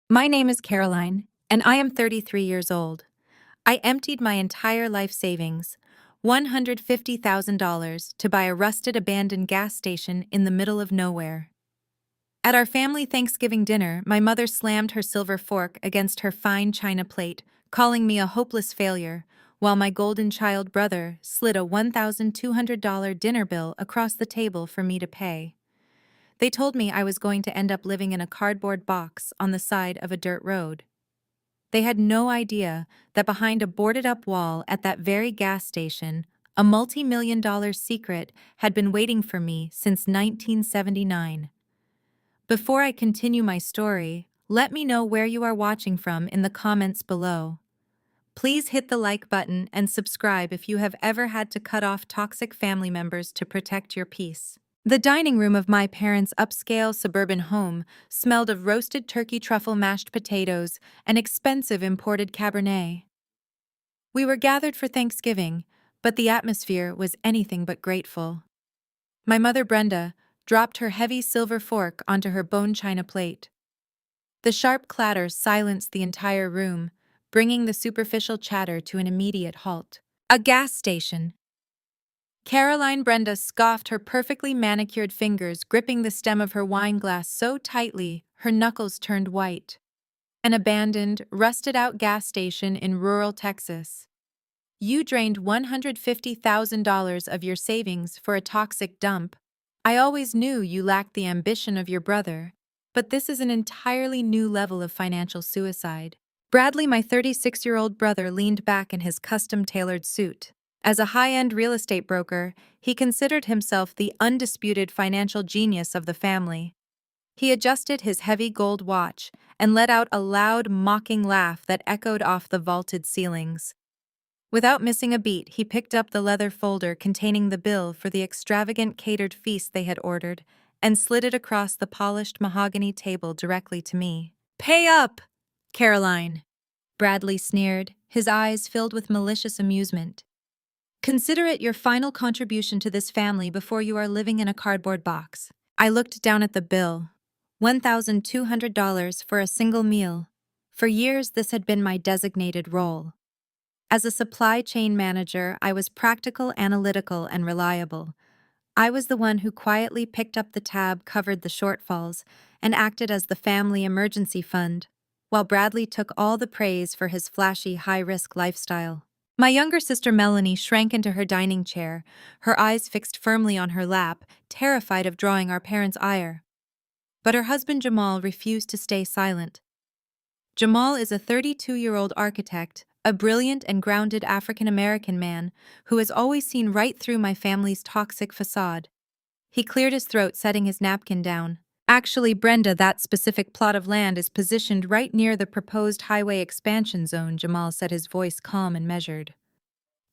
My name is Caroline, and I am 33 years old. I emptied my entire life savings, $150,000, to buy a rusted abandoned gas station in the middle of nowhere. At our family Thanksgiving dinner, my mother slammed her silver fork against her fine china plate, calling me a hopeless failure, while my golden child brother slid a $1,200 dinner bill across the table for me to pay. They told me I was going to end up living in a cardboard box on the side of a dirt road. They had no idea that behind a boarded-up wall at that very gas station, a multi-million-dollar secret had been waiting for me since 1979. Before I continue my story, let me know where you are watching from in the comments below. Please hit the like button and subscribe if you have ever had to cut off toxic family members to protect your peace. The dining room of my parents' upscale suburban home smelled of roasted turkey truffle mashed potatoes and expensive imported Cabernet. We were gathered for Thanksgiving, but the atmosphere was anything but grateful. My mother Brenda dropped her heavy silver fork onto her bone china plate. The sharp clatter silenced the entire room, bringing the superficial chatter to an immediate halt. A gas station. Caroline Brenda scoffed, her perfectly manicured fingers gripping the stem of her wine glass so tightly her knuckles turned white. An abandoned, rusted-out gas station in rural Texas. You drained $150,000 of your savings for a toxic dump. I always knew you lacked the ambition of your brother, but this is an entirely new level of financial suicide. Bradley, my 36-year-old brother, leaned back in his custom-tailored suit. As a high-end real estate broker, he considered himself the undisputed financial genius of the family. He adjusted his heavy gold watch and let out a loud, mocking laugh that echoed off the vaulted ceilings. Without missing a beat, he picked up the leather folder containing the bill for the extravagant catered feast they had ordered and slid it across the polished mahogany table directly to me. "Pay up, Caroline," Bradley sneered, his eyes filled with malicious amusement. "Consider it your final contribution to this family before you are living in a cardboard box." I looked down at the bill. $1,200 for a single meal. For years, this had been my designated role. As a supply chain manager, I was practical, analytical, and reliable. I was the one who quietly picked up the tab, covered the shortfalls, and acted as the family emergency fund, while Bradley took all the praise for his flashy, high-risk lifestyle. My younger sister Melanie shrank into her dining chair, her eyes fixed firmly on her lap, terrified of drawing our parents' ire. But her husband Jamal refused to stay silent. Jamal is a 32-year-old architect, a brilliant and grounded African-American man who has always seen right through my family's toxic facade. He cleared his throat, setting his napkin down. "Actually, Brenda, that specific plot of land is positioned right near the proposed highway expansion zone," Jamal said, his voice calm and measured.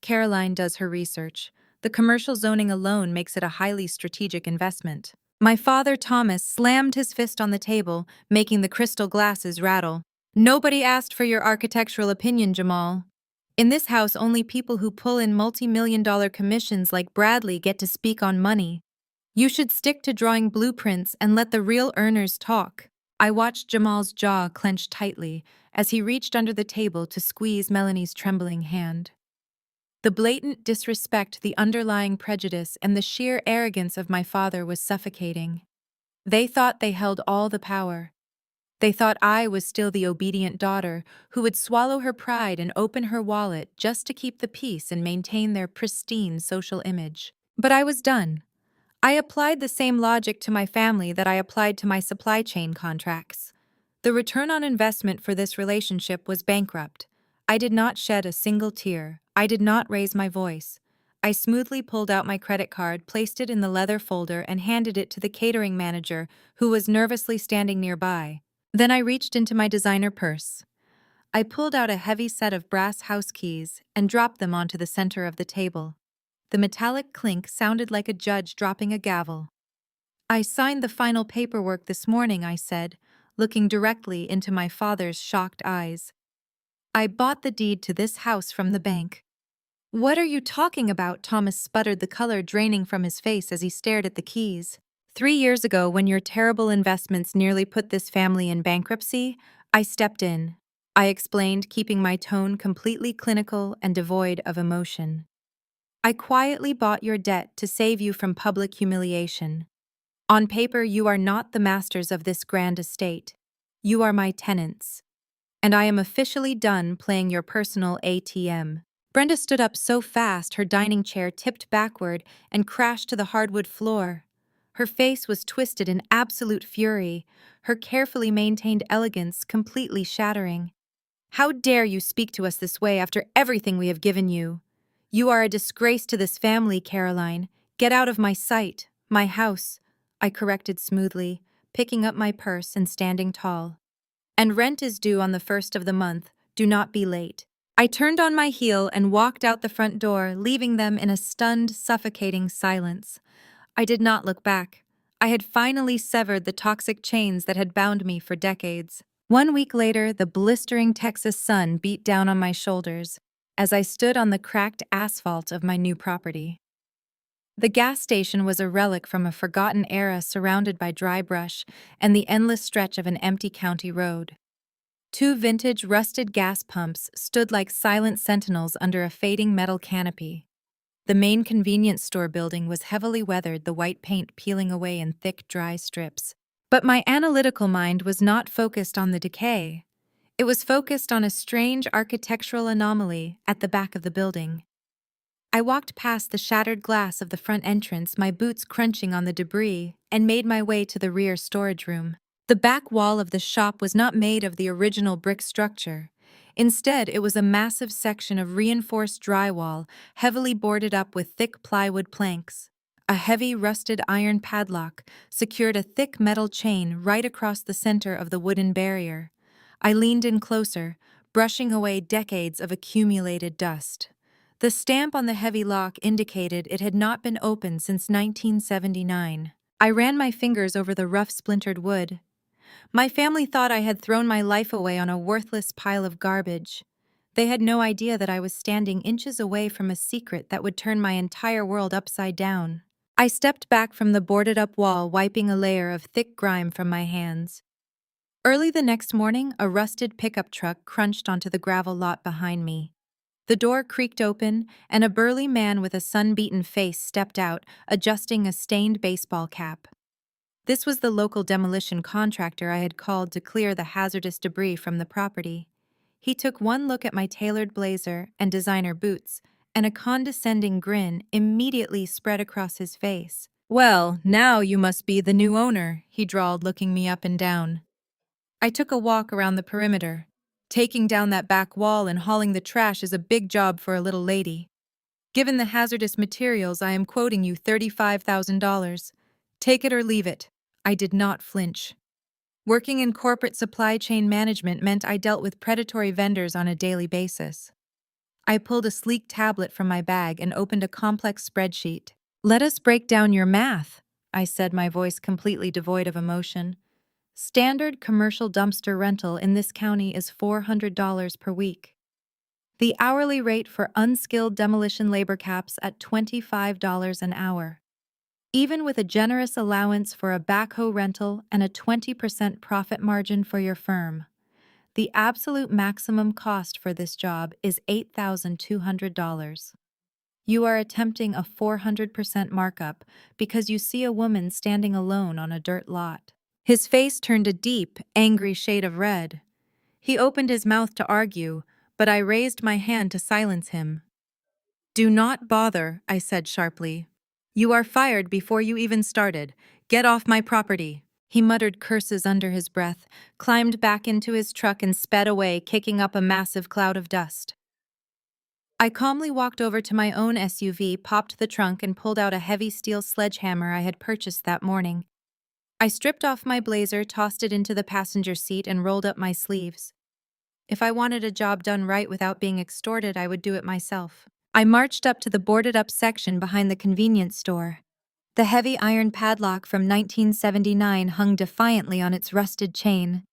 Caroline does her research. The commercial zoning alone makes it a highly strategic investment. My father, Thomas, slammed his fist on the table, making the crystal glasses rattle. "Nobody asked for your architectural opinion, Jamal. In this house, only people who pull in multi-million-dollar commissions like Bradley get to speak on money. You should stick to drawing blueprints and let the real earners talk." I watched Jamal's jaw clench tightly as he reached under the table to squeeze Melanie's trembling hand. The blatant disrespect, the underlying prejudice, and the sheer arrogance of my father was suffocating. They thought they held all the power. They thought I was still the obedient daughter who would swallow her pride and open her wallet just to keep the peace and maintain their pristine social image. But I was done. I applied the same logic to my family that I applied to my supply chain contracts. The return on investment for this relationship was bankrupt. I did not shed a single tear. I did not raise my voice. I smoothly pulled out my credit card, placed it in the leather folder, and handed it to the catering manager, who was nervously standing nearby. Then I reached into my designer purse. I pulled out a heavy set of brass house keys and dropped them onto the center of the table. The metallic clink sounded like a judge dropping a gavel. "I signed the final paperwork this morning," I said, looking directly into my father's shocked eyes. "I bought the deed to this house from the bank." "What are you talking about?" Thomas sputtered, the color draining from his face as he stared at the keys. "3 years ago, when your terrible investments nearly put this family in bankruptcy, I stepped in. I explained, keeping my tone completely clinical and devoid of emotion. I quietly bought your debt to save you from public humiliation. On paper, you are not the masters of this grand estate. You are my tenants. And I am officially done playing your personal ATM. Brenda stood up so fast her dining chair tipped backward and crashed to the hardwood floor. Her face was twisted in absolute fury, her carefully maintained elegance completely shattering. How dare you speak to us this way after everything we have given you? You are a disgrace to this family, Caroline. Get out of my sight, my house, I corrected smoothly, picking up my purse and standing tall. And rent is due on the 1st of the month. Do not be late. I turned on my heel and walked out the front door, leaving them in a stunned, suffocating silence. I did not look back. I had finally severed the toxic chains that had bound me for decades. 1 week later, the blistering Texas sun beat down on my shoulders as I stood on the cracked asphalt of my new property. The gas station was a relic from a forgotten era surrounded by dry brush and the endless stretch of an empty county road. Two vintage, rusted gas pumps stood like silent sentinels under a fading metal canopy. The main convenience store building was heavily weathered, the white paint peeling away in thick, dry strips. But my analytical mind was not focused on the decay. It was focused on a strange architectural anomaly at the back of the building. I walked past the shattered glass of the front entrance, my boots crunching on the debris, and made my way to the rear storage room. The back wall of the shop was not made of the original brick structure. Instead, it was a massive section of reinforced drywall, heavily boarded up with thick plywood planks. A heavy, rusted iron padlock secured a thick metal chain right across the center of the wooden barrier. I leaned in closer, brushing away decades of accumulated dust. The stamp on the heavy lock indicated it had not been opened since 1979. I ran my fingers over the rough, splintered wood. My family thought I had thrown my life away on a worthless pile of garbage. They had no idea that I was standing inches away from a secret that would turn my entire world upside down. I stepped back from the boarded-up wall, wiping a layer of thick grime from my hands. Early the next morning, a rusted pickup truck crunched onto the gravel lot behind me. The door creaked open, and a burly man with a sun-beaten face stepped out, adjusting a stained baseball cap. This was the local demolition contractor I had called to clear the hazardous debris from the property. He took one look at my tailored blazer and designer boots, and a condescending grin immediately spread across his face. "Well, now you must be the new owner," he drawled, looking me up and down. I took a walk around the perimeter. Taking down that back wall and hauling the trash is a big job for a little lady. Given the hazardous materials, I am quoting you $35,000. Take it or leave it. I did not flinch. Working in corporate supply chain management meant I dealt with predatory vendors on a daily basis. I pulled a sleek tablet from my bag and opened a complex spreadsheet. "Let us break down your math," I said, my voice completely devoid of emotion. "Standard commercial dumpster rental in this county is $400 per week. The hourly rate for unskilled demolition labor caps at $25 an hour. Even with a generous allowance for a backhoe rental and a 20% profit margin for your firm, the absolute maximum cost for this job is $8,200. You are attempting a 400% markup because you see a woman standing alone on a dirt lot." His face turned a deep, angry shade of red. He opened his mouth to argue, but I raised my hand to silence him. "Do not bother," I said sharply. "You are fired before you even started. Get off my property." He muttered curses under his breath, climbed back into his truck and sped away, kicking up a massive cloud of dust. I calmly walked over to my own SUV, popped the trunk, and pulled out a heavy steel sledgehammer I had purchased that morning. I stripped off my blazer, tossed it into the passenger seat, and rolled up my sleeves. If I wanted a job done right without being extorted, I would do it myself. I marched up to the boarded-up section behind the convenience store. The heavy iron padlock from 1979 hung defiantly on its rusted chain.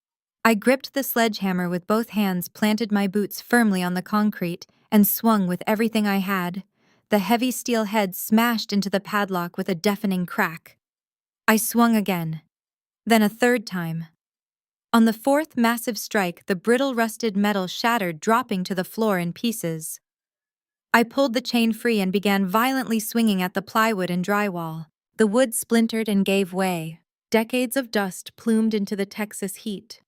I gripped the sledgehammer with both hands, planted my boots firmly on the concrete, and swung with everything I had. The heavy steel head smashed into the padlock with a deafening crack. I swung again, then a third time. On the fourth massive strike, the brittle rusted metal shattered, dropping to the floor in pieces. I pulled the chain free and began violently swinging at the plywood and drywall. The wood splintered and gave way. Decades of dust plumed into the Texas heat.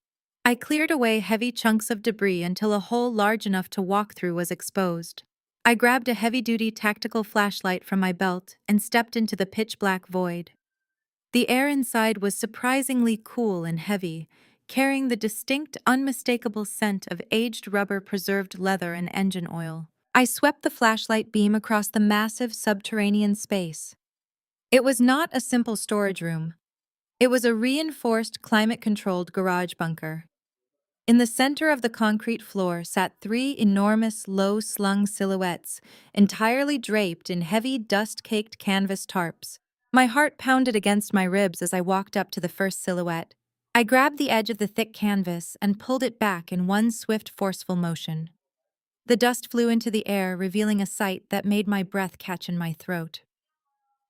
I cleared away heavy chunks of debris until a hole large enough to walk through was exposed. I grabbed a heavy-duty tactical flashlight from my belt and stepped into the pitch-black void. The air inside was surprisingly cool and heavy, carrying the distinct, unmistakable scent of aged rubber, preserved leather, and engine oil. I swept the flashlight beam across the massive subterranean space. It was not a simple storage room. It was a reinforced, climate-controlled garage bunker. In the center of the concrete floor sat three enormous, low-slung silhouettes, entirely draped in heavy, dust-caked canvas tarps. My heart pounded against my ribs as I walked up to the first silhouette. I grabbed the edge of the thick canvas and pulled it back in one swift, forceful motion. The dust flew into the air, revealing a sight that made my breath catch in my throat.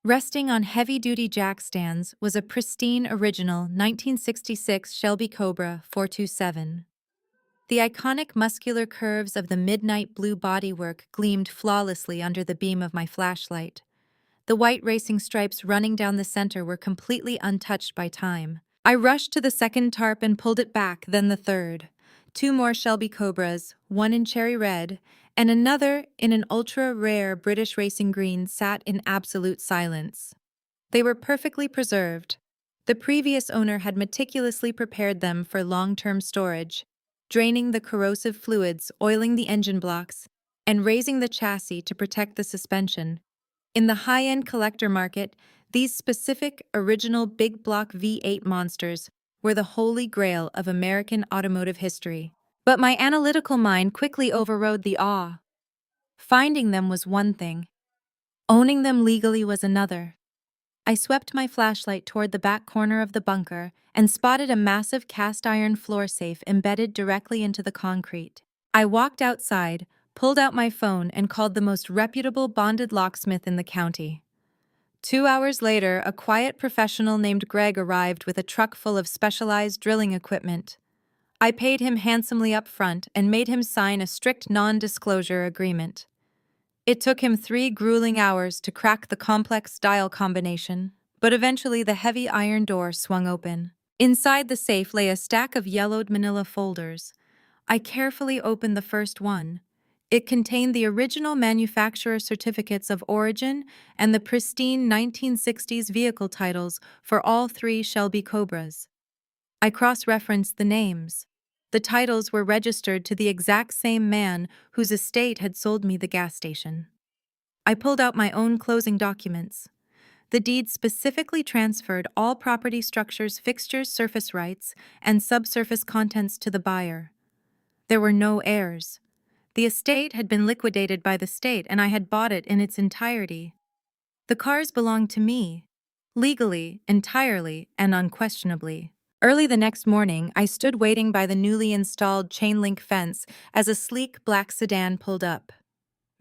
Resting on heavy-duty jack stands was a pristine original 1966 Shelby Cobra 427. The iconic muscular curves of the midnight blue bodywork gleamed flawlessly under the beam of my flashlight. The white racing stripes running down the center were completely untouched by time. I rushed to the second tarp and pulled it back, then the third. Two more Shelby Cobras, one in cherry red, and another in an ultra-rare British racing green, sat in absolute silence. They were perfectly preserved. The previous owner had meticulously prepared them for long-term storage, draining the corrosive fluids, oiling the engine blocks, and raising the chassis to protect the suspension. In the high-end collector market, these specific, original big block V8 monsters were the holy grail of American automotive history. But my analytical mind quickly overrode the awe. Finding them was one thing. Owning them legally was another. I swept my flashlight toward the back corner of the bunker and spotted a massive cast-iron floor safe embedded directly into the concrete. I walked outside, pulled out my phone, and called the most reputable bonded locksmith in the county. 2 hours later, a quiet professional named Greg arrived with a truck full of specialized drilling equipment. I paid him handsomely up front and made him sign a strict non-disclosure agreement. It took him 3 grueling hours to crack the complex dial combination, but eventually the heavy iron door swung open. Inside the safe lay a stack of yellowed manila folders. I carefully opened the first one. It contained the original manufacturer certificates of origin and the pristine 1960s vehicle titles for all 3 Shelby Cobras. I cross-referenced the names. The titles were registered to the exact same man whose estate had sold me the gas station. I pulled out my own closing documents. The deed specifically transferred all property structures, fixtures, surface rights, and subsurface contents to the buyer. There were no heirs. The estate had been liquidated by the state, and I had bought it in its entirety. The cars belonged to me, legally, entirely, and unquestionably. Early the next morning, I stood waiting by the newly installed chain-link fence as a sleek black sedan pulled up.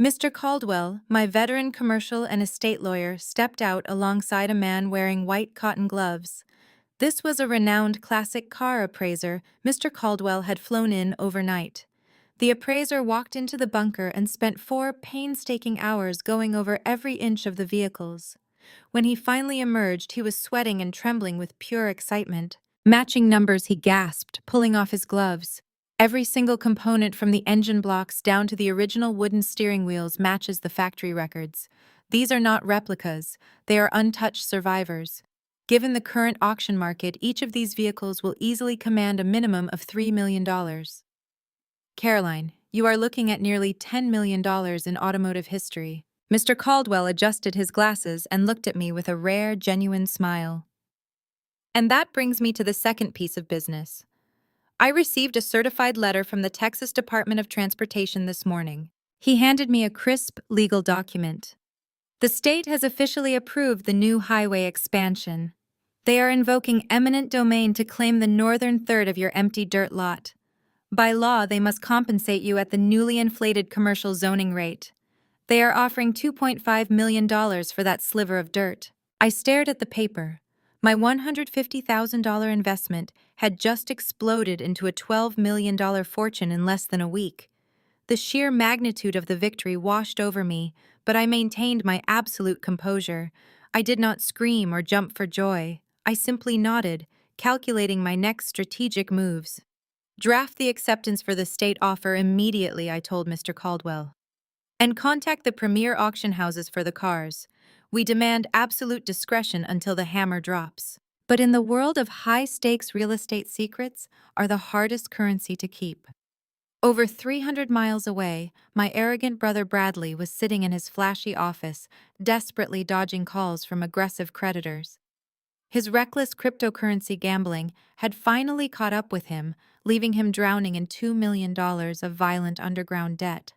Mr. Caldwell, my veteran commercial and estate lawyer, stepped out alongside a man wearing white cotton gloves. This was a renowned classic car appraiser Mr. Caldwell had flown in overnight. The appraiser walked into the bunker and spent 4 painstaking hours going over every inch of the vehicles. When he finally emerged, he was sweating and trembling with pure excitement. Matching numbers, he gasped, pulling off his gloves. Every single component from the engine blocks down to the original wooden steering wheels matches the factory records. These are not replicas, they are untouched survivors. Given the current auction market, each of these vehicles will easily command a minimum of $3 million. Caroline, you are looking at nearly $10 million in automotive history. Mr. Caldwell adjusted his glasses and looked at me with a rare, genuine smile. And that brings me to the second piece of business. I received a certified letter from the Texas Department of Transportation this morning. He handed me a crisp, legal document. The state has officially approved the new highway expansion. They are invoking eminent domain to claim the northern third of your empty dirt lot. By law, they must compensate you at the newly inflated commercial zoning rate. They are offering $2.5 million for that sliver of dirt. I stared at the paper. My $150,000 investment had just exploded into a $12 million fortune in less than a week. The sheer magnitude of the victory washed over me, but I maintained my absolute composure. I did not scream or jump for joy. I simply nodded, calculating my next strategic moves. Draft the acceptance for the state offer immediately, I told Mr. Caldwell. And contact the premier auction houses for the cars. We demand absolute discretion until the hammer drops. But in the world of high-stakes real estate, secrets are the hardest currency to keep. Over 300 miles away, my arrogant brother Bradley was sitting in his flashy office, desperately dodging calls from aggressive creditors. His reckless cryptocurrency gambling had finally caught up with him, leaving him drowning in $2 million of violent underground debt.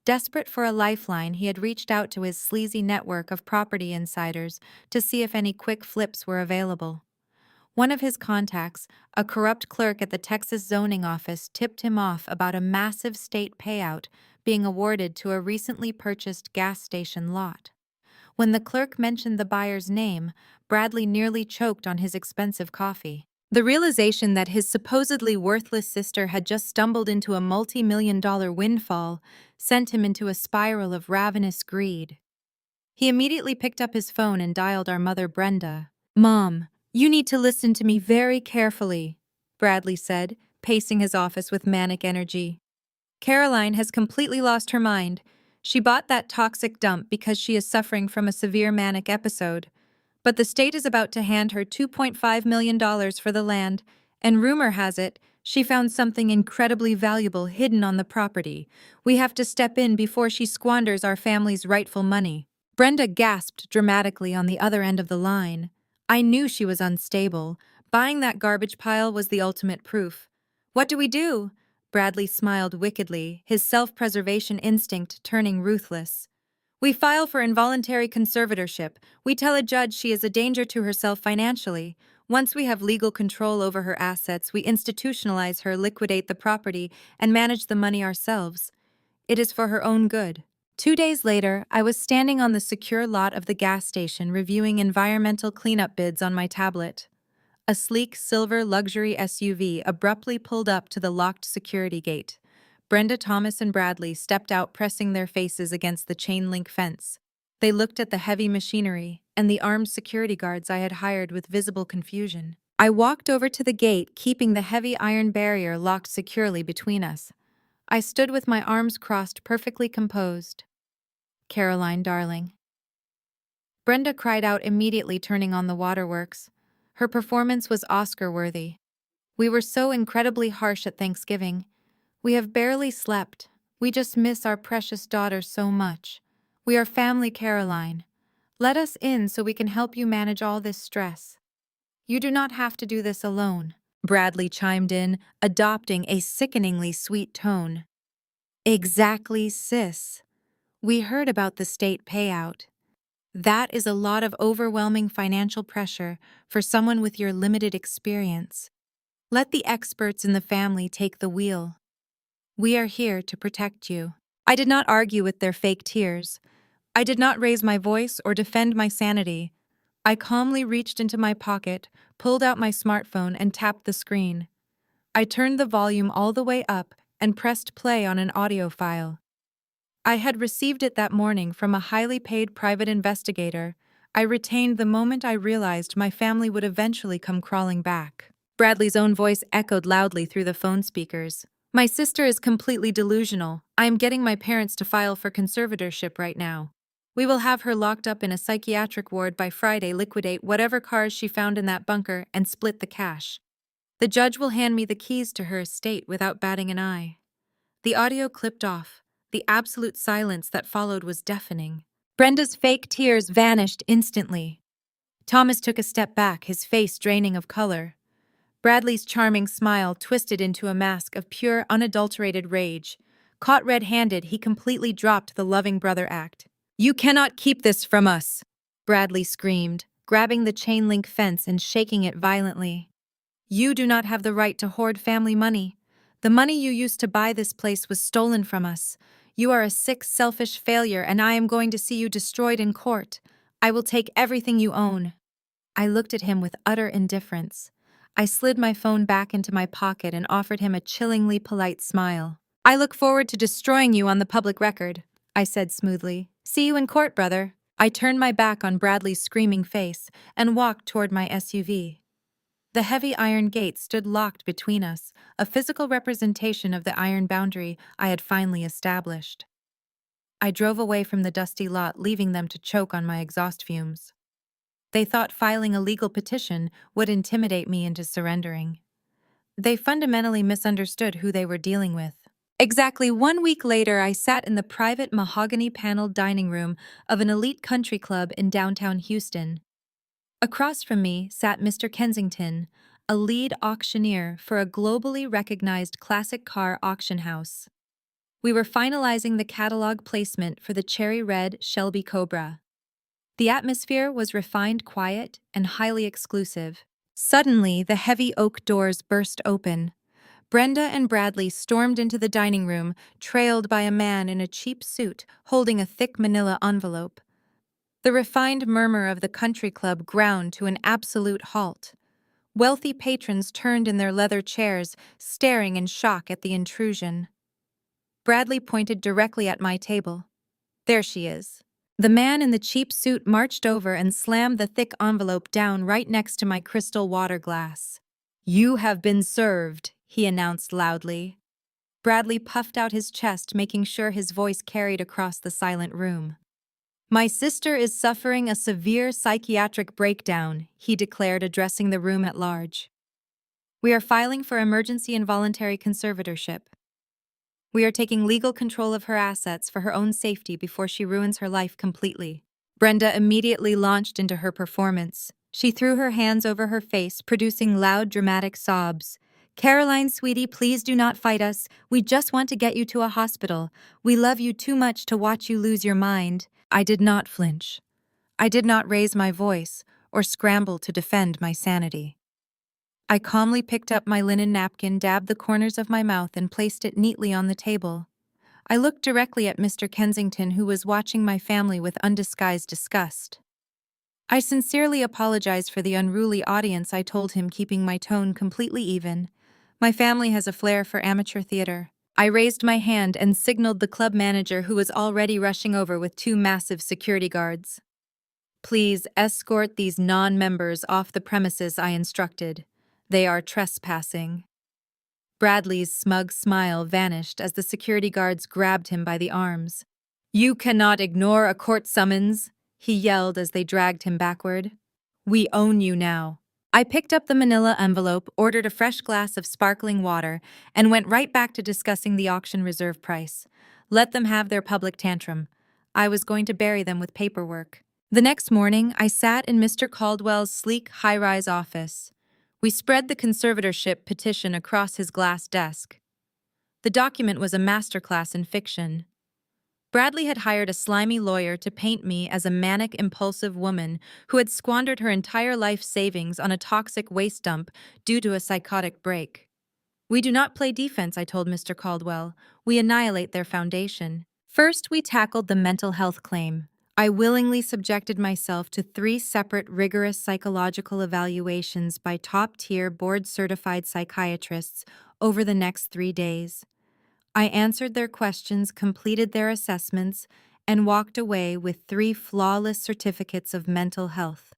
Desperate for a lifeline, he had reached out to his sleazy network of property insiders to see if any quick flips were available. One of his contacts, a corrupt clerk at the Texas zoning office, tipped him off about a massive state payout being awarded to a recently purchased gas station lot. When the clerk mentioned the buyer's name, Bradley nearly choked on his expensive coffee. The realization that his supposedly worthless sister had just stumbled into a multi-million-dollar windfall sent him into a spiral of ravenous greed. He immediately picked up his phone and dialed our mother, Brenda. "Mom, you need to listen to me very carefully," Bradley said, pacing his office with manic energy. "Caroline has completely lost her mind. She bought that toxic dump because she is suffering from a severe manic episode. But the state is about to hand her $2.5 million for the land, and rumor has it, she found something incredibly valuable hidden on the property. We have to step in before she squanders our family's rightful money." Brenda gasped dramatically on the other end of the line. I knew she was unstable. Buying that garbage pile was the ultimate proof. "What do we do?" Bradley smiled wickedly, his self-preservation instinct turning ruthless. "We file for involuntary conservatorship. We tell a judge she is a danger to herself financially. Once we have legal control over her assets, we institutionalize her, liquidate the property, and manage the money ourselves. It is for her own good." 2 days later, I was standing on the secure lot of the gas station reviewing environmental cleanup bids on my tablet. A sleek silver luxury SUV abruptly pulled up to the locked security gate. Brenda, Thomas, and Bradley stepped out, pressing their faces against the chain-link fence. They looked at the heavy machinery and the armed security guards I had hired with visible confusion. I walked over to the gate, keeping the heavy iron barrier locked securely between us. I stood with my arms crossed, perfectly composed. "Caroline, darling." Brenda cried out immediately, turning on the waterworks. Her performance was Oscar-worthy. "We were so incredibly harsh at Thanksgiving. We have barely slept. We just miss our precious daughter so much. We are family, Caroline. Let us in so we can help you manage all this stress. You do not have to do this alone," Bradley chimed in, adopting a sickeningly sweet tone. "Exactly, sis. We heard about the state payout. That is a lot of overwhelming financial pressure for someone with your limited experience. Let the experts in the family take the wheel. We are here to protect you." I did not argue with their fake tears. I did not raise my voice or defend my sanity. I calmly reached into my pocket, pulled out my smartphone, and tapped the screen. I turned the volume all the way up and pressed play on an audio file. I had received it that morning from a highly paid private investigator. I retained the moment I realized my family would eventually come crawling back. Bradley's own voice echoed loudly through the phone speakers. "My sister is completely delusional. I am getting my parents to file for conservatorship right now. We will have her locked up in a psychiatric ward by Friday, liquidate whatever cars she found in that bunker, and split the cash. The judge will hand me the keys to her estate without batting an eye." The audio clipped off. The absolute silence that followed was deafening. Brenda's fake tears vanished instantly. Thomas took a step back, his face draining of color. Bradley's charming smile twisted into a mask of pure, unadulterated rage. Caught red-handed, he completely dropped the loving brother act. "You cannot keep this from us," Bradley screamed, grabbing the chain-link fence and shaking it violently. "You do not have the right to hoard family money. The money you used to buy this place was stolen from us. You are a sick, selfish failure, and I am going to see you destroyed in court. I will take everything you own." I looked at him with utter indifference. I slid my phone back into my pocket and offered him a chillingly polite smile. "I look forward to destroying you on the public record," I said smoothly. "See you in court, brother." I turned my back on Bradley's screaming face and walked toward my SUV. The heavy iron gate stood locked between us, a physical representation of the iron boundary I had finally established. I drove away from the dusty lot, leaving them to choke on my exhaust fumes. They thought filing a legal petition would intimidate me into surrendering. They fundamentally misunderstood who they were dealing with. Exactly 1 week later, I sat in the private mahogany-paneled dining room of an elite country club in downtown Houston. Across from me sat Mr. Kensington, a lead auctioneer for a globally recognized classic car auction house. We were finalizing the catalog placement for the cherry red Shelby Cobra. The atmosphere was refined, quiet, and highly exclusive. Suddenly, the heavy oak doors burst open. Brenda and Bradley stormed into the dining room, trailed by a man in a cheap suit holding a thick manila envelope. The refined murmur of the country club ground to an absolute halt. Wealthy patrons turned in their leather chairs, staring in shock at the intrusion. Bradley pointed directly at my table. "There she is." The man in the cheap suit marched over and slammed the thick envelope down right next to my crystal water glass. "You have been served," he announced loudly. Bradley puffed out his chest, making sure his voice carried across the silent room. "My sister is suffering a severe psychiatric breakdown," he declared, addressing the room at large. "We are filing for emergency involuntary conservatorship. We are taking legal control of her assets for her own safety before she ruins her life completely." Brenda immediately launched into her performance. She threw her hands over her face, producing loud, dramatic sobs. "Caroline, sweetie, please do not fight us. We just want to get you to a hospital. We love you too much to watch you lose your mind." I did not flinch. I did not raise my voice or scramble to defend my sanity. I calmly picked up my linen napkin, dabbed the corners of my mouth, and placed it neatly on the table. I looked directly at Mr. Kensington, who was watching my family with undisguised disgust. "I sincerely apologize for the unruly audience," I told him, keeping my tone completely even. "My family has a flair for amateur theater." I raised my hand and signaled the club manager, who was already rushing over with 2 massive security guards. "Please escort these non-members off the premises," I instructed. "They are trespassing." Bradley's smug smile vanished as the security guards grabbed him by the arms. "You cannot ignore a court summons," he yelled as they dragged him backward. "We own you now." I picked up the manila envelope, ordered a fresh glass of sparkling water, and went right back to discussing the auction reserve price. Let them have their public tantrum. I was going to bury them with paperwork. The next morning, I sat in Mr. Caldwell's sleek, high-rise office. We spread the conservatorship petition across his glass desk. The document was a masterclass in fiction. Bradley had hired a slimy lawyer to paint me as a manic, impulsive woman who had squandered her entire life savings on a toxic waste dump due to a psychotic break. "We do not play defense," I told Mr. Caldwell. "We annihilate their foundation." First, we tackled the mental health claim. I willingly subjected myself to 3 separate rigorous psychological evaluations by top-tier board-certified psychiatrists over the next 3 days. I answered their questions, completed their assessments, and walked away with 3 flawless certificates of mental health.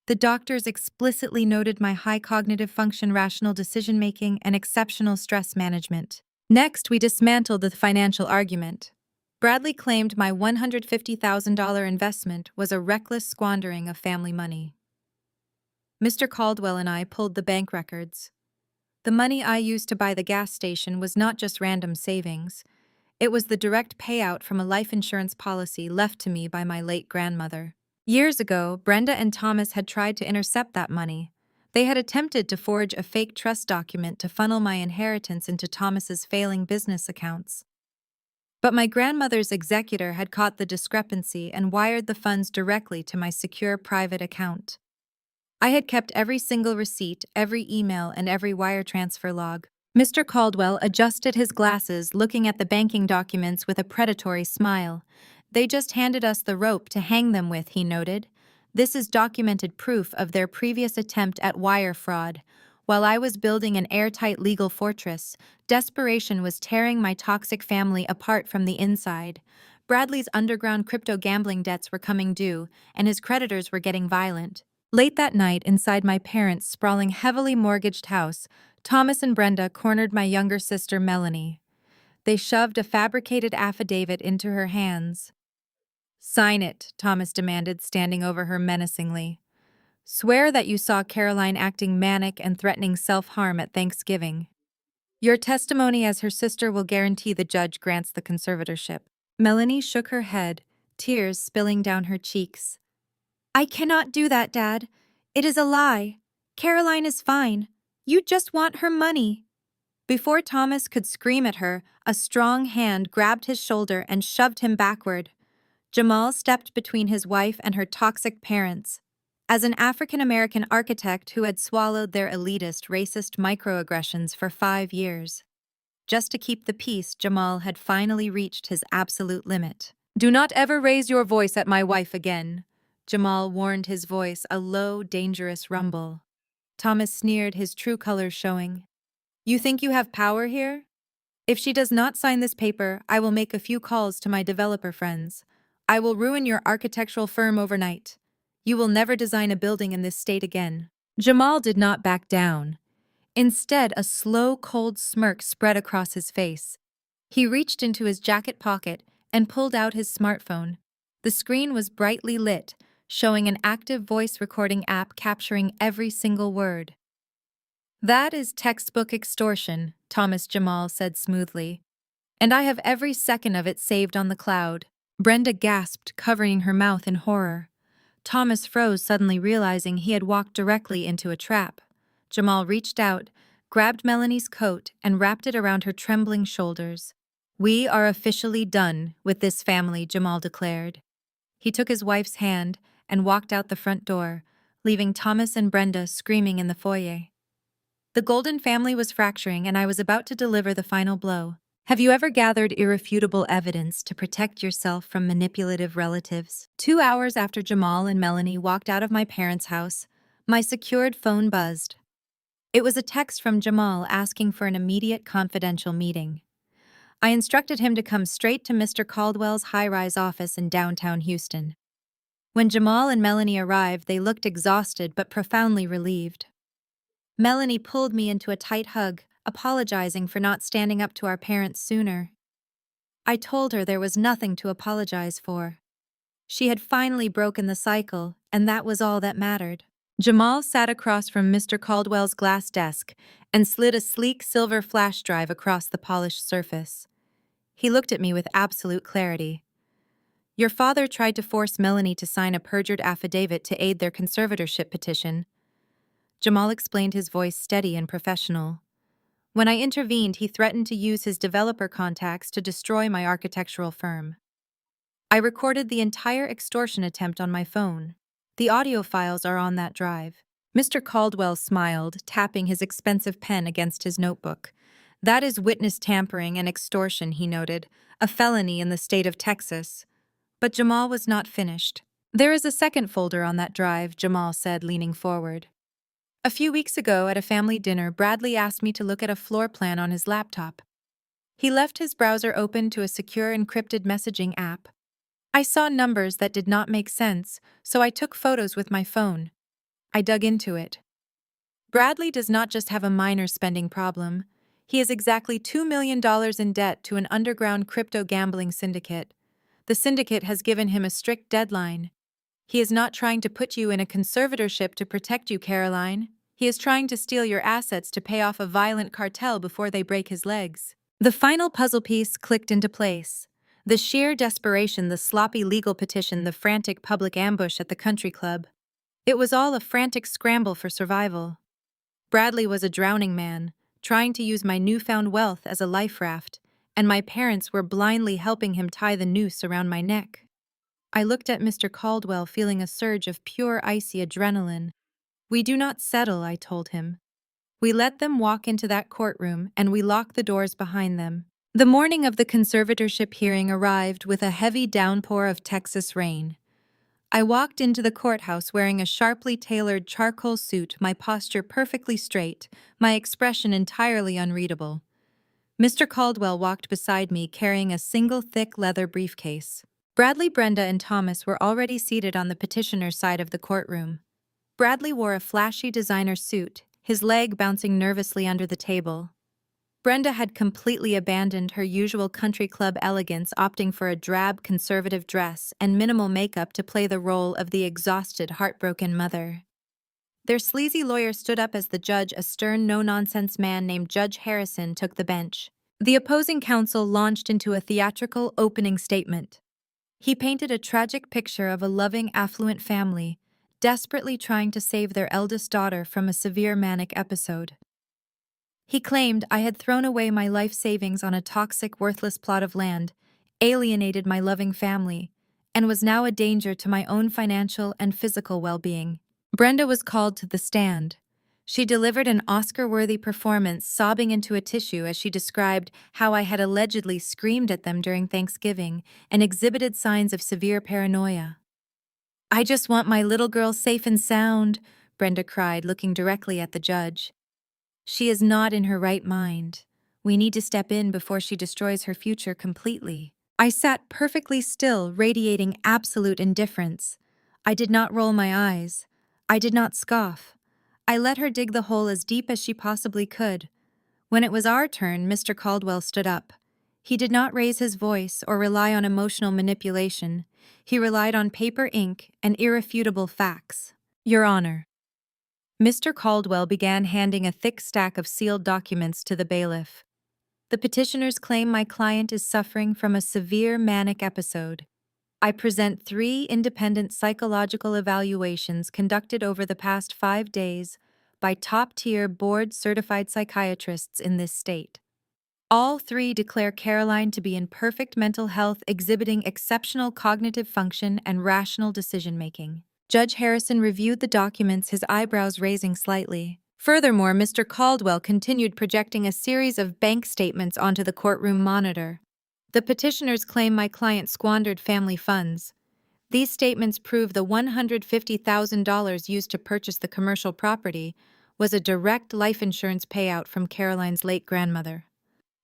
The doctors explicitly noted my high cognitive function, rational decision-making, and exceptional stress management. Next, we dismantled the financial argument. Bradley claimed my $150,000 investment was a reckless squandering of family money. Mr. Caldwell and I pulled the bank records. The money I used to buy the gas station was not just random savings. It was the direct payout from a life insurance policy left to me by my late grandmother. Years ago, Brenda and Thomas had tried to intercept that money. They had attempted to forge a fake trust document to funnel my inheritance into Thomas's failing business accounts. But my grandmother's executor had caught the discrepancy and wired the funds directly to my secure private account. I had kept every single receipt, every email, and every wire transfer log. Mr. Caldwell adjusted his glasses, looking at the banking documents with a predatory smile. "They just handed us the rope to hang them with," he noted. This is documented proof of their previous attempt at wire fraud. While I was building an airtight legal fortress, desperation was tearing my toxic family apart from the inside. Bradley's underground crypto gambling debts were coming due, and his creditors were getting violent. Late that night, inside my parents' sprawling, heavily mortgaged house, Thomas and Brenda cornered my younger sister, Melanie. They shoved a fabricated affidavit into her hands. "Sign it," Thomas demanded, standing over her menacingly. "Swear that you saw Caroline acting manic and threatening self-harm at Thanksgiving. Your testimony as her sister will guarantee the judge grants the conservatorship." Melanie shook her head, tears spilling down her cheeks. "I cannot do that, Dad. It is a lie. Caroline is fine. You just want her money." Before Thomas could scream at her, a strong hand grabbed his shoulder and shoved him backward. Jamal stepped between his wife and her toxic parents. As an African-American architect who had swallowed their elitist, racist microaggressions for 5 years. Just to keep the peace, Jamal had finally reached his absolute limit. "Do not ever raise your voice at my wife again," Jamal warned, his voice a low, dangerous rumble. Thomas sneered, his true colors showing. "You think you have power here? If she does not sign this paper, I will make a few calls to my developer friends. I will ruin your architectural firm overnight. You will never design a building in this state again." Jamal did not back down. Instead, a slow, cold smirk spread across his face. He reached into his jacket pocket and pulled out his smartphone. The screen was brightly lit, showing an active voice recording app capturing every single word. "That is textbook extortion," Thomas Jamal said smoothly. "And I have every second of it saved on the cloud." Brenda gasped, covering her mouth in horror. Thomas froze, suddenly realizing he had walked directly into a trap. Jamal reached out, grabbed Melanie's coat, and wrapped it around her trembling shoulders. "We are officially done with this family," Jamal declared. He took his wife's hand and walked out the front door, leaving Thomas and Brenda screaming in the foyer. The Golden family was fracturing, and I was about to deliver the final blow. Have you ever gathered irrefutable evidence to protect yourself from manipulative relatives? 2 hours after Jamal and Melanie walked out of my parents' house, my secured phone buzzed. It was a text from Jamal asking for an immediate confidential meeting. I instructed him to come straight to Mr. Caldwell's high-rise office in downtown Houston. When Jamal and Melanie arrived, they looked exhausted but profoundly relieved. Melanie pulled me into a tight hug, apologizing for not standing up to our parents sooner. I told her there was nothing to apologize for. She had finally broken the cycle, and that was all that mattered. Jamal sat across from Mr. Caldwell's glass desk and slid a sleek silver flash drive across the polished surface. He looked at me with absolute clarity. "Your father tried to force Melanie to sign a perjured affidavit to aid their conservatorship petition." Jamal explained, his voice steady and professional. "When I intervened, he threatened to use his developer contacts to destroy my architectural firm. I recorded the entire extortion attempt on my phone. The audio files are on that drive." Mr. Caldwell smiled, tapping his expensive pen against his notebook. "That is witness tampering and extortion," he noted, "a felony in the state of Texas." But Jamal was not finished. "There is a second folder on that drive," Jamal said, leaning forward. "A few weeks ago at a family dinner, Bradley asked me to look at a floor plan on his laptop. He left his browser open to a secure encrypted messaging app. I saw numbers that did not make sense, so I took photos with my phone. I dug into it. Bradley does not just have a minor spending problem. He has exactly $2 million in debt to an underground crypto gambling syndicate. The syndicate has given him a strict deadline. He is not trying to put you in a conservatorship to protect you, Caroline. He is trying to steal your assets to pay off a violent cartel before they break his legs." The final puzzle piece clicked into place. The sheer desperation, the sloppy legal petition, the frantic public ambush at the country club. It was all a frantic scramble for survival. Bradley was a drowning man, trying to use my newfound wealth as a life raft, and my parents were blindly helping him tie the noose around my neck. I looked at Mr. Caldwell, feeling a surge of pure icy adrenaline. "We do not settle," I told him. "We let them walk into that courtroom, and we lock the doors behind them." The morning of the conservatorship hearing arrived with a heavy downpour of Texas rain. I walked into the courthouse wearing a sharply tailored charcoal suit, my posture perfectly straight, my expression entirely unreadable. Mr. Caldwell walked beside me carrying a single thick leather briefcase. Bradley, Brenda, and Thomas were already seated on the petitioner's side of the courtroom. Bradley wore a flashy designer suit, his leg bouncing nervously under the table. Brenda had completely abandoned her usual country club elegance, opting for a drab conservative dress and minimal makeup to play the role of the exhausted, heartbroken mother. Their sleazy lawyer stood up as the judge, a stern, no-nonsense man named Judge Harrison, took the bench. The opposing counsel launched into a theatrical opening statement. He painted a tragic picture of a loving, affluent family, desperately trying to save their eldest daughter from a severe manic episode. He claimed I had thrown away my life savings on a toxic, worthless plot of land, alienated my loving family, and was now a danger to my own financial and physical well-being. Brenda was called to the stand. She delivered an Oscar-worthy performance, sobbing into a tissue as she described how I had allegedly screamed at them during Thanksgiving and exhibited signs of severe paranoia. "I just want my little girl safe and sound," Brenda cried, looking directly at the judge. "She is not in her right mind. We need to step in before she destroys her future completely." I sat perfectly still, radiating absolute indifference. I did not roll my eyes. I did not scoff. I let her dig the hole as deep as she possibly could. When it was our turn, Mr. Caldwell stood up. He did not raise his voice or rely on emotional manipulation. He relied on paper, ink, and irrefutable facts. "Your Honor." Mr. Caldwell began handing a thick stack of sealed documents to the bailiff. "The petitioners claim my client is suffering from a severe manic episode. I present 3 independent psychological evaluations conducted over the past 5 days by top-tier board-certified psychiatrists in this state. All 3 declare Caroline to be in perfect mental health, exhibiting exceptional cognitive function and rational decision-making." Judge Harrison reviewed the documents, his eyebrows raising slightly. Furthermore, Mr. Caldwell continued projecting a series of bank statements onto the courtroom monitor. "The petitioners claim my client squandered family funds. These statements prove the $150,000 used to purchase the commercial property was a direct life insurance payout from Caroline's late grandmother.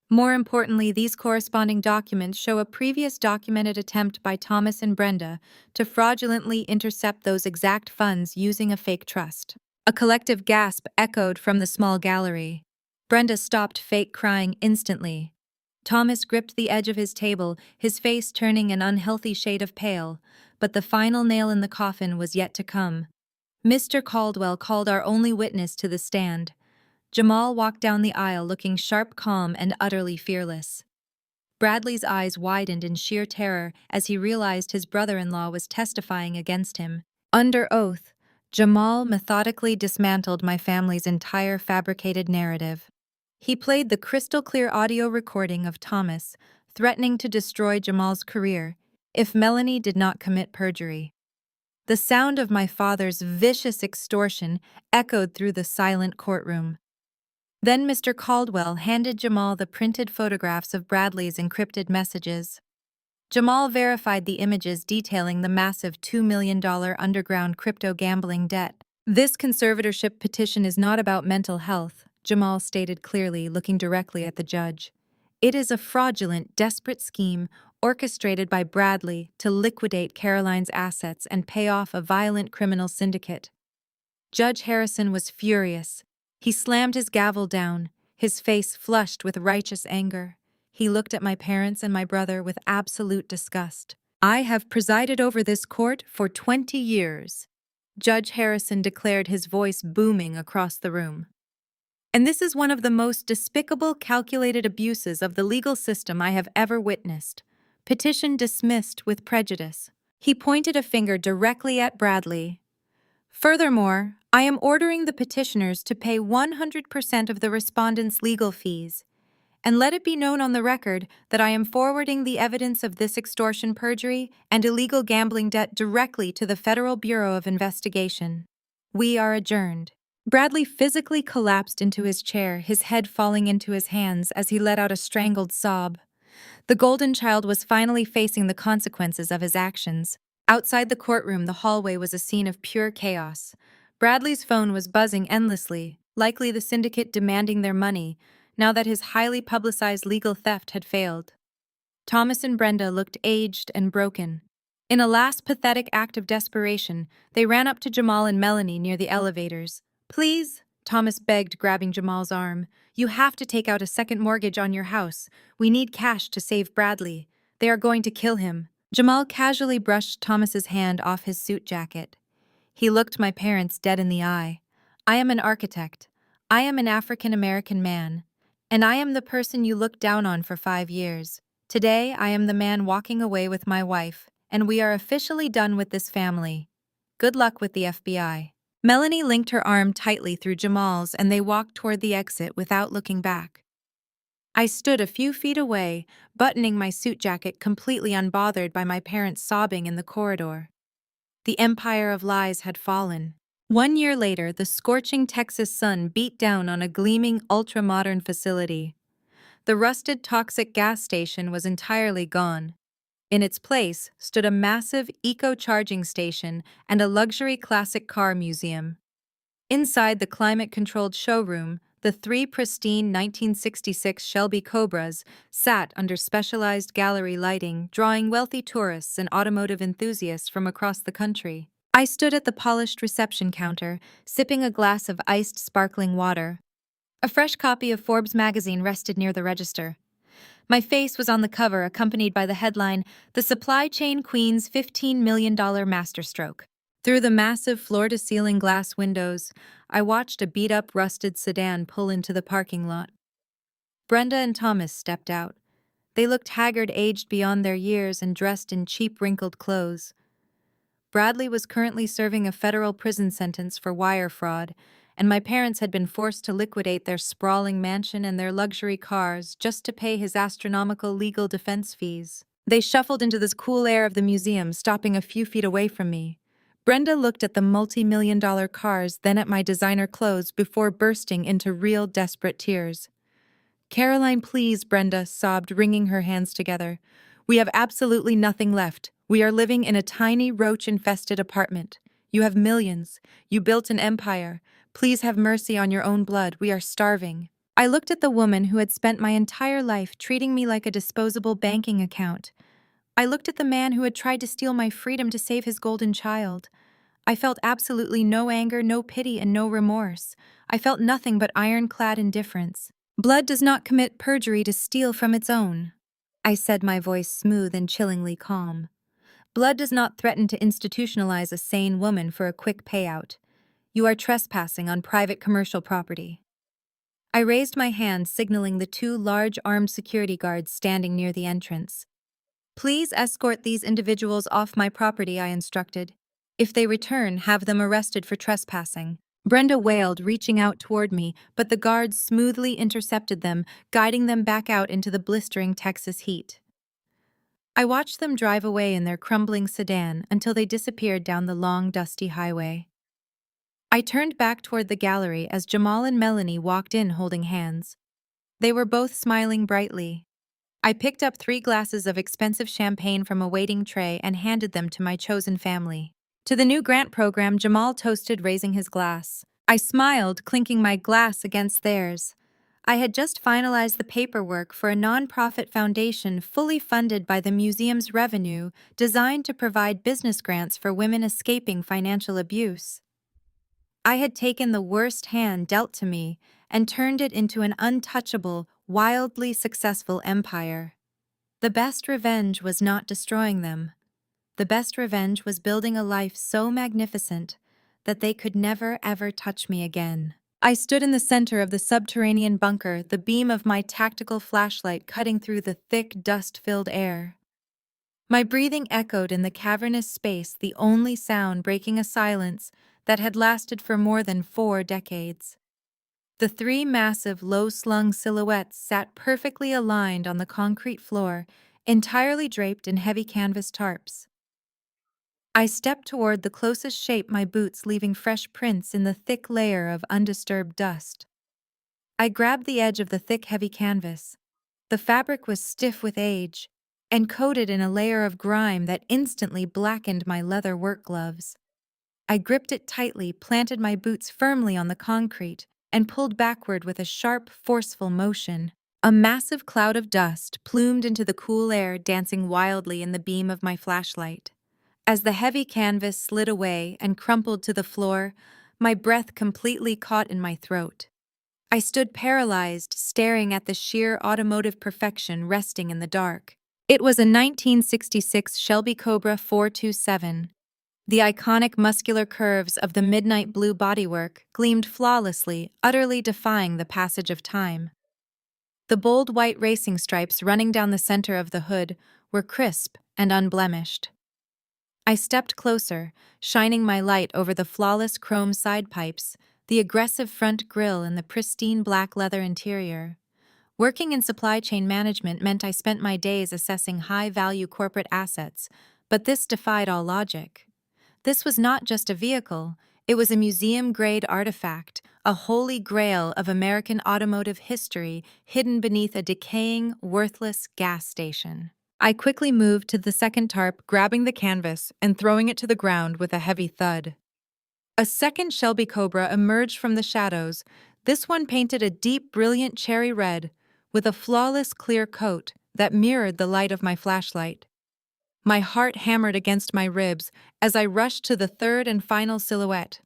More importantly, these corresponding documents show a previous documented attempt by Thomas and Brenda to fraudulently intercept those exact funds using a fake trust." A collective gasp echoed from the small gallery. Brenda stopped fake crying instantly. Thomas gripped the edge of his table, his face turning an unhealthy shade of pale, but the final nail in the coffin was yet to come. Mr. Caldwell called our only witness to the stand. Jamal walked down the aisle looking sharp, calm, and utterly fearless. Bradley's eyes widened in sheer terror as he realized his brother-in-law was testifying against him. Under oath, Jamal methodically dismantled my family's entire fabricated narrative. He played the crystal-clear audio recording of Thomas, threatening to destroy Jamal's career if Melanie did not commit perjury. The sound of my father's vicious extortion echoed through the silent courtroom. Then Mr. Caldwell handed Jamal the printed photographs of Bradley's encrypted messages. Jamal verified the images detailing the massive $2 million underground crypto gambling debt. "This conservatorship petition is not about mental health," Jamal stated clearly, looking directly at the judge. "It is a fraudulent, desperate scheme orchestrated by Bradley to liquidate Caroline's assets and pay off a violent criminal syndicate." Judge Harrison was furious. He slammed his gavel down, his face flushed with righteous anger. He looked at my parents and my brother with absolute disgust. "I have presided over this court for 20 years. Judge Harrison declared, his voice booming across the room. "And this is one of the most despicable, calculated abuses of the legal system I have ever witnessed. Petition dismissed with prejudice." He pointed a finger directly at Bradley. "Furthermore, I am ordering the petitioners to pay 100% of the respondents' legal fees. And let it be known on the record that I am forwarding the evidence of this extortion, perjury, and illegal gambling debt directly to the Federal Bureau of Investigation. We are adjourned." Bradley physically collapsed into his chair, his head falling into his hands as he let out a strangled sob. The golden child was finally facing the consequences of his actions. Outside the courtroom, the hallway was a scene of pure chaos. Bradley's phone was buzzing endlessly, likely the syndicate demanding their money, now that his highly publicized legal theft had failed. Thomas and Brenda looked aged and broken. In a last pathetic act of desperation, they ran up to Jamal and Melanie near the elevators. "Please," Thomas begged, grabbing Jamal's arm. "You have to take out a second mortgage on your house. We need cash to save Bradley. They are going to kill him." Jamal casually brushed Thomas's hand off his suit jacket. He looked my parents dead in the eye. "I am an architect. I am an African American man. And I am the person you looked down on for 5 years. Today, I am the man walking away with my wife, and we are officially done with this family. Good luck with the FBI." Melanie linked her arm tightly through Jamal's, and they walked toward the exit without looking back. I stood a few feet away, buttoning my suit jacket, completely unbothered by my parents sobbing in the corridor. The empire of lies had fallen. 1 year later, the scorching Texas sun beat down on a gleaming, ultra-modern facility. The rusted toxic gas station was entirely gone. In its place stood a massive eco-charging station and a luxury classic car museum. Inside the climate-controlled showroom, the three pristine 1966 Shelby Cobras sat under specialized gallery lighting, drawing wealthy tourists and automotive enthusiasts from across the country. I stood at the polished reception counter, sipping a glass of iced sparkling water. A fresh copy of Forbes magazine rested near the register. My face was on the cover, accompanied by the headline, "The Supply Chain Queen's $15 million Masterstroke." Through the massive floor-to-ceiling glass windows, I watched a beat-up, rusted sedan pull into the parking lot. Brenda and Thomas stepped out. They looked haggard, aged beyond their years, and dressed in cheap, wrinkled clothes. Bradley was currently serving a federal prison sentence for wire fraud, and my parents had been forced to liquidate their sprawling mansion and their luxury cars just to pay his astronomical legal defense fees. They shuffled into the cool air of the museum, stopping a few feet away from me. Brenda looked at the multi-million-dollar cars, then at my designer clothes before bursting into real desperate tears. "Caroline, please," Brenda sobbed, wringing her hands together. "We have absolutely nothing left. We are living in a tiny, roach-infested apartment. You have millions. You built an empire. Please have mercy on your own blood. We are starving." I looked at the woman who had spent my entire life treating me like a disposable banking account. I looked at the man who had tried to steal my freedom to save his golden child. I felt absolutely no anger, no pity, and no remorse. I felt nothing but ironclad indifference. "Blood does not commit perjury to steal from its own," I said, my voice smooth and chillingly calm. "Blood does not threaten to institutionalize a sane woman for a quick payout. You are trespassing on private commercial property." I raised my hand, signaling the two large armed security guards standing near the entrance. "Please escort these individuals off my property," I instructed. "If they return, have them arrested for trespassing." Brenda wailed, reaching out toward me, but the guards smoothly intercepted them, guiding them back out into the blistering Texas heat. I watched them drive away in their crumbling sedan until they disappeared down the long, dusty highway. I turned back toward the gallery as Jamal and Melanie walked in holding hands. They were both smiling brightly. I picked up 3 glasses of expensive champagne from a waiting tray and handed them to my chosen family. To the new grant program, Jamal toasted, raising his glass. I smiled, clinking my glass against theirs. I had just finalized the paperwork for a nonprofit foundation fully funded by the museum's revenue, designed to provide business grants for women escaping financial abuse. I had taken the worst hand dealt to me and turned it into an untouchable, wildly successful empire. The best revenge was not destroying them. The best revenge was building a life so magnificent that they could never ever touch me again. I stood in the center of the subterranean bunker, the beam of my tactical flashlight cutting through the thick, dust-filled air. My breathing echoed in the cavernous space, the only sound breaking a silence that had lasted for more than 4 decades. The 3 massive, low-slung silhouettes sat perfectly aligned on the concrete floor, entirely draped in heavy canvas tarps. I stepped toward the closest shape, my boots leaving fresh prints in the thick layer of undisturbed dust. I grabbed the edge of the thick, heavy canvas. The fabric was stiff with age, and coated in a layer of grime that instantly blackened my leather work gloves. I gripped it tightly, planted my boots firmly on the concrete, and pulled backward with a sharp, forceful motion. A massive cloud of dust plumed into the cool air, dancing wildly in the beam of my flashlight. As the heavy canvas slid away and crumpled to the floor, my breath completely caught in my throat. I stood paralyzed, staring at the sheer automotive perfection resting in the dark. It was a 1966 Shelby Cobra 427. The iconic muscular curves of the midnight blue bodywork gleamed flawlessly, utterly defying the passage of time. The bold white racing stripes running down the center of the hood were crisp and unblemished. I stepped closer, shining my light over the flawless chrome side pipes, the aggressive front grille, and the pristine black leather interior. Working in supply chain management meant I spent my days assessing high-value corporate assets, but this defied all logic. This was not just a vehicle, it was a museum-grade artifact, a holy grail of American automotive history hidden beneath a decaying, worthless gas station. I quickly moved to the second tarp, grabbing the canvas and throwing it to the ground with a heavy thud. A second Shelby Cobra emerged from the shadows, this one painted a deep, brilliant cherry red, with a flawless clear coat that mirrored the light of my flashlight. My heart hammered against my ribs as I rushed to the third and final silhouette.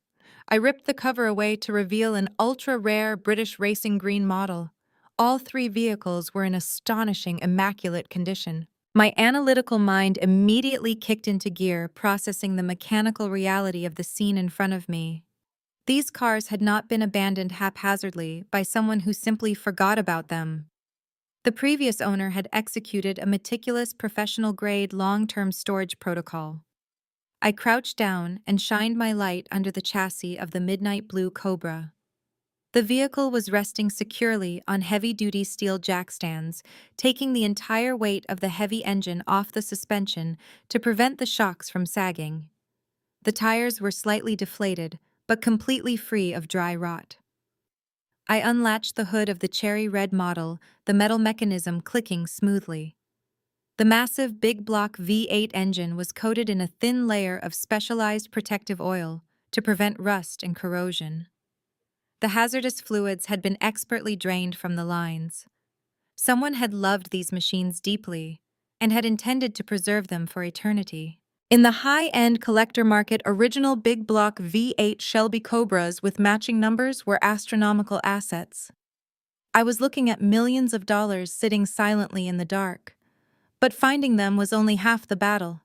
I ripped the cover away to reveal an ultra-rare British racing green model. All three vehicles were in astonishing, immaculate condition. My analytical mind immediately kicked into gear, processing the mechanical reality of the scene in front of me. These cars had not been abandoned haphazardly by someone who simply forgot about them. The previous owner had executed a meticulous professional-grade long-term storage protocol. I crouched down and shined my light under the chassis of the midnight blue Cobra. The vehicle was resting securely on heavy-duty steel jackstands, taking the entire weight of the heavy engine off the suspension to prevent the shocks from sagging. The tires were slightly deflated, but completely free of dry rot. I unlatched the hood of the cherry red model, the metal mechanism clicking smoothly. The massive big block V8 engine was coated in a thin layer of specialized protective oil to prevent rust and corrosion. The hazardous fluids had been expertly drained from the lines. Someone had loved these machines deeply and had intended to preserve them for eternity. In the high-end collector market, original big block V8 Shelby Cobras with matching numbers were astronomical assets. I was looking at millions of dollars sitting silently in the dark. But finding them was only half the battle.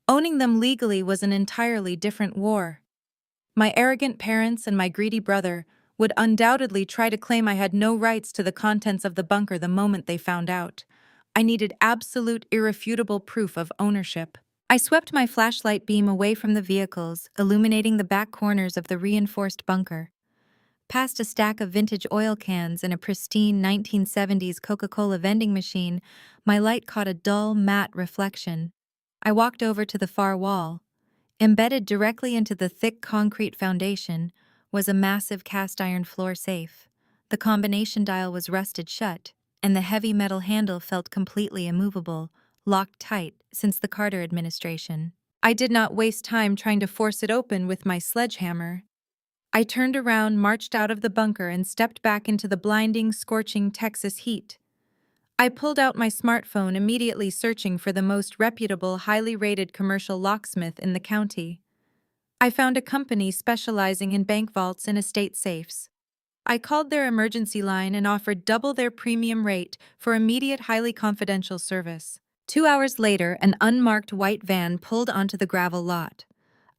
Owning them legally was an entirely different war. My arrogant parents and my greedy brother would undoubtedly try to claim I had no rights to the contents of the bunker the moment they found out. I needed absolute, irrefutable proof of ownership. I swept my flashlight beam away from the vehicles, illuminating the back corners of the reinforced bunker. Past a stack of vintage oil cans and a pristine 1970s Coca-Cola vending machine, my light caught a dull, matte reflection. I walked over to the far wall. Embedded directly into the thick concrete foundation was a massive cast-iron floor safe. The combination dial was rusted shut, and the heavy metal handle felt completely immovable, locked tight since the Carter administration. I did not waste time trying to force it open with my sledgehammer. I turned around, marched out of the bunker, and stepped back into the blinding, scorching Texas heat. I pulled out my smartphone, immediately searching for the most reputable, highly rated commercial locksmith in the county. I found a company specializing in bank vaults and estate safes. I called their emergency line and offered double their premium rate for immediate, highly confidential service. 2 hours later, an unmarked white van pulled onto the gravel lot.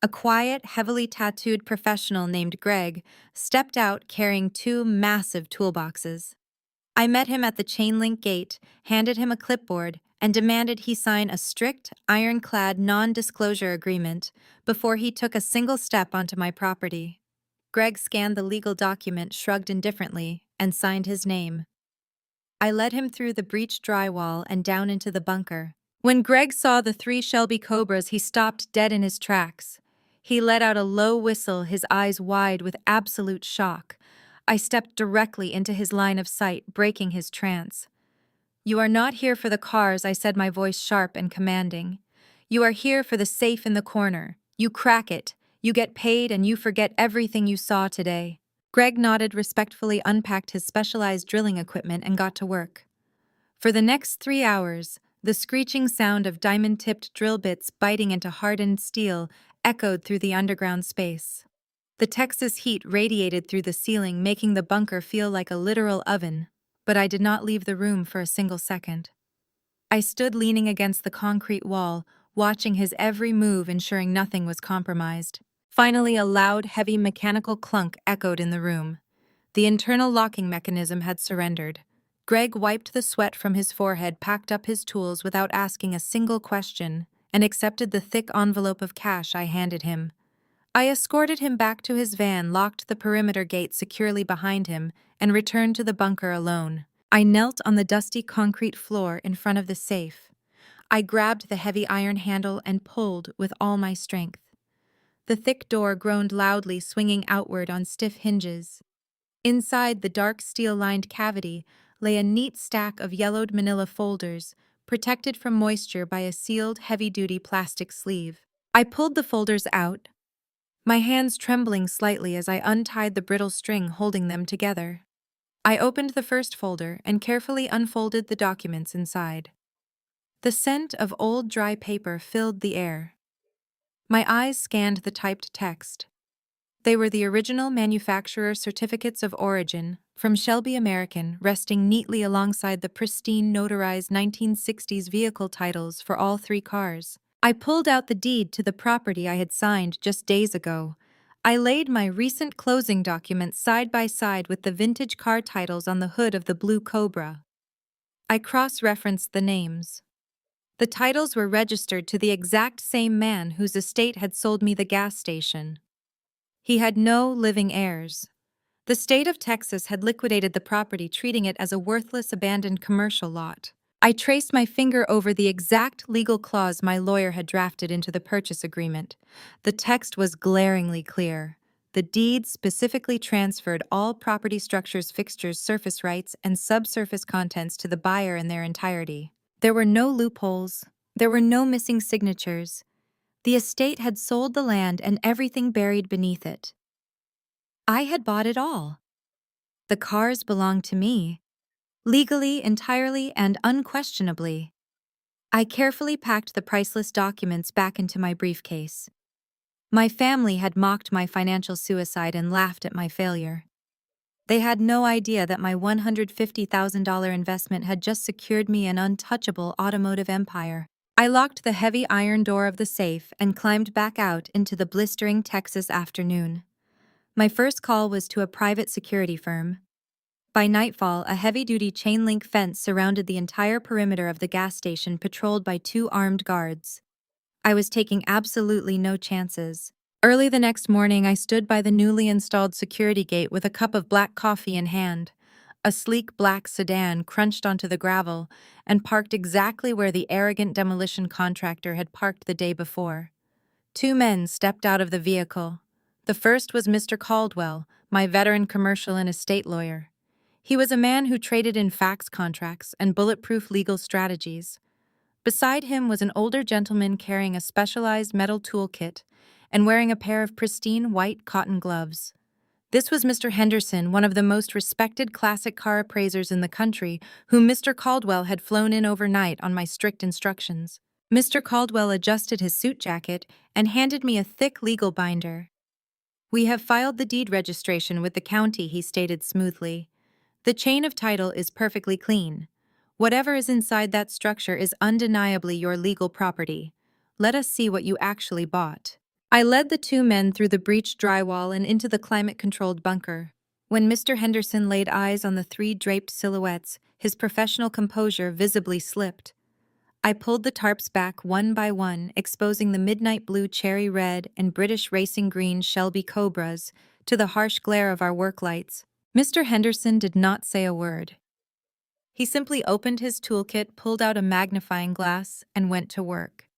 A quiet, heavily tattooed professional named Greg stepped out carrying 2 massive toolboxes. I met him at the chain-link gate, handed him a clipboard, and demanded he sign a strict, ironclad non-disclosure agreement before he took a single step onto my property. Greg scanned the legal document, shrugged indifferently, and signed his name. I led him through the breached drywall and down into the bunker. When Greg saw the 3 Shelby Cobras, he stopped dead in his tracks. He let out a low whistle, his eyes wide with absolute shock. I stepped directly into his line of sight, breaking his trance. "You are not here for the cars," I said, my voice sharp and commanding. "You are here for the safe in the corner. You crack it, you get paid, and you forget everything you saw today." Greg nodded, respectfully unpacked his specialized drilling equipment, and got to work. For the next 3 hours, the screeching sound of diamond-tipped drill bits biting into hardened steel echoed through the underground space. The Texas heat radiated through the ceiling, making the bunker feel like a literal oven, but I did not leave the room for a single second. I stood leaning against the concrete wall, watching his every move, ensuring nothing was compromised. Finally, a loud, heavy mechanical clunk echoed in the room. The internal locking mechanism had surrendered. Greg wiped the sweat from his forehead, packed up his tools without asking a single question, and accepted the thick envelope of cash I handed him. I escorted him back to his van, locked the perimeter gate securely behind him, and returned to the bunker alone. I knelt on the dusty concrete floor in front of the safe. I grabbed the heavy iron handle and pulled with all my strength. The thick door groaned loudly, swinging outward on stiff hinges. Inside the dark steel-lined cavity lay a neat stack of yellowed manila folders, protected from moisture by a sealed, heavy-duty plastic sleeve. I pulled the folders out, my hands trembling slightly as I untied the brittle string holding them together. I opened the first folder and carefully unfolded the documents inside. The scent of old dry paper filled the air. My eyes scanned the typed text. They were the original manufacturer certificates of origin from Shelby American, resting neatly alongside the pristine notarized 1960s vehicle titles for all 3 cars. I pulled out the deed to the property I had signed just days ago. I laid my recent closing documents side by side with the vintage car titles on the hood of the Blue Cobra. I cross-referenced the names. The titles were registered to the exact same man whose estate had sold me the gas station. He had no living heirs. The state of Texas had liquidated the property, treating it as a worthless, abandoned commercial lot. I traced my finger over the exact legal clause my lawyer had drafted into the purchase agreement. The text was glaringly clear. The deed specifically transferred all property structures, fixtures, surface rights, and subsurface contents to the buyer in their entirety. There were no loopholes. There were no missing signatures. The estate had sold the land and everything buried beneath it. I had bought it all. The cars belonged to me, legally, entirely, and unquestionably. I carefully packed the priceless documents back into my briefcase. My family had mocked my financial suicide and laughed at my failure. They had no idea that my $150,000 investment had just secured me an untouchable automotive empire. I locked the heavy iron door of the safe and climbed back out into the blistering Texas afternoon. My first call was to a private security firm. By nightfall, a heavy-duty chain-link fence surrounded the entire perimeter of the gas station, patrolled by 2 armed guards. I was taking absolutely no chances. Early the next morning, I stood by the newly installed security gate with a cup of black coffee in hand. A sleek black sedan crunched onto the gravel and parked exactly where the arrogant demolition contractor had parked the day before. 2 men stepped out of the vehicle. The first was Mr. Caldwell, my veteran commercial and estate lawyer. He was a man who traded in fax contracts and bulletproof legal strategies. Beside him was an older gentleman carrying a specialized metal toolkit and wearing a pair of pristine white cotton gloves. This was Mr. Henderson, one of the most respected classic car appraisers in the country, whom Mr. Caldwell had flown in overnight on my strict instructions. Mr. Caldwell adjusted his suit jacket and handed me a thick legal binder. "We have filed the deed registration with the county," he stated smoothly. "The chain of title is perfectly clean. Whatever is inside that structure is undeniably your legal property. Let us see what you actually bought." I led the 2 men through the breached drywall and into the climate-controlled bunker. When Mr. Henderson laid eyes on the 3 draped silhouettes, his professional composure visibly slipped. I pulled the tarps back one by one, exposing the midnight blue cherry red and British racing green Shelby Cobras to the harsh glare of our work lights. Mr. Henderson did not say a word. He simply opened his toolkit, pulled out a magnifying glass, and went to work.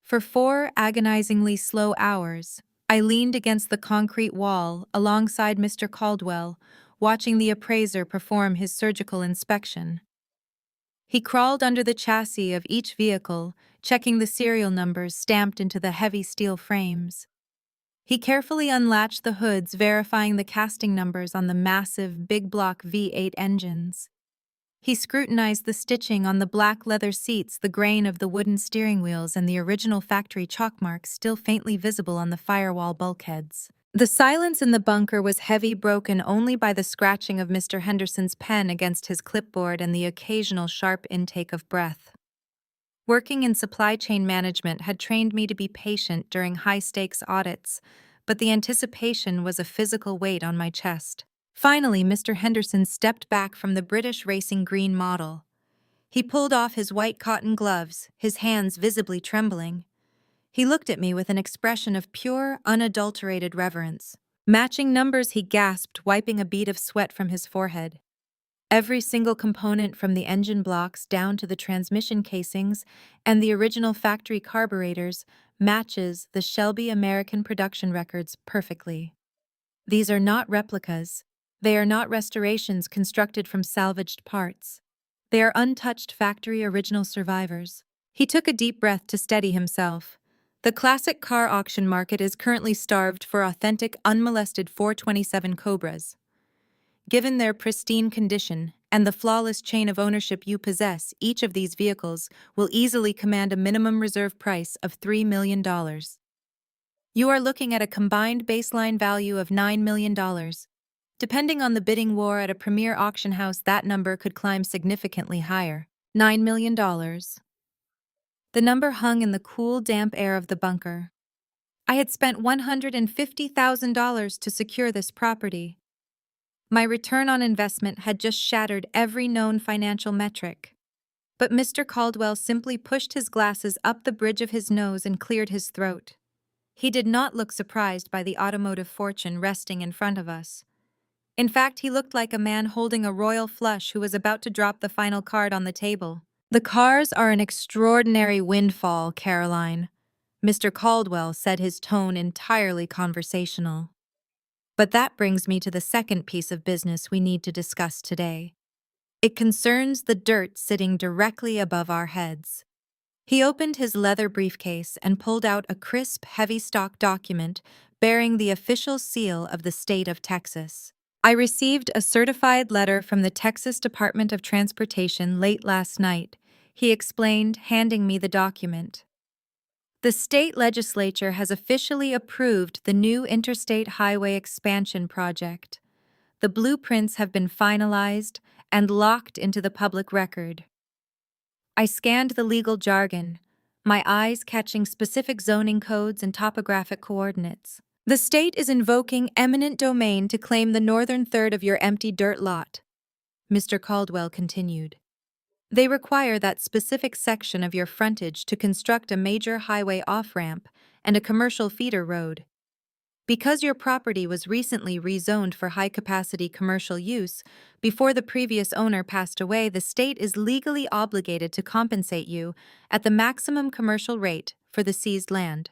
For 4 agonizingly slow hours, I leaned against the concrete wall alongside Mr. Caldwell, watching the appraiser perform his surgical inspection. He crawled under the chassis of each vehicle, checking the serial numbers stamped into the heavy steel frames. He carefully unlatched the hoods, verifying the casting numbers on the massive, big-block V8 engines. He scrutinized the stitching on the black leather seats, the grain of the wooden steering wheels, and the original factory chalk marks still faintly visible on the firewall bulkheads. The silence in the bunker was heavy, broken only by the scratching of Mr. Henderson's pen against his clipboard and the occasional sharp intake of breath. Working in supply chain management had trained me to be patient during high-stakes audits, but the anticipation was a physical weight on my chest. Finally, Mr. Henderson stepped back from the British racing green model. He pulled off his white cotton gloves, his hands visibly trembling. He looked at me with an expression of pure, unadulterated reverence. Matching numbers, he gasped, wiping a bead of sweat from his forehead. Every single component from the engine blocks down to the transmission casings and the original factory carburetors matches the Shelby American production records perfectly. These are not replicas. They are not restorations constructed from salvaged parts. They are untouched factory original survivors. He took a deep breath to steady himself. The classic car auction market is currently starved for authentic, unmolested 427 Cobras. Given their pristine condition and the flawless chain of ownership you possess, each of these vehicles will easily command a minimum reserve price of $3 million. You are looking at a combined baseline value of $9 million. Depending on the bidding war at a premier auction house, that number could climb significantly higher. $9 million. The number hung in the cool, damp air of the bunker. I had spent $150,000 to secure this property. My return on investment had just shattered every known financial metric. But Mr. Caldwell simply pushed his glasses up the bridge of his nose and cleared his throat. He did not look surprised by the automotive fortune resting in front of us. In fact, he looked like a man holding a royal flush who was about to drop the final card on the table. "The cars are an extraordinary windfall, Caroline," Mr. Caldwell said, his tone entirely conversational. "But that brings me to the second piece of business we need to discuss today. It concerns the dirt sitting directly above our heads." He opened his leather briefcase and pulled out a crisp, heavy-stock document bearing the official seal of the state of Texas. "I received a certified letter from the Texas Department of Transportation late last night," he explained, handing me the document. "The state legislature has officially approved the new interstate highway expansion project. The blueprints have been finalized and locked into the public record." I scanned the legal jargon, my eyes catching specific zoning codes and topographic coordinates. "The state is invoking eminent domain to claim the northern third of your empty dirt lot," Mr. Caldwell continued. "They require that specific section of your frontage to construct a major highway off-ramp and a commercial feeder road. Because your property was recently rezoned for high-capacity commercial use, before the previous owner passed away, the state is legally obligated to compensate you at the maximum commercial rate for the seized land.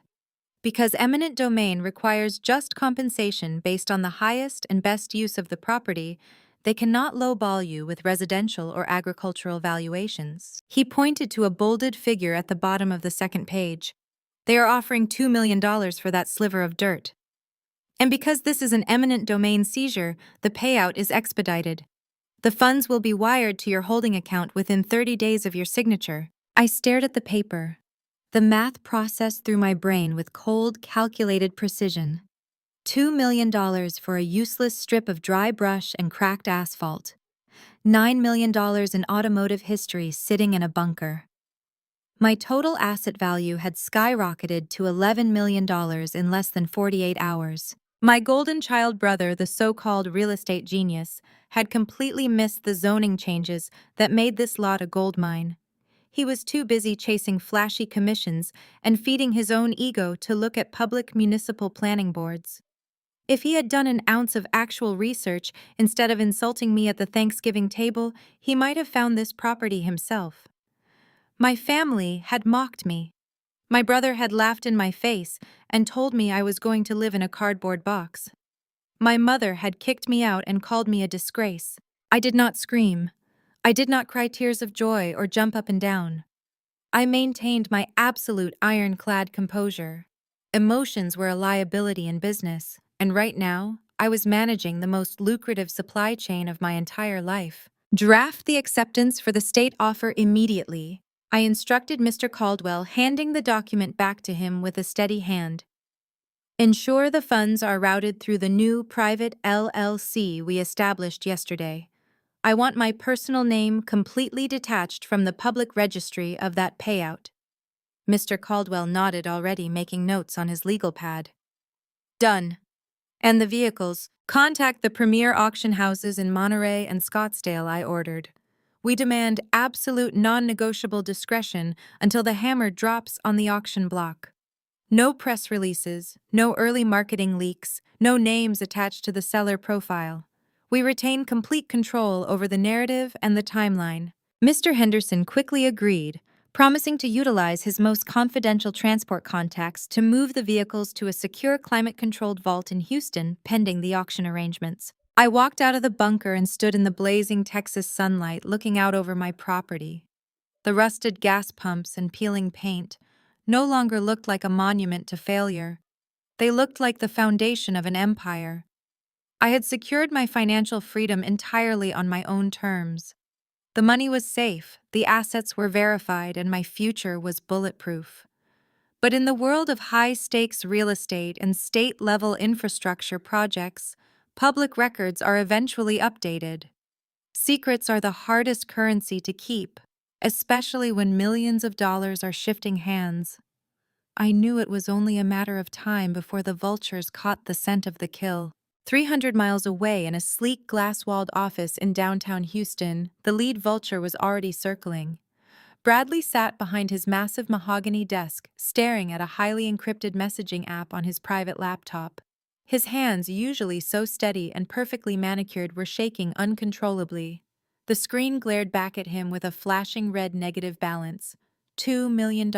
Because eminent domain requires just compensation based on the highest and best use of the property, they cannot lowball you with residential or agricultural valuations." He pointed to a bolded figure at the bottom of the second page. "They are offering $2 million for that sliver of dirt. And because this is an eminent domain seizure, the payout is expedited. The funds will be wired to your holding account within 30 days of your signature." I stared at the paper. The math processed through my brain with cold, calculated precision. $2 million for a useless strip of dry brush and cracked asphalt. $9 million in automotive history sitting in a bunker. My total asset value had skyrocketed to $11 million in less than 48 hours. My golden child brother, the so-called real estate genius, had completely missed the zoning changes that made this lot a gold mine. He was too busy chasing flashy commissions and feeding his own ego to look at public municipal planning boards. If he had done an ounce of actual research instead of insulting me at the Thanksgiving table, he might have found this property himself. My family had mocked me. My brother had laughed in my face and told me I was going to live in a cardboard box. My mother had kicked me out and called me a disgrace. I did not scream. I did not cry tears of joy or jump up and down. I maintained my absolute ironclad composure. Emotions were a liability in business, and right now, I was managing the most lucrative supply chain of my entire life. Draft the acceptance for the state offer immediately, I instructed Mr. Caldwell, handing the document back to him with a steady hand. Ensure the funds are routed through the new private LLC we established yesterday. I want my personal name completely detached from the public registry of that payout. Mr. Caldwell nodded, already making notes on his legal pad. Done. And the vehicles, contact the premier auction houses in Monterey and Scottsdale, I ordered. We demand absolute non-negotiable discretion until the hammer drops on the auction block. No press releases, no early marketing leaks, no names attached to the seller profile. We retain complete control over the narrative and the timeline. Mr. Henderson quickly agreed, promising to utilize his most confidential transport contacts to move the vehicles to a secure climate-controlled vault in Houston pending the auction arrangements. I walked out of the bunker and stood in the blazing Texas sunlight looking out over my property. The rusted gas pumps and peeling paint no longer looked like a monument to failure. They looked like the foundation of an empire. I had secured my financial freedom entirely on my own terms. The money was safe, the assets were verified, and my future was bulletproof. But in the world of high-stakes real estate and state-level infrastructure projects, public records are eventually updated. Secrets are the hardest currency to keep, especially when millions of dollars are shifting hands. I knew it was only a matter of time before the vultures caught the scent of the kill. 300 miles away in a sleek glass-walled office in downtown Houston, the lead vulture was already circling. Bradley sat behind his massive mahogany desk, staring at a highly encrypted messaging app on his private laptop. His hands, usually so steady and perfectly manicured, were shaking uncontrollably. The screen glared back at him with a flashing red negative balance. $2 million.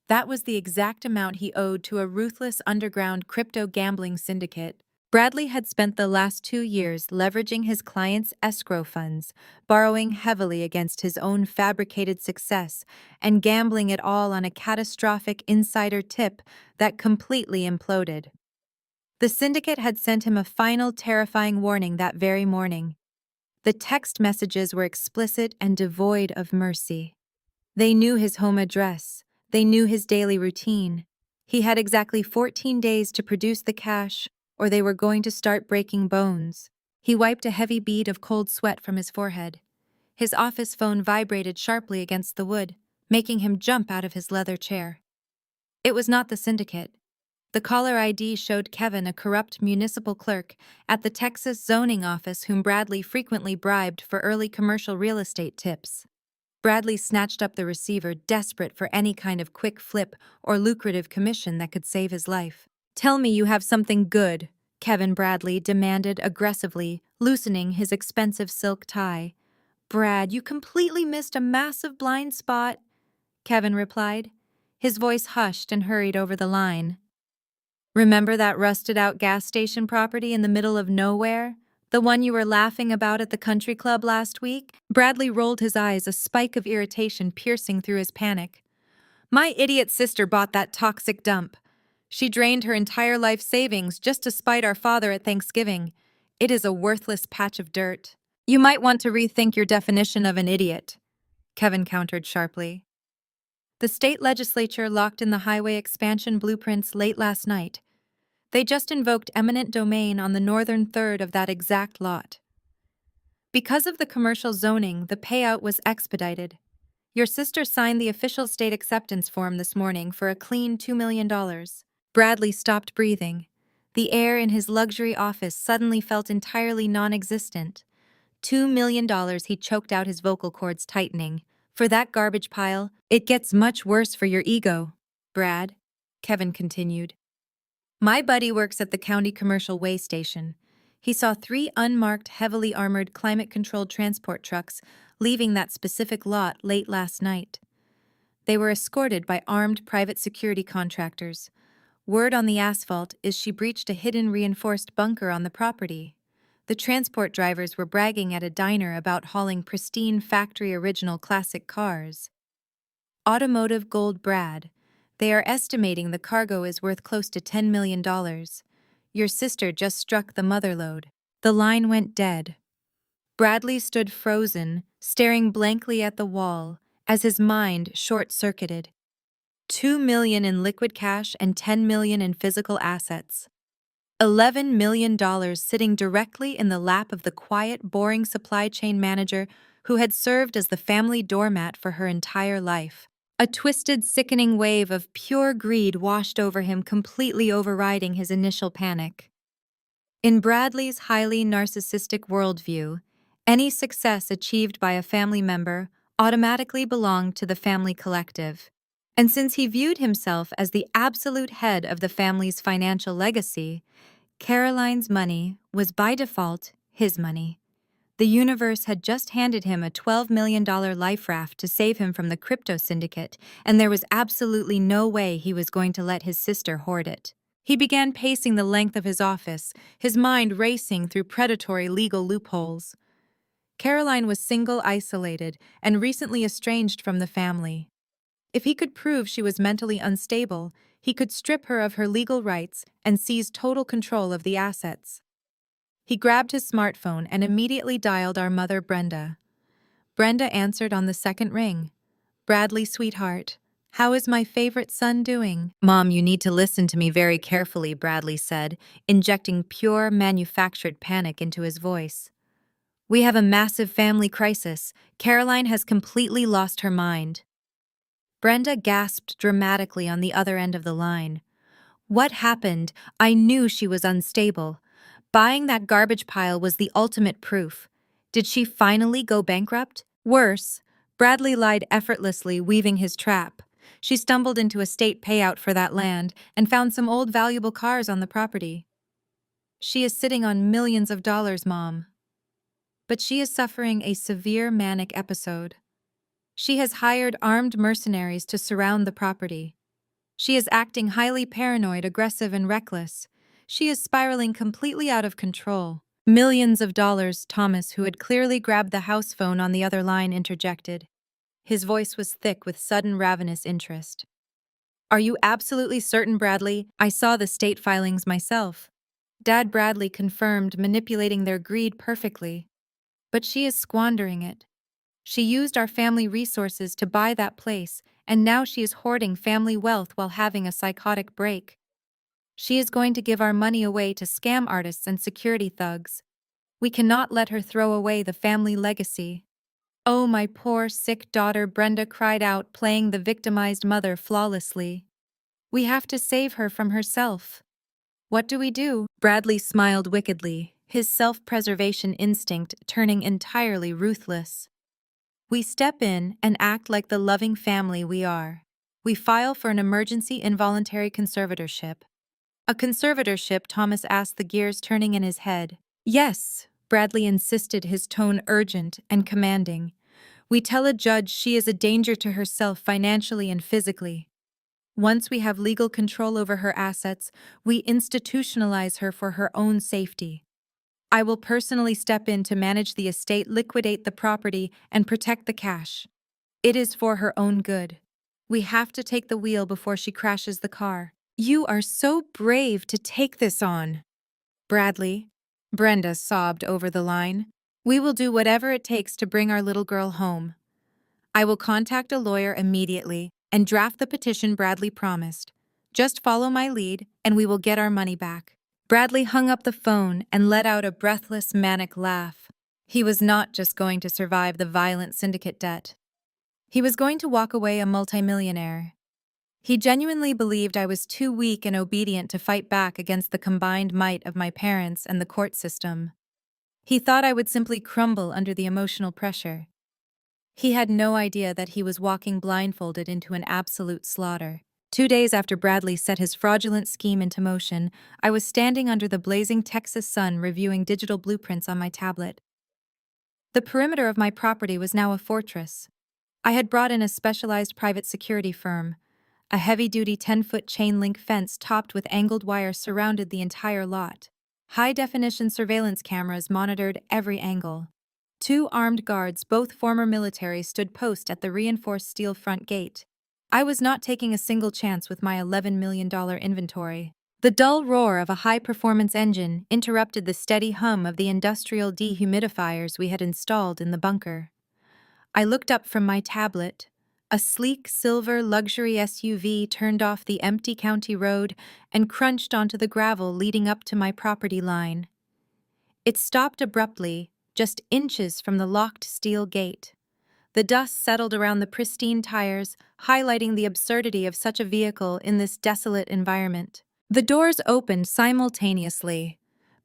That was the exact amount he owed to a ruthless underground crypto gambling syndicate. Bradley had spent the last 2 years leveraging his clients' escrow funds, borrowing heavily against his own fabricated success, and gambling it all on a catastrophic insider tip that completely imploded. The syndicate had sent him a final terrifying warning that very morning. The text messages were explicit and devoid of mercy. They knew his home address. They knew his daily routine. He had exactly 14 days to produce the cash, or they were going to start breaking bones. He wiped a heavy bead of cold sweat from his forehead. His office phone vibrated sharply against the wood, making him jump out of his leather chair. It was not the syndicate. The caller ID showed Kevin, a corrupt municipal clerk at the Texas zoning office whom Bradley frequently bribed for early commercial real estate tips. Bradley snatched up the receiver, desperate for any kind of quick flip or lucrative commission that could save his life. "Tell me you have something good," Kevin Bradley demanded aggressively, loosening his expensive silk tie. "Brad, you completely missed a massive blind spot," Kevin replied. His voice hushed and hurried over the line. "Remember that rusted-out gas station property in the middle of nowhere? The one you were laughing about at the country club last week?" Bradley rolled his eyes, a spike of irritation piercing through his panic. "My idiot sister bought that toxic dump. She drained her entire life savings just to spite our father at Thanksgiving. It is a worthless patch of dirt." "You might want to rethink your definition of an idiot," Kevin countered sharply. The state legislature locked in the highway expansion blueprints late last night. They just invoked eminent domain on the northern third of that exact lot. Because of the commercial zoning, the payout was expedited. Your sister signed the official state acceptance form this morning for a clean $2 million. Bradley stopped breathing. The air in his luxury office suddenly felt entirely non-existent. $2 million, he choked out, his vocal cords tightening. "For that garbage pile, it gets much worse for your ego, Brad," Kevin continued. "My buddy works at the county commercial way station. He saw 3 unmarked, heavily armored, climate-controlled transport trucks leaving that specific lot late last night. They were escorted by armed private security contractors. Word on the asphalt is she breached a hidden reinforced bunker on the property. The transport drivers were bragging at a diner about hauling pristine factory original classic cars. Automotive Gold Brad. They are estimating the cargo is worth close to $10 million. Your sister just struck the motherlode. The line went dead. Bradley stood frozen, staring blankly at the wall, as his mind short-circuited. $2 million in liquid cash and $10 million in physical assets. $11 million sitting directly in the lap of the quiet, boring supply chain manager who had served as the family doormat for her entire life. A twisted, sickening wave of pure greed washed over him, completely overriding his initial panic. In Bradley's highly narcissistic worldview, any success achieved by a family member automatically belonged to the family collective. And since he viewed himself as the absolute head of the family's financial legacy, Caroline's money was by default his money. The universe had just handed him a $12 million life raft to save him from the crypto syndicate, and there was absolutely no way he was going to let his sister hoard it. He began pacing the length of his office, his mind racing through predatory legal loopholes. Caroline was single, isolated, and recently estranged from the family. If he could prove she was mentally unstable, he could strip her of her legal rights and seize total control of the assets. He grabbed his smartphone and immediately dialed our mother, Brenda. Brenda answered on the second ring. "Bradley, sweetheart, how is my favorite son doing?" "Mom, you need to listen to me very carefully," Bradley said, injecting pure, manufactured panic into his voice. "We have a massive family crisis. Caroline has completely lost her mind." Brenda gasped dramatically on the other end of the line. "What happened? I knew she was unstable. Buying that garbage pile was the ultimate proof. Did she finally go bankrupt?" "Worse." Bradley lied effortlessly, weaving his trap. "She stumbled into a state payout for that land and found some old valuable cars on the property. She is sitting on millions of dollars, Mom. But she is suffering a severe manic episode. She has hired armed mercenaries to surround the property. She is acting highly paranoid, aggressive, and reckless. She is spiraling completely out of control." "Millions of dollars," Thomas, who had clearly grabbed the house phone on the other line, interjected. His voice was thick with sudden ravenous interest. "Are you absolutely certain, Bradley? I saw the state filings myself." Dad Bradley confirmed, manipulating their greed perfectly. "But she is squandering it. She used our family resources to buy that place, and now she is hoarding family wealth while having a psychotic break. She is going to give our money away to scam artists and security thugs. We cannot let her throw away the family legacy." "Oh, my poor, sick daughter," Brenda cried out, playing the victimized mother flawlessly. "We have to save her from herself." "What do we do?" Bradley smiled wickedly, his self-preservation instinct turning entirely ruthless. "We step in and act like the loving family we are. We file for an emergency involuntary conservatorship." "A conservatorship?" Thomas asked, the gears turning in his head. "Yes," Bradley insisted, his tone urgent and commanding. "We tell a judge she is a danger to herself financially and physically. Once we have legal control over her assets, we institutionalize her for her own safety. I will personally step in to manage the estate, liquidate the property, and protect the cash. It is for her own good. We have to take the wheel before she crashes the car." "You are so brave to take this on, Bradley," Brenda sobbed over the line. "We will do whatever it takes to bring our little girl home. I will contact a lawyer immediately and draft the petition Bradley promised. Just follow my lead, and we will get our money back." Bradley hung up the phone and let out a breathless, manic laugh. He was not just going to survive the violent syndicate debt. He was going to walk away a multimillionaire. He genuinely believed I was too weak and obedient to fight back against the combined might of my parents and the court system. He thought I would simply crumble under the emotional pressure. He had no idea that he was walking blindfolded into an absolute slaughter. 2 days after Bradley set his fraudulent scheme into motion, I was standing under the blazing Texas sun reviewing digital blueprints on my tablet. The perimeter of my property was now a fortress. I had brought in a specialized private security firm. A heavy-duty 10-foot chain-link fence topped with angled wire surrounded the entire lot. High-definition surveillance cameras monitored every angle. Two armed guards, both former military, stood post at the reinforced steel front gate. I was not taking a single chance with my $11 million inventory. The dull roar of a high-performance engine interrupted the steady hum of the industrial dehumidifiers we had installed in the bunker. I looked up from my tablet. A sleek silver luxury SUV turned off the empty county road and crunched onto the gravel leading up to my property line. It stopped abruptly, just inches from the locked steel gate. The dust settled around the pristine tires, highlighting the absurdity of such a vehicle in this desolate environment. The doors opened simultaneously.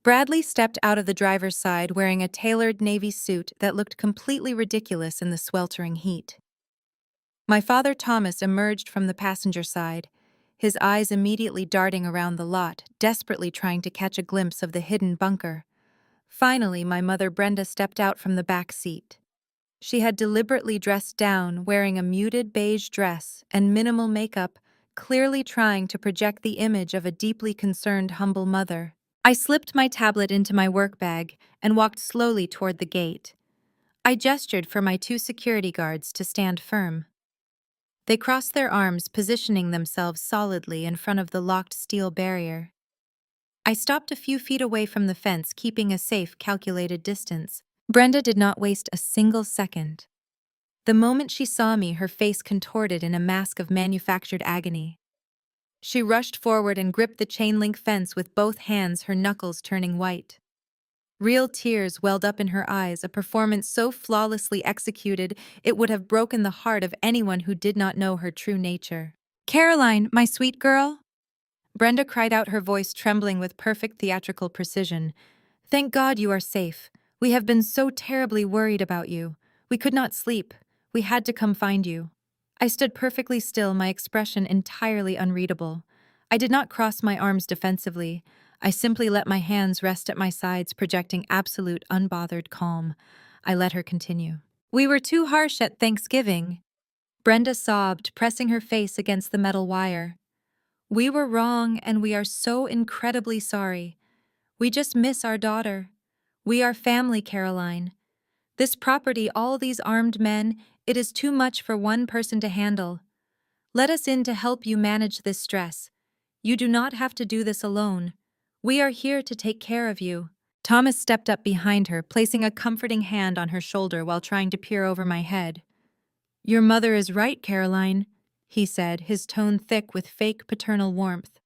Bradley stepped out of the driver's side wearing a tailored navy suit that looked completely ridiculous in the sweltering heat. My father Thomas emerged from the passenger side, his eyes immediately darting around the lot, desperately trying to catch a glimpse of the hidden bunker. Finally, my mother Brenda stepped out from the back seat. She had deliberately dressed down, wearing a muted beige dress and minimal makeup, clearly trying to project the image of a deeply concerned, humble mother. I slipped my tablet into my work bag and walked slowly toward the gate. I gestured for my two security guards to stand firm. They crossed their arms, positioning themselves solidly in front of the locked steel barrier. I stopped a few feet away from the fence, keeping a safe, calculated distance. Brenda did not waste a single second. The moment she saw me, her face contorted in a mask of manufactured agony. She rushed forward and gripped the chain-link fence with both hands, her knuckles turning white. Real tears welled up in her eyes, a performance so flawlessly executed it would have broken the heart of anyone who did not know her true nature. "Caroline, my sweet girl?" Brenda cried out, her voice trembling with perfect theatrical precision. "Thank God you are safe. We have been so terribly worried about you. We could not sleep. We had to come find you." I stood perfectly still, my expression entirely unreadable. I did not cross my arms defensively. I simply let my hands rest at my sides, projecting absolute unbothered calm. I let her continue. "We were too harsh at Thanksgiving." Brenda sobbed, pressing her face against the metal wire. "We were wrong, and we are so incredibly sorry. We just miss our daughter. We are family, Caroline. This property, all these armed men, it is too much for one person to handle. Let us in to help you manage this stress. You do not have to do this alone. We are here to take care of you." Thomas stepped up behind her, placing a comforting hand on her shoulder while trying to peer over my head. "Your mother is right, Caroline," he said, his tone thick with fake paternal warmth.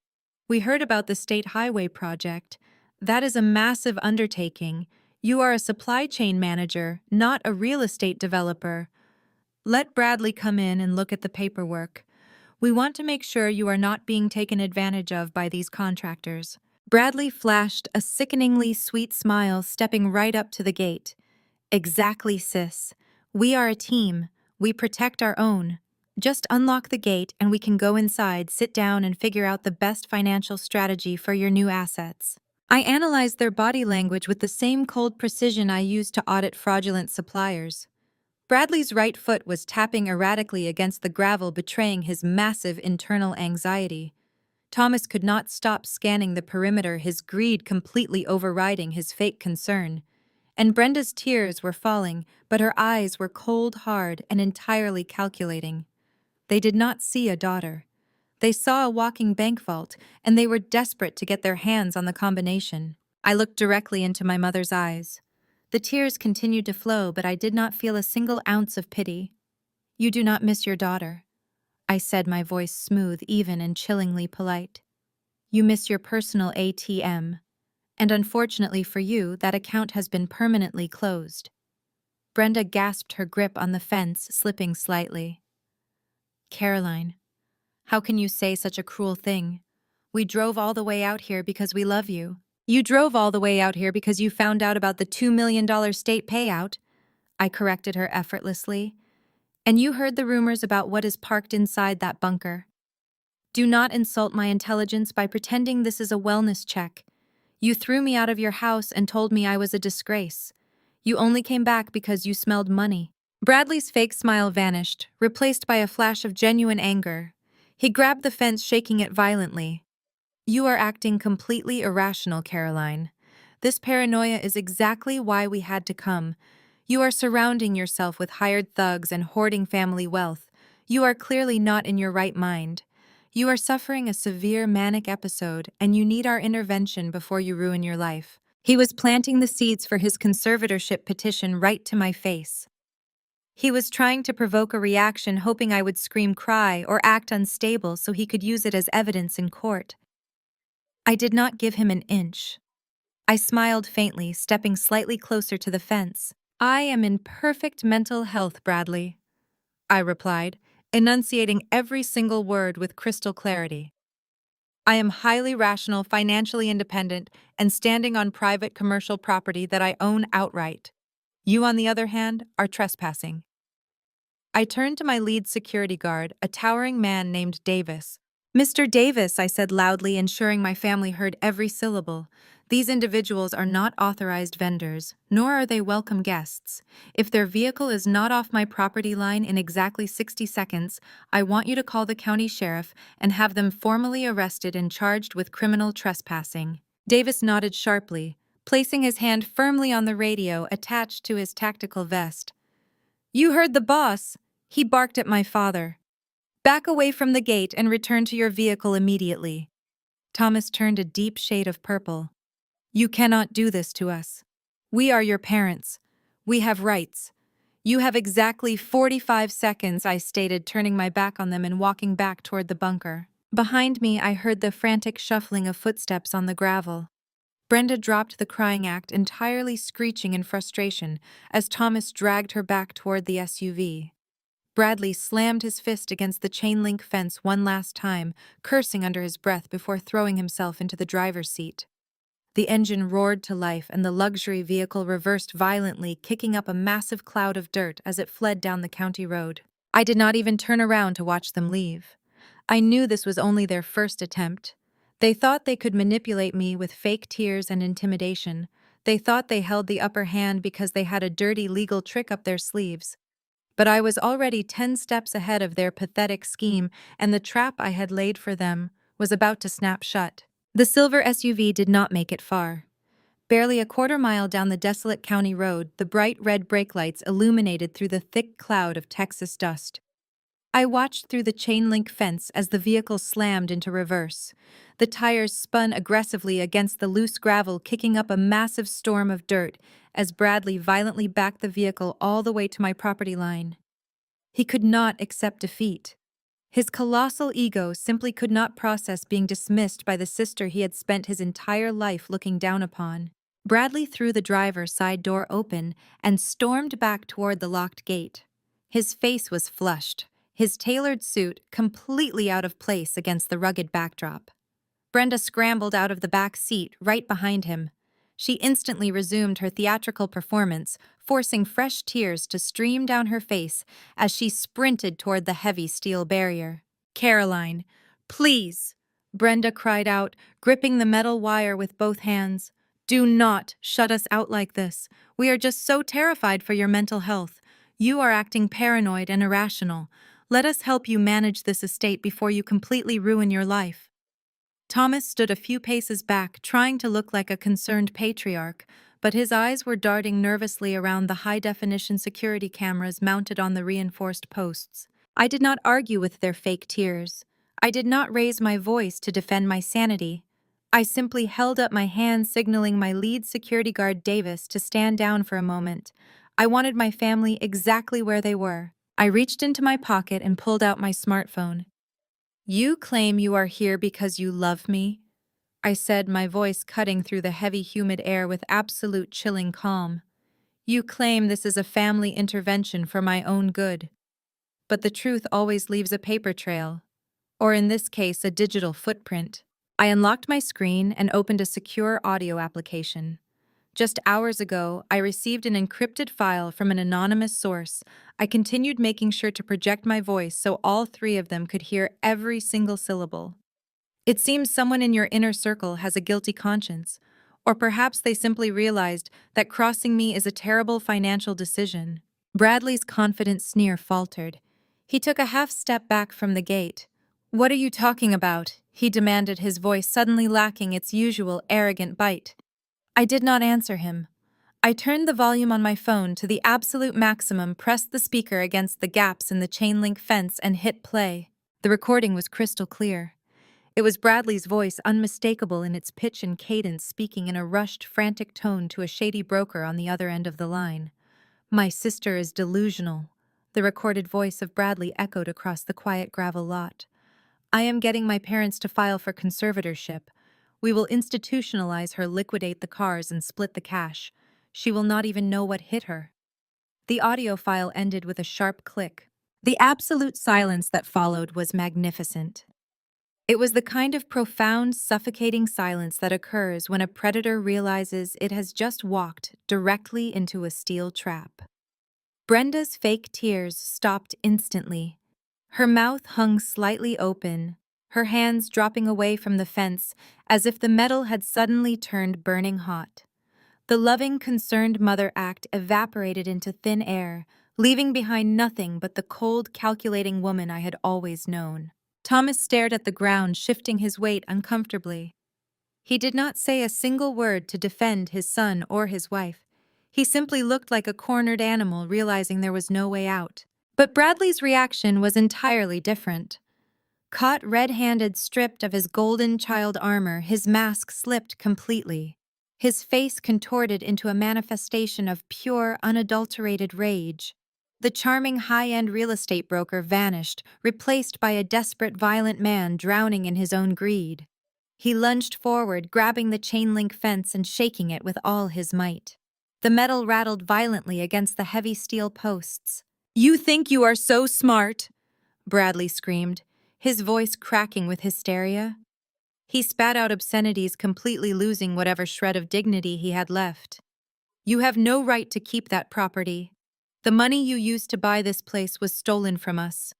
"We heard about the state highway project. That is a massive undertaking. You are a supply chain manager, not a real estate developer. Let Bradley come in and look at the paperwork. We want to make sure you are not being taken advantage of by these contractors." Bradley flashed a sickeningly sweet smile, stepping right up to the gate. "Exactly, sis. We are a team. We protect our own. Just unlock the gate and we can go inside, sit down, and figure out the best financial strategy for your new assets." I analyzed their body language with the same cold precision I used to audit fraudulent suppliers. Bradley's right foot was tapping erratically against the gravel, betraying his massive internal anxiety. Thomas could not stop scanning the perimeter, his greed completely overriding his fake concern. And Brenda's tears were falling, but her eyes were cold hard and entirely calculating. They did not see a daughter. They saw a walking bank vault, and they were desperate to get their hands on the combination. I looked directly into my mother's eyes. The tears continued to flow, but I did not feel a single ounce of pity. "You do not miss your daughter," I said, my voice smooth, even, and chillingly polite. "You miss your personal ATM. And unfortunately for you, that account has been permanently closed." Brenda gasped, her grip on the fence slipping slightly. "Caroline, how can you say such a cruel thing? We drove all the way out here because we love you." "You drove all the way out here because you found out about the $2 million state payout," I corrected her effortlessly. "And you heard the rumors about what is parked inside that bunker. Do not insult my intelligence by pretending this is a wellness check. You threw me out of your house and told me I was a disgrace. You only came back because you smelled money." Bradley's fake smile vanished, replaced by a flash of genuine anger. He grabbed the fence, shaking it violently. "You are acting completely irrational, Caroline. This paranoia is exactly why we had to come. You are surrounding yourself with hired thugs and hoarding family wealth. You are clearly not in your right mind. You are suffering a severe manic episode, and you need our intervention before you ruin your life. He was planting the seeds for his conservatorship petition right to my face. He was trying to provoke a reaction, hoping I would scream, cry, or act unstable so he could use it as evidence in court. I did not give him an inch. I smiled faintly, stepping slightly closer to the fence. I am in perfect mental health, Bradley, I replied, enunciating every single word with crystal clarity. I am highly rational, financially independent, and standing on private commercial property that I own outright. You, on the other hand, are trespassing. I turned to my lead security guard, a towering man named Davis. Mr. Davis, I said loudly, ensuring my family heard every syllable. These individuals are not authorized vendors, nor are they welcome guests. If their vehicle is not off my property line in exactly 60 seconds, I want you to call the county sheriff and have them formally arrested and charged with criminal trespassing. Davis nodded sharply, placing his hand firmly on the radio attached to his tactical vest. You heard the boss, he barked at my father. Back away from the gate and return to your vehicle immediately. Thomas turned a deep shade of purple. You cannot do this to us. We are your parents. We have rights. You have exactly 45 seconds, I stated, turning my back on them and walking back toward the bunker. Behind me, I heard the frantic shuffling of footsteps on the gravel. Brenda dropped the crying act, entirely screeching in frustration as Thomas dragged her back toward the SUV. Bradley slammed his fist against the chain-link fence one last time, cursing under his breath before throwing himself into the driver's seat. The engine roared to life and the luxury vehicle reversed violently, kicking up a massive cloud of dirt as it fled down the county road. I did not even turn around to watch them leave. I knew this was only their first attempt. They thought they could manipulate me with fake tears and intimidation. They thought they held the upper hand because they had a dirty legal trick up their sleeves. But I was already 10 steps ahead of their pathetic scheme, and the trap I had laid for them was about to snap shut. The silver SUV did not make it far. Barely a quarter-mile down the desolate county road, the bright red brake lights illuminated through the thick cloud of Texas dust. I watched through the chain-link fence as the vehicle slammed into reverse. The tires spun aggressively against the loose gravel, kicking up a massive storm of dirt as Bradley violently backed the vehicle all the way to my property line. He could not accept defeat. His colossal ego simply could not process being dismissed by the sister he had spent his entire life looking down upon. Bradley threw the driver's side door open and stormed back toward the locked gate. His face was flushed, his tailored suit completely out of place against the rugged backdrop. Brenda scrambled out of the back seat right behind him. She instantly resumed her theatrical performance, forcing fresh tears to stream down her face as she sprinted toward the heavy steel barrier. Caroline, please, Brenda cried out, gripping the metal wire with both hands. Do not shut us out like this. We are just so terrified for your mental health. You are acting paranoid and irrational. Let us help you manage this estate before you completely ruin your life. Thomas stood a few paces back, trying to look like a concerned patriarch, but his eyes were darting nervously around the high-definition security cameras mounted on the reinforced posts. I did not argue with their fake tears. I did not raise my voice to defend my sanity. I simply held up my hand, signaling my lead security guard Davis to stand down for a moment. I wanted my family exactly where they were. I reached into my pocket and pulled out my smartphone. You claim you are here because you love me? I said, my voice cutting through the heavy, humid air with absolute chilling calm. You claim this is a family intervention for my own good. But the truth always leaves a paper trail, or in this case, a digital footprint. I unlocked my screen and opened a secure audio application. Just hours ago, I received an encrypted file from an anonymous source. I continued making sure to project my voice so all three of them could hear every single syllable. It seems someone in your inner circle has a guilty conscience, or perhaps they simply realized that crossing me is a terrible financial decision. Bradley's confident sneer faltered. He took a half step back from the gate. What are you talking about? He demanded, his voice suddenly lacking its usual arrogant bite. I did not answer him. I turned the volume on my phone to the absolute maximum, pressed the speaker against the gaps in the chain link fence, and hit play. The recording was crystal clear. It was Bradley's voice, unmistakable in its pitch and cadence, speaking in a rushed, frantic tone to a shady broker on the other end of the line. "My sister is delusional," the recorded voice of Bradley echoed across the quiet gravel lot. "I am getting my parents to file for conservatorship. We will institutionalize her, liquidate the cars, and split the cash. She will not even know what hit her." The audio file ended with a sharp click. The absolute silence that followed was magnificent. It was the kind of profound, suffocating silence that occurs when a predator realizes it has just walked directly into a steel trap. Brenda's fake tears stopped instantly. Her mouth hung slightly open, her hands dropping away from the fence as if the metal had suddenly turned burning hot. The loving, concerned mother act evaporated into thin air, leaving behind nothing but the cold, calculating woman I had always known. Thomas stared at the ground, shifting his weight uncomfortably. He did not say a single word to defend his son or his wife. He simply looked like a cornered animal, realizing there was no way out. But Bradley's reaction was entirely different. Caught red-handed, stripped of his golden child armor, his mask slipped completely. His face contorted into a manifestation of pure, unadulterated rage. The charming high-end real estate broker vanished, replaced by a desperate, violent man drowning in his own greed. He lunged forward, grabbing the chain-link fence and shaking it with all his might. The metal rattled violently against the heavy steel posts. "You think you are so smart?" Bradley screamed, his voice cracking with hysteria. He spat out obscenities, completely losing whatever shred of dignity he had left. "You have no right to keep that property. The money you used to buy this place was stolen from us.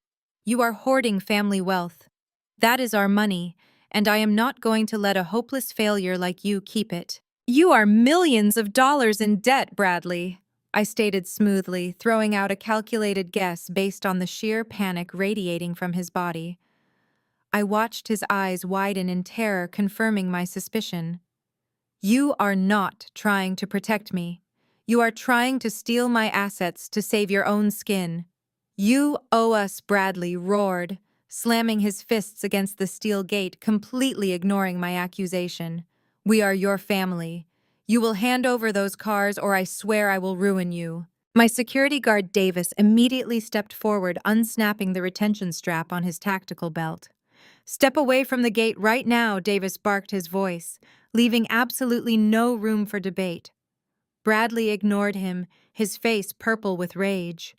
You are hoarding family wealth. That is our money, and I am not going to let a hopeless failure like you keep it." "You are millions of dollars in debt, Bradley," I stated smoothly, throwing out a calculated guess based on the sheer panic radiating from his body. I watched his eyes widen in terror, confirming my suspicion. "You are not trying to protect me. You are trying to steal my assets to save your own skin. You owe us," Bradley roared, slamming his fists against the steel gate, completely ignoring my accusation. "We are your family. You will hand over those cars, or I swear I will ruin you." My security guard Davis immediately stepped forward, unsnapping the retention strap on his tactical belt. "Step away from the gate right now," Davis barked, his voice, leaving absolutely no room for debate. Bradley ignored him, his face purple with rage.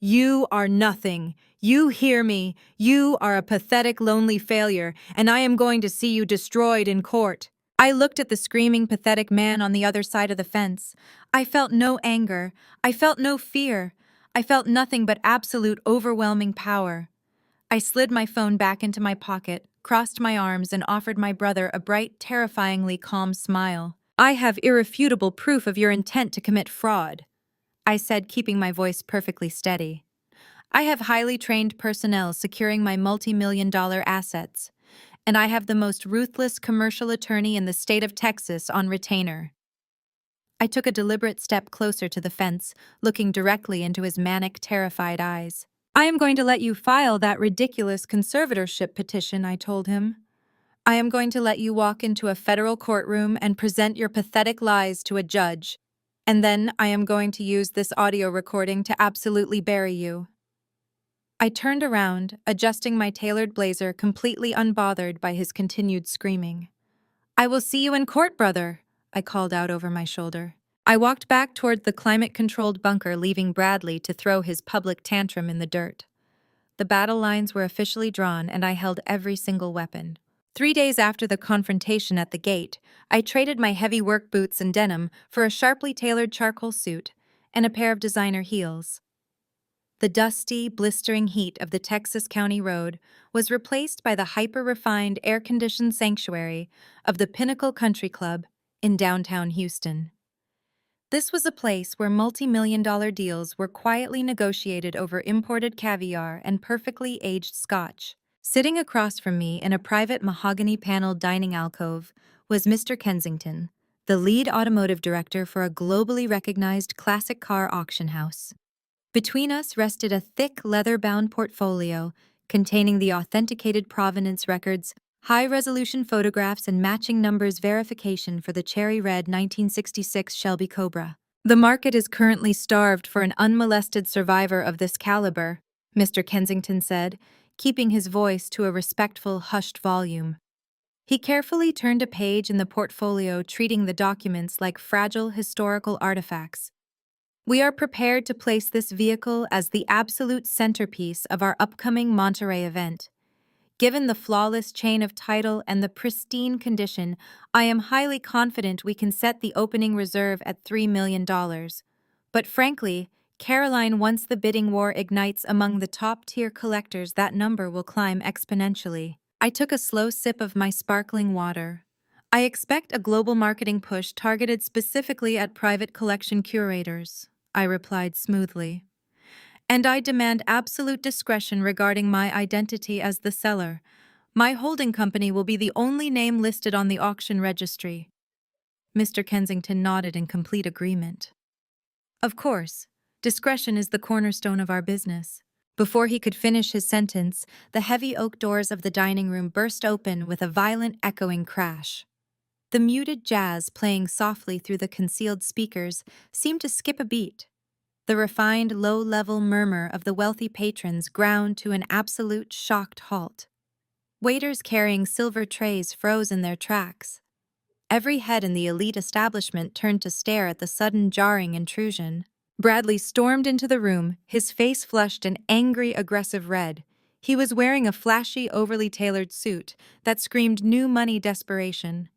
"You are nothing. You hear me. You are a pathetic, lonely failure, and I am going to see you destroyed in court." I looked at the screaming, pathetic man on the other side of the fence. I felt no anger. I felt no fear. I felt nothing but absolute, overwhelming power. I slid my phone back into my pocket, crossed my arms, and offered my brother a bright, terrifyingly calm smile. "I have irrefutable proof of your intent to commit fraud," I said, keeping my voice perfectly steady. "I have highly trained personnel securing my multi-million-dollar assets, and I have the most ruthless commercial attorney in the state of Texas on retainer." I took a deliberate step closer to the fence, looking directly into his manic, terrified eyes. "I am going to let you file that ridiculous conservatorship petition," I told him. "I am going to let you walk into a federal courtroom and present your pathetic lies to a judge. And then I am going to use this audio recording to absolutely bury you." I turned around, adjusting my tailored blazer, completely unbothered by his continued screaming. "I will see you in court, brother," I called out over my shoulder. I walked back toward the climate-controlled bunker, leaving Bradley to throw his public tantrum in the dirt. The battle lines were officially drawn, and I held every single weapon. 3 days after the confrontation at the gate, I traded my heavy work boots and denim for a sharply tailored charcoal suit and a pair of designer heels. The dusty, blistering heat of the Texas County Road was replaced by the hyper-refined, air-conditioned sanctuary of the Pinnacle Country Club in downtown Houston. This was a place where multi-million-dollar deals were quietly negotiated over imported caviar and perfectly aged scotch. Sitting across from me in a private mahogany-paneled dining alcove was Mr. Kensington, the lead automotive director for a globally recognized classic car auction house. Between us rested a thick leather-bound portfolio containing the authenticated provenance records, high-resolution photographs, and matching numbers verification for the cherry red 1966 Shelby Cobra. The market is currently starved for an unmolested survivor of this caliber, Mr. Kensington said, keeping his voice to a respectful, hushed volume. He carefully turned a page in the portfolio, treating the documents like fragile historical artifacts. We are prepared to place this vehicle as the absolute centerpiece of our upcoming Monterey event. Given the flawless chain of title and the pristine condition, I am highly confident we can set the opening reserve at $3 million. But frankly, Caroline, once the bidding war ignites among the top-tier collectors, that number will climb exponentially. I took a slow sip of my sparkling water. I expect a global marketing push targeted specifically at private collection curators, I replied smoothly. And I demand absolute discretion regarding my identity as the seller. My holding company will be the only name listed on the auction registry. Mr. Kensington nodded in complete agreement. Of course, discretion is the cornerstone of our business. Before he could finish his sentence, the heavy oak doors of the dining room burst open with a violent echoing crash. The muted jazz playing softly through the concealed speakers seemed to skip a beat. The refined, low-level murmur of the wealthy patrons ground to an absolute shocked halt. Waiters carrying silver trays froze in their tracks. Every head in the elite establishment turned to stare at the sudden jarring intrusion. Bradley stormed into the room, his face flushed an angry, aggressive red. He was wearing a flashy, overly tailored suit that screamed new money desperation.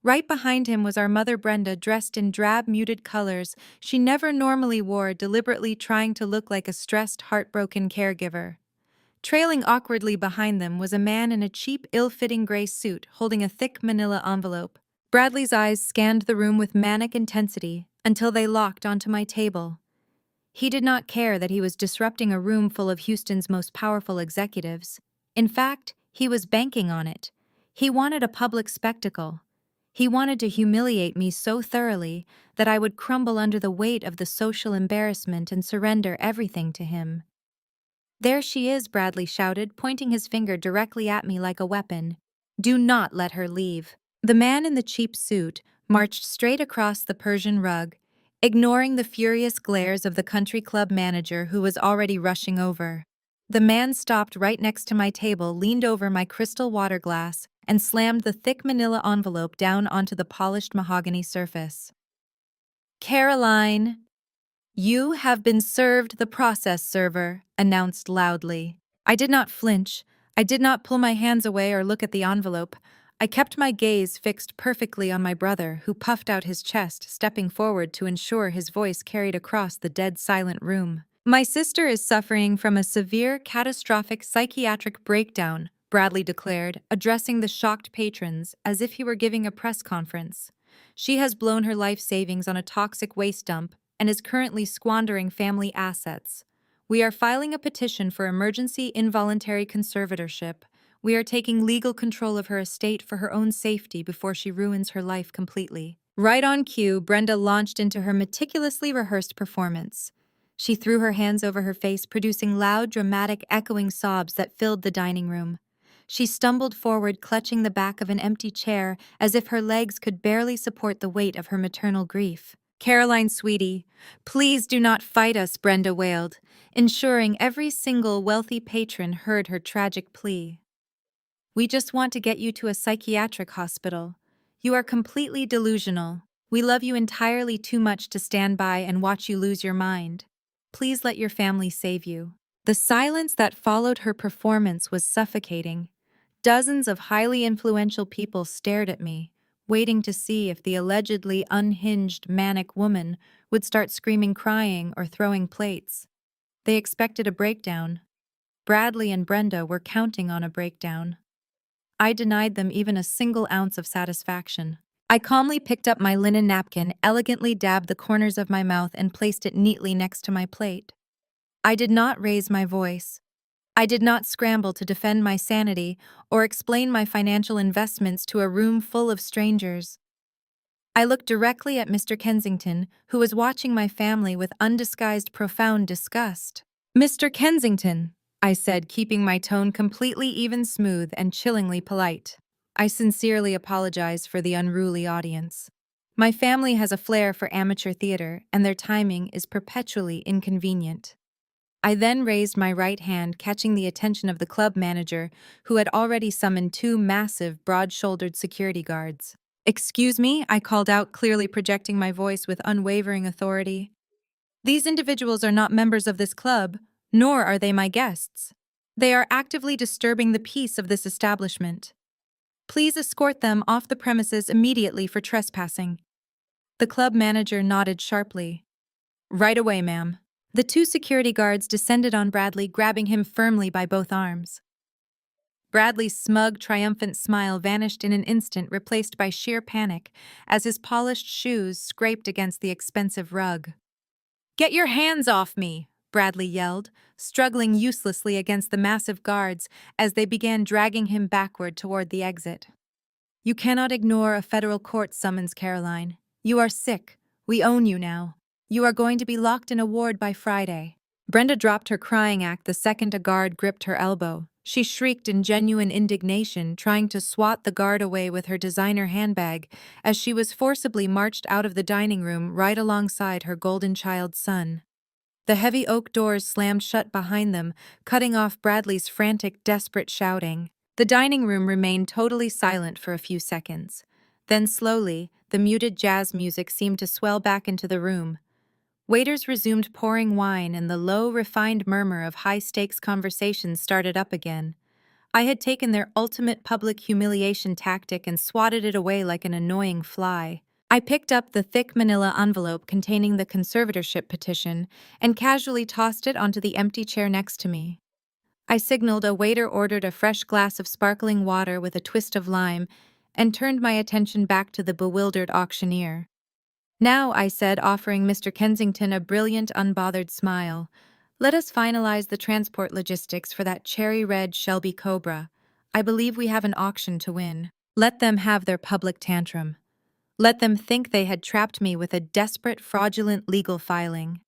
Right behind him was our mother Brenda, dressed in drab, muted colors she never normally wore, deliberately trying to look like a stressed, heartbroken caregiver. Trailing awkwardly behind them was a man in a cheap, ill-fitting gray suit holding a thick manila envelope. Bradley's eyes scanned the room with manic intensity until they locked onto my table. He did not care that he was disrupting a room full of Houston's most powerful executives. In fact, he was banking on it. He wanted a public spectacle. He wanted to humiliate me so thoroughly that I would crumble under the weight of the social embarrassment and surrender everything to him. "There she is," Bradley shouted, pointing his finger directly at me like a weapon. "Do not let her leave." The man in the cheap suit marched straight across the Persian rug, ignoring the furious glares of the country club manager who was already rushing over. The man stopped right next to my table, leaned over my crystal water glass, and slammed the thick manila envelope down onto the polished mahogany surface. "Caroline, you have been served the process server," announced loudly. I did not flinch. I did not pull my hands away or look at the envelope. I kept my gaze fixed perfectly on my brother, who puffed out his chest, stepping forward to ensure his voice carried across the dead silent room. "My sister is suffering from a severe, catastrophic psychiatric breakdown," Bradley declared, addressing the shocked patrons as if he were giving a press conference. "She has blown her life savings on a toxic waste dump and is currently squandering family assets. We are filing a petition for emergency involuntary conservatorship. We are taking legal control of her estate for her own safety before she ruins her life completely." Right on cue, Brenda launched into her meticulously rehearsed performance. She threw her hands over her face, producing loud, dramatic, echoing sobs that filled the dining room. She stumbled forward, clutching the back of an empty chair as if her legs could barely support the weight of her maternal grief. "Caroline, sweetie, please do not fight us," Brenda wailed, ensuring every single wealthy patron heard her tragic plea. "We just want to get you to a psychiatric hospital. You are completely delusional. We love you entirely too much to stand by and watch you lose your mind. Please let your family save you." The silence that followed her performance was suffocating. Dozens of highly influential people stared at me, waiting to see if the allegedly unhinged, manic woman would start screaming, crying, or throwing plates. They expected a breakdown. Bradley and Brenda were counting on a breakdown. I denied them even a single ounce of satisfaction. I calmly picked up my linen napkin, elegantly dabbed the corners of my mouth, and placed it neatly next to my plate. I did not raise my voice. I did not scramble to defend my sanity or explain my financial investments to a room full of strangers. I looked directly at Mr. Kensington, who was watching my family with undisguised profound disgust. "Mr. Kensington," I said, keeping my tone completely even smooth and chillingly polite. "I sincerely apologize for the unruly audience. My family has a flair for amateur theater, and their timing is perpetually inconvenient." I then raised my right hand, catching the attention of the club manager, who had already summoned two massive, broad-shouldered security guards. "Excuse me," I called out, clearly projecting my voice with unwavering authority. "These individuals are not members of this club, nor are they my guests. They are actively disturbing the peace of this establishment. Please escort them off the premises immediately for trespassing." The club manager nodded sharply. "Right away, ma'am." The two security guards descended on Bradley, grabbing him firmly by both arms. Bradley's smug, triumphant smile vanished in an instant, replaced by sheer panic as his polished shoes scraped against the expensive rug. "Get your hands off me!" Bradley yelled, struggling uselessly against the massive guards as they began dragging him backward toward the exit. "You cannot ignore a federal court summons, Caroline. You are sick. We own you now. You are going to be locked in a ward by Friday." Brenda dropped her crying act the second a guard gripped her elbow. She shrieked in genuine indignation, trying to swat the guard away with her designer handbag as she was forcibly marched out of the dining room right alongside her golden child son. The heavy oak doors slammed shut behind them, cutting off Bradley's frantic, desperate shouting. The dining room remained totally silent for a few seconds. Then slowly, the muted jazz music seemed to swell back into the room. Waiters resumed pouring wine, and the low, refined murmur of high-stakes conversations started up again. I had taken their ultimate public humiliation tactic and swatted it away like an annoying fly. I picked up the thick manila envelope containing the conservatorship petition and casually tossed it onto the empty chair next to me. I signaled a waiter ordered a fresh glass of sparkling water with a twist of lime and turned my attention back to the bewildered auctioneer. "Now," I said, offering Mr. Kensington a brilliant, unbothered smile, "let us finalize the transport logistics for that cherry-red Shelby Cobra. I believe we have an auction to win. Let them have their public tantrum. Let them think they had trapped me with a desperate, fraudulent legal filing.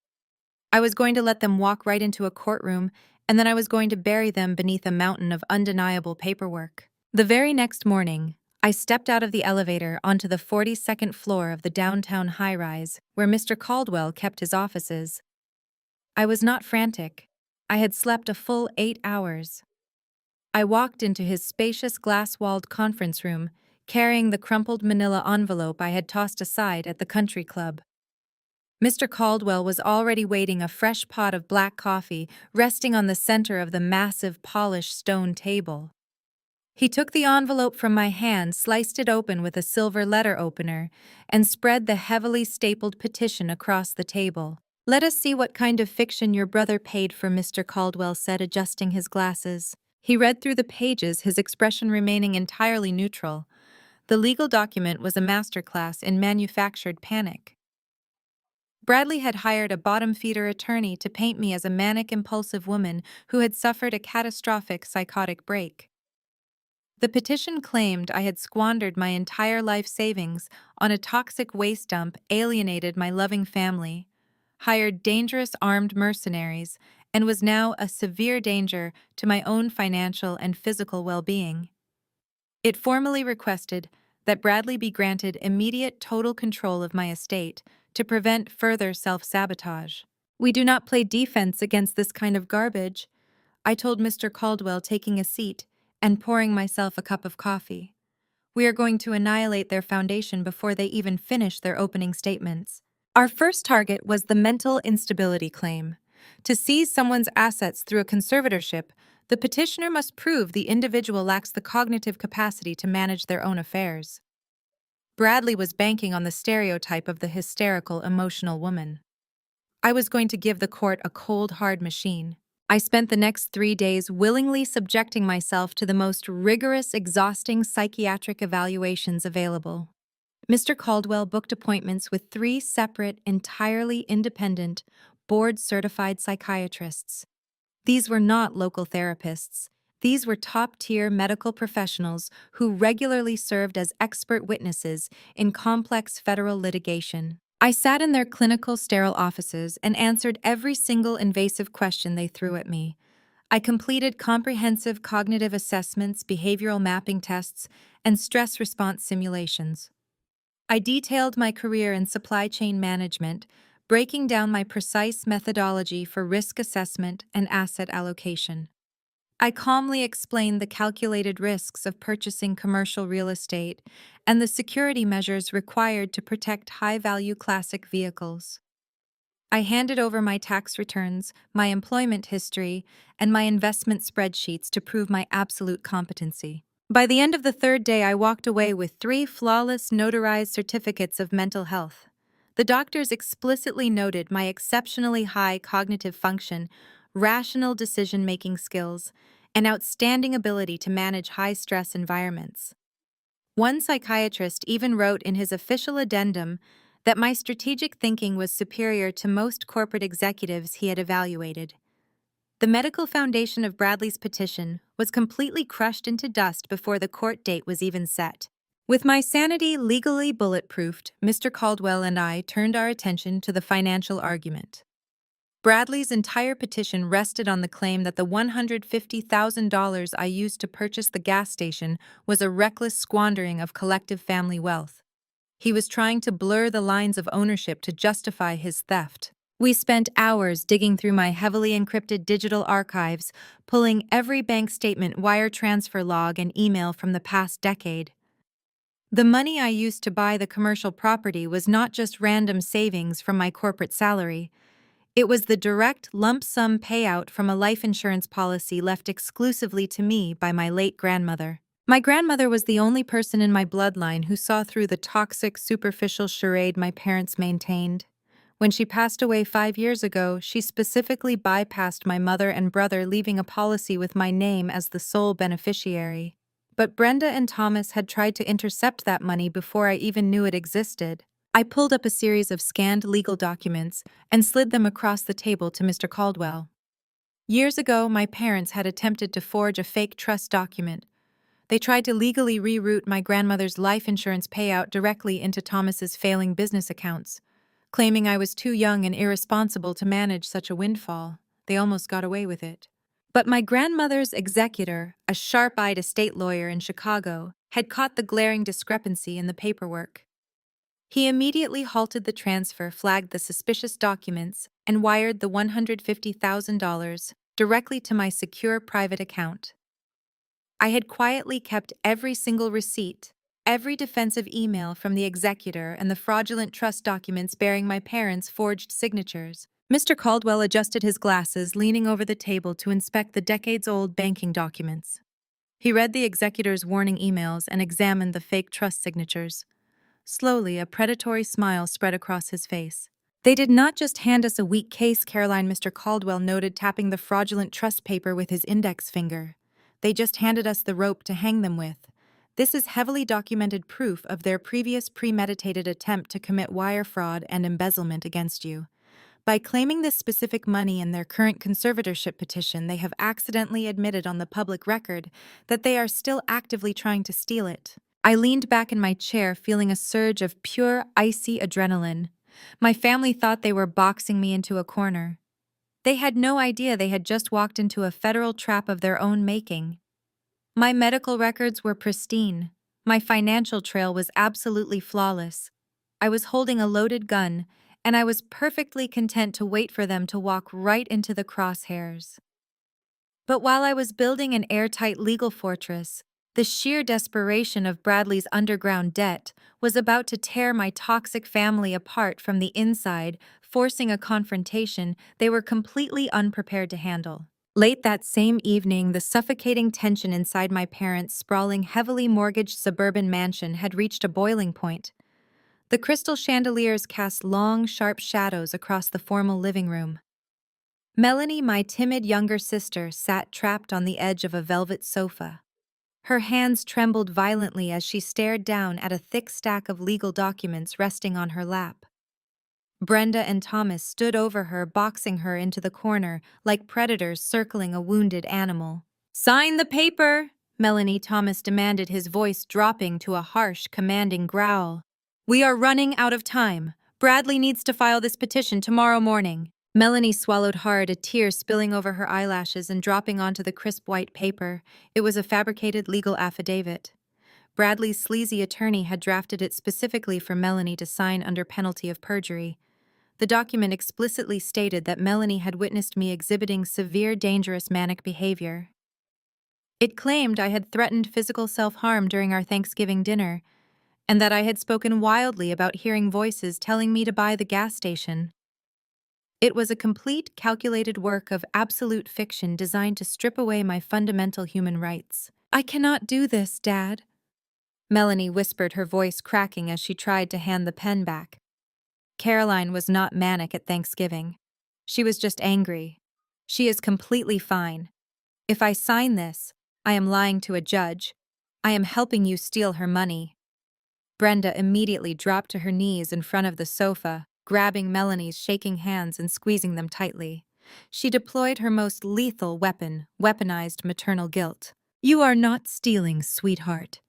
I was going to let them walk right into a courtroom, and then I was going to bury them beneath a mountain of undeniable paperwork." The very next morning, I stepped out of the elevator onto the 42nd floor of the downtown high-rise where Mr. Caldwell kept his offices. I was not frantic. I had slept a full 8 hours. I walked into his spacious glass-walled conference room, carrying the crumpled manila envelope I had tossed aside at the country club. Mr. Caldwell was already waiting, a fresh pot of black coffee resting on the center of the massive polished stone table. He took the envelope from my hand, sliced it open with a silver letter opener, and spread the heavily stapled petition across the table. "Let us see what kind of fiction your brother paid for," Mr. Caldwell said, adjusting his glasses. He read through the pages, his expression remaining entirely neutral. The legal document was a masterclass in manufactured panic. Bradley had hired a bottom-feeder attorney to paint me as a manic, impulsive woman who had suffered a catastrophic psychotic break. The petition claimed I had squandered my entire life savings on a toxic waste dump, alienated my loving family, hired dangerous armed mercenaries, and was now a severe danger to my own financial and physical well-being. It formally requested that Bradley be granted immediate total control of my estate to prevent further self-sabotage. "We do not play defense against this kind of garbage," I told Mr. Caldwell, taking a seat and pouring myself a cup of coffee. "We are going to annihilate their foundation before they even finish their opening statements." Our first target was the mental instability claim. To seize someone's assets through a conservatorship, the petitioner must prove the individual lacks the cognitive capacity to manage their own affairs. Bradley was banking on the stereotype of the hysterical, emotional woman. I was going to give the court a cold, hard machine. I spent the next 3 days willingly subjecting myself to the most rigorous, exhausting psychiatric evaluations available. Mr. Caldwell booked appointments with 3 separate, entirely independent, board-certified psychiatrists. These were not local therapists. These were top-tier medical professionals who regularly served as expert witnesses in complex federal litigation. I sat in their clinical, sterile offices and answered every single invasive question they threw at me. I completed comprehensive cognitive assessments, behavioral mapping tests, and stress response simulations. I detailed my career in supply chain management, breaking down my precise methodology for risk assessment and asset allocation. I calmly explained the calculated risks of purchasing commercial real estate and the security measures required to protect high-value classic vehicles. I handed over my tax returns, my employment history, and my investment spreadsheets to prove my absolute competency. By the end of the third day, I walked away with 3 flawless notarized certificates of mental health. The doctors explicitly noted my exceptionally high cognitive function, rational decision-making skills, and outstanding ability to manage high-stress environments. One psychiatrist even wrote in his official addendum that my strategic thinking was superior to most corporate executives he had evaluated. The medical foundation of Bradley's petition was completely crushed into dust before the court date was even set. With my sanity legally bulletproofed, Mr. Caldwell and I turned our attention to the financial argument. Bradley's entire petition rested on the claim that the $150,000 I used to purchase the gas station was a reckless squandering of collective family wealth. He was trying to blur the lines of ownership to justify his theft. We spent hours digging through my heavily encrypted digital archives, pulling every bank statement, wire transfer log, and email from the past decade. The money I used to buy the commercial property was not just random savings from my corporate salary. It was the direct lump sum payout from a life insurance policy left exclusively to me by my late grandmother. My grandmother was the only person in my bloodline who saw through the toxic, superficial charade my parents maintained. When she passed away 5 years ago, she specifically bypassed my mother and brother, leaving a policy with my name as the sole beneficiary. But Brenda and Thomas had tried to intercept that money before I even knew it existed. I pulled up a series of scanned legal documents and slid them across the table to Mr. Caldwell. Years ago, my parents had attempted to forge a fake trust document. They tried to legally reroute my grandmother's life insurance payout directly into Thomas's failing business accounts. Claiming I was too young and irresponsible to manage such a windfall, they almost got away with it. But my grandmother's executor, a sharp-eyed estate lawyer in Chicago, had caught the glaring discrepancy in the paperwork. He immediately halted the transfer, flagged the suspicious documents, and wired the $150,000 directly to my secure private account. I had quietly kept every single receipt, every defensive email from the executor, and the fraudulent trust documents bearing my parents' forged signatures. Mr. Caldwell adjusted his glasses, leaning over the table to inspect the decades-old banking documents. He read the executor's warning emails and examined the fake trust signatures. Slowly, a predatory smile spread across his face. "They did not just hand us a weak case," Caroline, Mr. Caldwell noted, tapping the fraudulent trust paper with his index finger. "They just handed us the rope to hang them with. This is heavily documented proof of their previous premeditated attempt to commit wire fraud and embezzlement against you. By claiming this specific money in their current conservatorship petition, they have accidentally admitted on the public record that they are still actively trying to steal it." I leaned back in my chair, feeling a surge of pure, icy adrenaline. My family thought they were boxing me into a corner. They had no idea they had just walked into a federal trap of their own making. My medical records were pristine. My financial trail was absolutely flawless. I was holding a loaded gun, and I was perfectly content to wait for them to walk right into the crosshairs. But while I was building an airtight legal fortress, the sheer desperation of Bradley's underground debt was about to tear my toxic family apart from the inside, forcing a confrontation they were completely unprepared to handle. Late that same evening, the suffocating tension inside my parents' sprawling, heavily mortgaged suburban mansion had reached a boiling point. The crystal chandeliers cast long, sharp shadows across the formal living room. Melanie, my timid younger sister, sat trapped on the edge of a velvet sofa. Her hands trembled violently as she stared down at a thick stack of legal documents resting on her lap. Brenda and Thomas stood over her, boxing her into the corner like predators circling a wounded animal. "Sign the paper!" Melanie Thomas demanded, his voice dropping to a harsh, commanding growl. "We are running out of time. Bradley needs to file this petition tomorrow morning." Melanie swallowed hard, a tear spilling over her eyelashes and dropping onto the crisp white paper. It was a fabricated legal affidavit. Bradley's sleazy attorney had drafted it specifically for Melanie to sign under penalty of perjury. The document explicitly stated that Melanie had witnessed me exhibiting severe, dangerous manic behavior. It claimed I had threatened physical self-harm during our Thanksgiving dinner, and that I had spoken wildly about hearing voices telling me to buy the gas station. It was a complete, calculated work of absolute fiction designed to strip away my fundamental human rights. "I cannot do this, Dad," Melanie whispered, her voice cracking as she tried to hand the pen back. Caroline was not manic at Thanksgiving. She was just angry. "She is completely fine. If I sign this, I am lying to a judge. I am helping you steal her money." Brenda immediately dropped to her knees in front of the sofa, grabbing Melanie's shaking hands and squeezing them tightly. She deployed her most lethal weapon, weaponized maternal guilt. "You are not stealing, sweetheart,"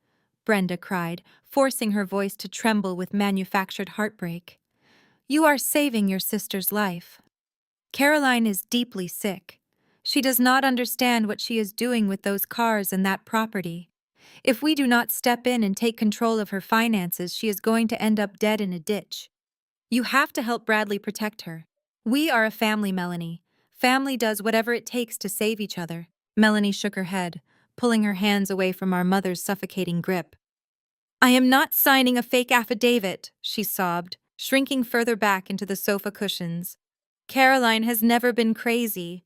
Brenda cried, forcing her voice to tremble with manufactured heartbreak. "You are saving your sister's life. Caroline is deeply sick. She does not understand what she is doing with those cars and that property. If we do not step in and take control of her finances, she is going to end up dead in a ditch. You have to help Bradley protect her. We are a family, Melanie. Family does whatever it takes to save each other." Melanie shook her head, pulling her hands away from our mother's suffocating grip. "I am not signing a fake affidavit," she sobbed, shrinking further back into the sofa cushions. "Caroline has never been crazy.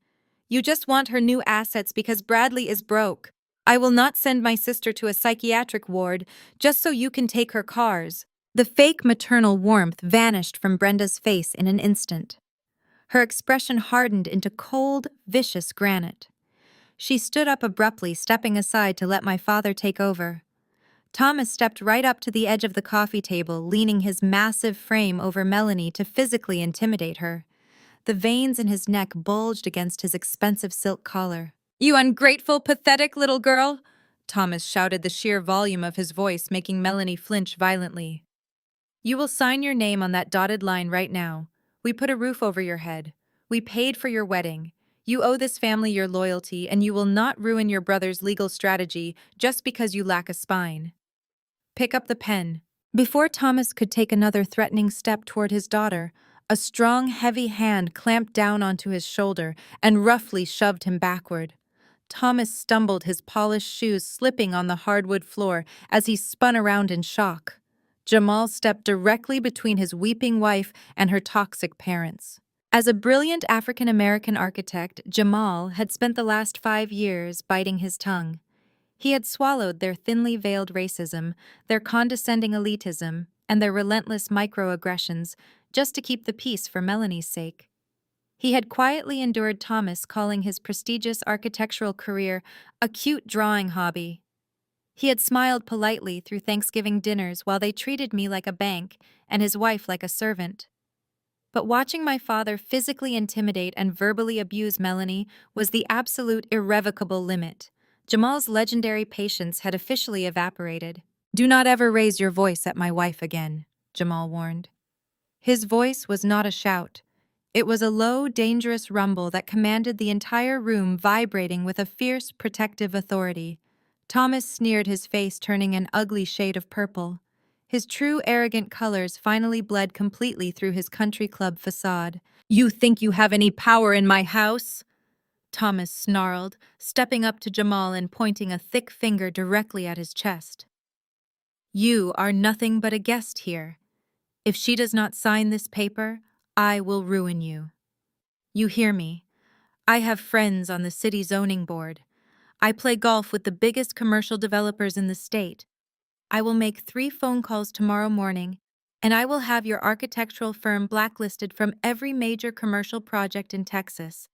You just want her new assets because Bradley is broke. I will not send my sister to a psychiatric ward just so you can take her cars." The fake maternal warmth vanished from Brenda's face in an instant. Her expression hardened into cold, vicious granite. She stood up abruptly, stepping aside to let my father take over. Thomas stepped right up to the edge of the coffee table, leaning his massive frame over Melanie to physically intimidate her. The veins in his neck bulged against his expensive silk collar. "You ungrateful, pathetic little girl!" Thomas shouted, the sheer volume of his voice making Melanie flinch violently. "You will sign your name on that dotted line right now. We put a roof over your head. We paid for your wedding. You owe this family your loyalty, and you will not ruin your brother's legal strategy just because you lack a spine. Pick up the pen." Before Thomas could take another threatening step toward his daughter, a strong, heavy hand clamped down onto his shoulder and roughly shoved him backward. Thomas stumbled, his polished shoes slipping on the hardwood floor as he spun around in shock. Jamal stepped directly between his weeping wife and her toxic parents. As a brilliant African-American architect, Jamal had spent the last 5 years biting his tongue. He had swallowed their thinly veiled racism, their condescending elitism, and their relentless microaggressions just to keep the peace for Melanie's sake. He had quietly endured Thomas calling his prestigious architectural career a cute drawing hobby. He had smiled politely through Thanksgiving dinners while they treated me like a bank and his wife like a servant. But watching my father physically intimidate and verbally abuse Melanie was the absolute irrevocable limit. Jamal's legendary patience had officially evaporated. "Do not ever raise your voice at my wife again," Jamal warned. His voice was not a shout. It was a low, dangerous rumble that commanded the entire room, vibrating with a fierce, protective authority. Thomas sneered, his face turning an ugly shade of purple. His true arrogant colors finally bled completely through his country club facade. "You think you have any power in my house?" Thomas snarled, stepping up to Jamal and pointing a thick finger directly at his chest. "You are nothing but a guest here. If she does not sign this paper, I will ruin you. You hear me? I have friends on the city zoning board. I play golf with the biggest commercial developers in the state. I will make 3 phone calls tomorrow morning, and I will have your architectural firm blacklisted from every major commercial project in Texas.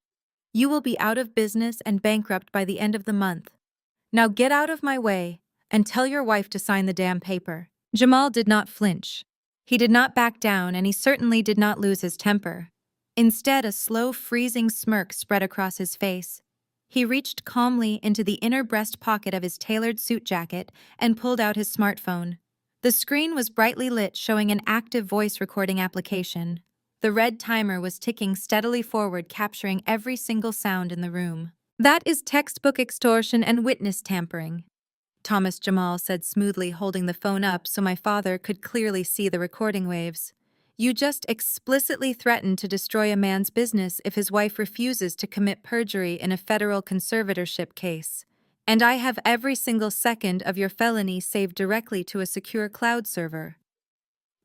You will be out of business and bankrupt by the end of the month. Now get out of my way and tell your wife to sign the damn paper." Jamal did not flinch. He did not back down, and he certainly did not lose his temper. Instead, a slow, freezing smirk spread across his face. He reached calmly into the inner breast pocket of his tailored suit jacket and pulled out his smartphone. The screen was brightly lit, showing an active voice recording application. The red timer was ticking steadily forward, capturing every single sound in the room. "That is textbook extortion and witness tampering," Thomas Jamal said smoothly, holding the phone up so my father could clearly see the recording waves. "You just explicitly threatened to destroy a man's business if his wife refuses to commit perjury in a federal conservatorship case. And I have every single second of your felony saved directly to a secure cloud server."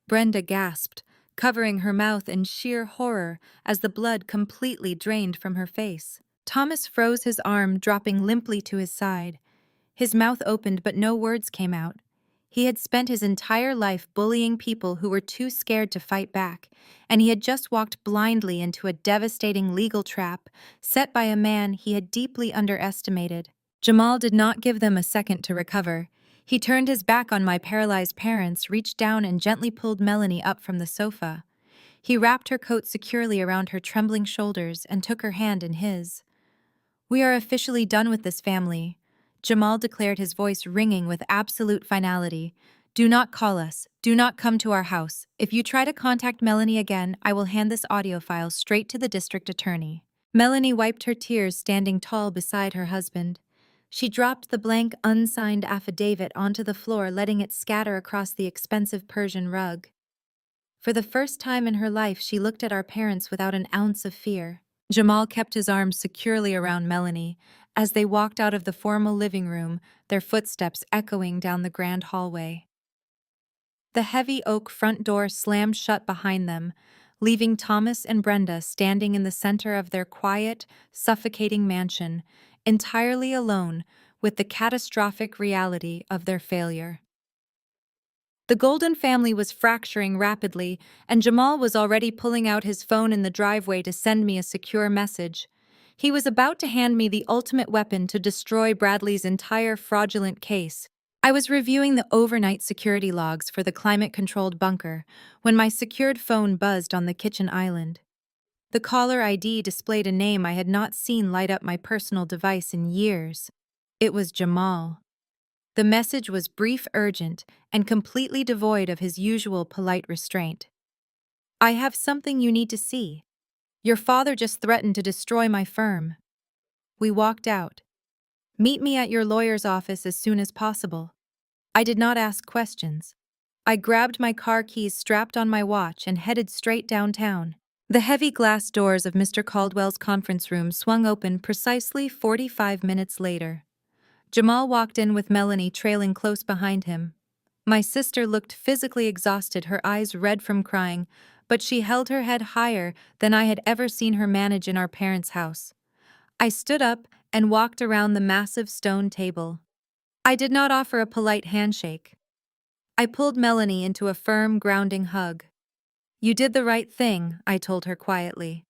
Brenda gasped, covering her mouth in sheer horror as the blood completely drained from her face. Thomas froze his arm, dropping limply to his side. His mouth opened, but no words came out. He had spent his entire life bullying people who were too scared to fight back, and he had just walked blindly into a devastating legal trap set by a man he had deeply underestimated. Jamal did not give them a second to recover. He turned his back on my paralyzed parents, reached down and gently pulled Melanie up from the sofa. He wrapped her coat securely around her trembling shoulders and took her hand in his. "We are officially done with this family," Jamal declared, his voice ringing with absolute finality. "Do not call us. Do not come to our house. If you try to contact Melanie again, I will hand this audio file straight to the district attorney." Melanie wiped her tears, standing tall beside her husband. She dropped the blank, unsigned affidavit onto the floor, letting it scatter across the expensive Persian rug. For the first time in her life, she looked at our parents without an ounce of fear. Jamal kept his arms securely around Melanie as they walked out of the formal living room, their footsteps echoing down the grand hallway. The heavy oak front door slammed shut behind them, leaving Thomas and Brenda standing in the center of their quiet, suffocating mansion, entirely alone with the catastrophic reality of their failure. The Golden family was fracturing rapidly, and Jamal was already pulling out his phone in the driveway to send me a secure message. He was about to hand me the ultimate weapon to destroy Bradley's entire fraudulent case. I was reviewing the overnight security logs for the climate-controlled bunker when my secured phone buzzed on the kitchen island. The caller ID displayed a name I had not seen light up my personal device in years. It was Jamal. The message was brief, urgent, and completely devoid of his usual polite restraint. "I have something you need to see. Your father just threatened to destroy my firm." We walked out. "Meet me at your lawyer's office as soon as possible." I did not ask questions. I grabbed my car keys, strapped on my watch, and headed straight downtown. The heavy glass doors of Mr. Caldwell's conference room swung open precisely 45 minutes later. Jamal walked in with Melanie trailing close behind him. My sister looked physically exhausted, her eyes red from crying, but she held her head higher than I had ever seen her manage in our parents' house. I stood up and walked around the massive stone table. I did not offer a polite handshake. I pulled Melanie into a firm, grounding hug. "You did the right thing," I told her quietly.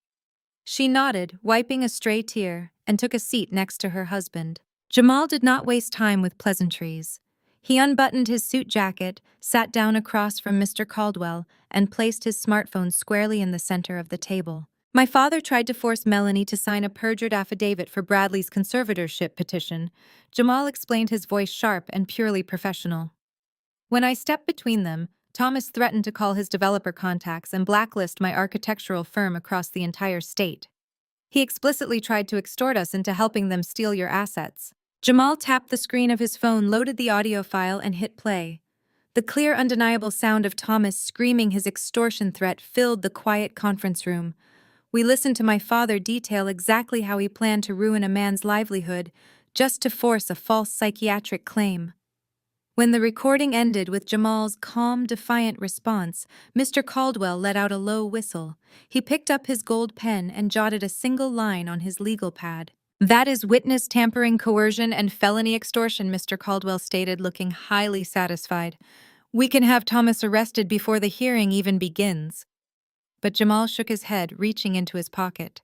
She nodded, wiping a stray tear, and took a seat next to her husband. Jamal did not waste time with pleasantries. He unbuttoned his suit jacket, sat down across from Mr. Caldwell, and placed his smartphone squarely in the center of the table. My father tried to force Melanie to sign a perjured affidavit for Bradley's conservatorship petition. Jamal explained, his voice sharp and purely professional. When I stepped between them, Thomas threatened to call his developer contacts and blacklist my architectural firm across the entire state. He explicitly tried to extort us into helping them steal your assets. Jamal tapped the screen of his phone, loaded the audio file, and hit play. The clear, undeniable sound of Thomas screaming his extortion threat filled the quiet conference room. We listened to my father detail exactly how he planned to ruin a man's livelihood just to force a false psychiatric claim. When the recording ended with Jamal's calm, defiant response, Mr. Caldwell let out a low whistle. He picked up his gold pen and jotted a single line on his legal pad. "That is witness tampering, coercion, and felony extortion," Mr. Caldwell stated, looking highly satisfied. "We can have Thomas arrested before the hearing even begins." But Jamal shook his head, reaching into his pocket.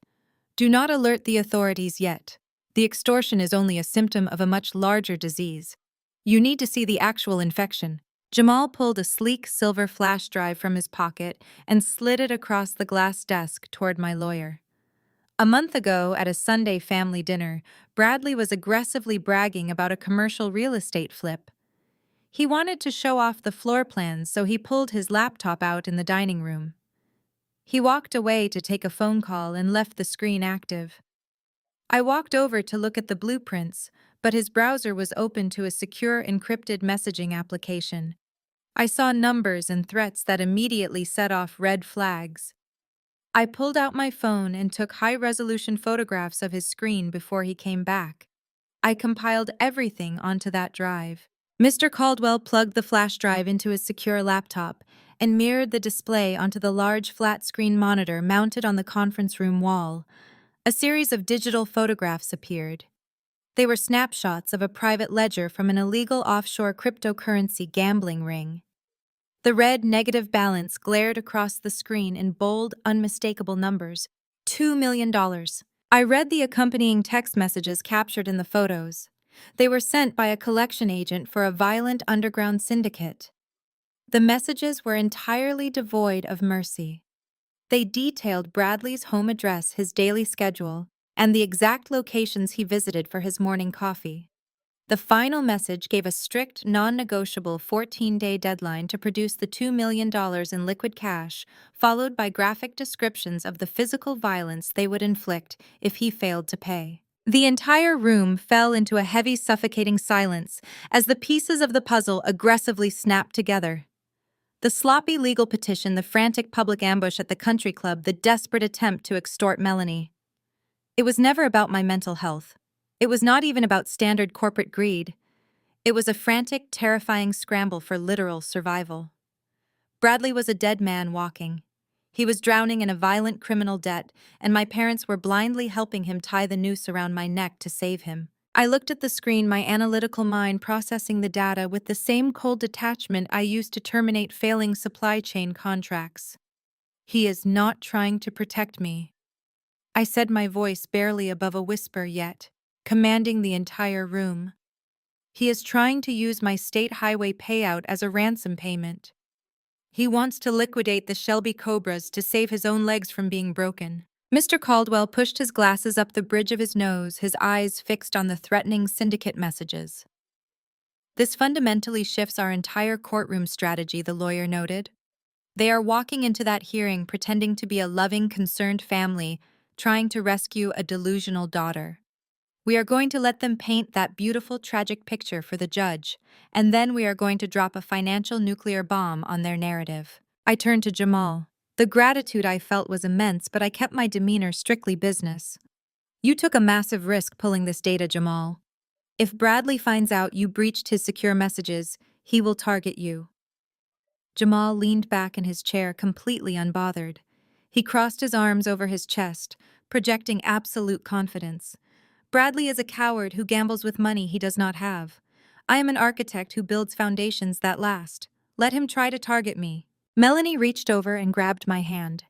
"Do not alert the authorities yet. The extortion is only a symptom of a much larger disease. You need to see the actual infection." Jamal pulled a sleek silver flash drive from his pocket and slid it across the glass desk toward my lawyer. A month ago, at a Sunday family dinner, Bradley was aggressively bragging about a commercial real estate flip. He wanted to show off the floor plans, so he pulled his laptop out in the dining room. He walked away to take a phone call and left the screen active. I walked over to look at the blueprints, but his browser was open to a secure encrypted messaging application. I saw numbers and threats that immediately set off red flags. I pulled out my phone and took high-resolution photographs of his screen before he came back. I compiled everything onto that drive. Mr. Caldwell plugged the flash drive into his secure laptop and mirrored the display onto the large flat-screen monitor mounted on the conference room wall. A series of digital photographs appeared. They were snapshots of a private ledger from an illegal offshore cryptocurrency gambling ring. The red negative balance glared across the screen in bold, unmistakable numbers. $2 million. I read the accompanying text messages captured in the photos. They were sent by a collection agent for a violent underground syndicate. The messages were entirely devoid of mercy. They detailed Bradley's home address, his daily schedule, and the exact locations he visited for his morning coffee. The final message gave a strict, non-negotiable 14-day deadline to produce the $2 million in liquid cash, followed by graphic descriptions of the physical violence they would inflict if he failed to pay. The entire room fell into a heavy, suffocating silence as the pieces of the puzzle aggressively snapped together. The sloppy legal petition, the frantic public ambush at the country club, the desperate attempt to extort Melanie. It was never about my mental health. It was not even about standard corporate greed. It was a frantic, terrifying scramble for literal survival. Bradley was a dead man walking. He was drowning in a violent criminal debt, and my parents were blindly helping him tie the noose around my neck to save him. I looked at the screen, my analytical mind processing the data with the same cold detachment I used to terminate failing supply chain contracts. He is not trying to protect me. I said, my voice barely above a whisper yet, commanding the entire room. He is trying to use my state highway payout as a ransom payment. He wants to liquidate the Shelby Cobras to save his own legs from being broken. Mr. Caldwell pushed his glasses up the bridge of his nose, his eyes fixed on the threatening syndicate messages. This fundamentally shifts our entire courtroom strategy, the lawyer noted. They are walking into that hearing pretending to be a loving, concerned family, trying to rescue a delusional daughter. We are going to let them paint that beautiful, tragic picture for the judge, and then we are going to drop a financial nuclear bomb on their narrative. I turned to Jamal. The gratitude I felt was immense, but I kept my demeanor strictly business. You took a massive risk pulling this data, Jamal. If Bradley finds out you breached his secure messages, he will target you. Jamal leaned back in his chair, completely unbothered. He crossed his arms over his chest, projecting absolute confidence. Bradley is a coward who gambles with money he does not have. I am an architect who builds foundations that last. Let him try to target me. Melanie reached over and grabbed my hand.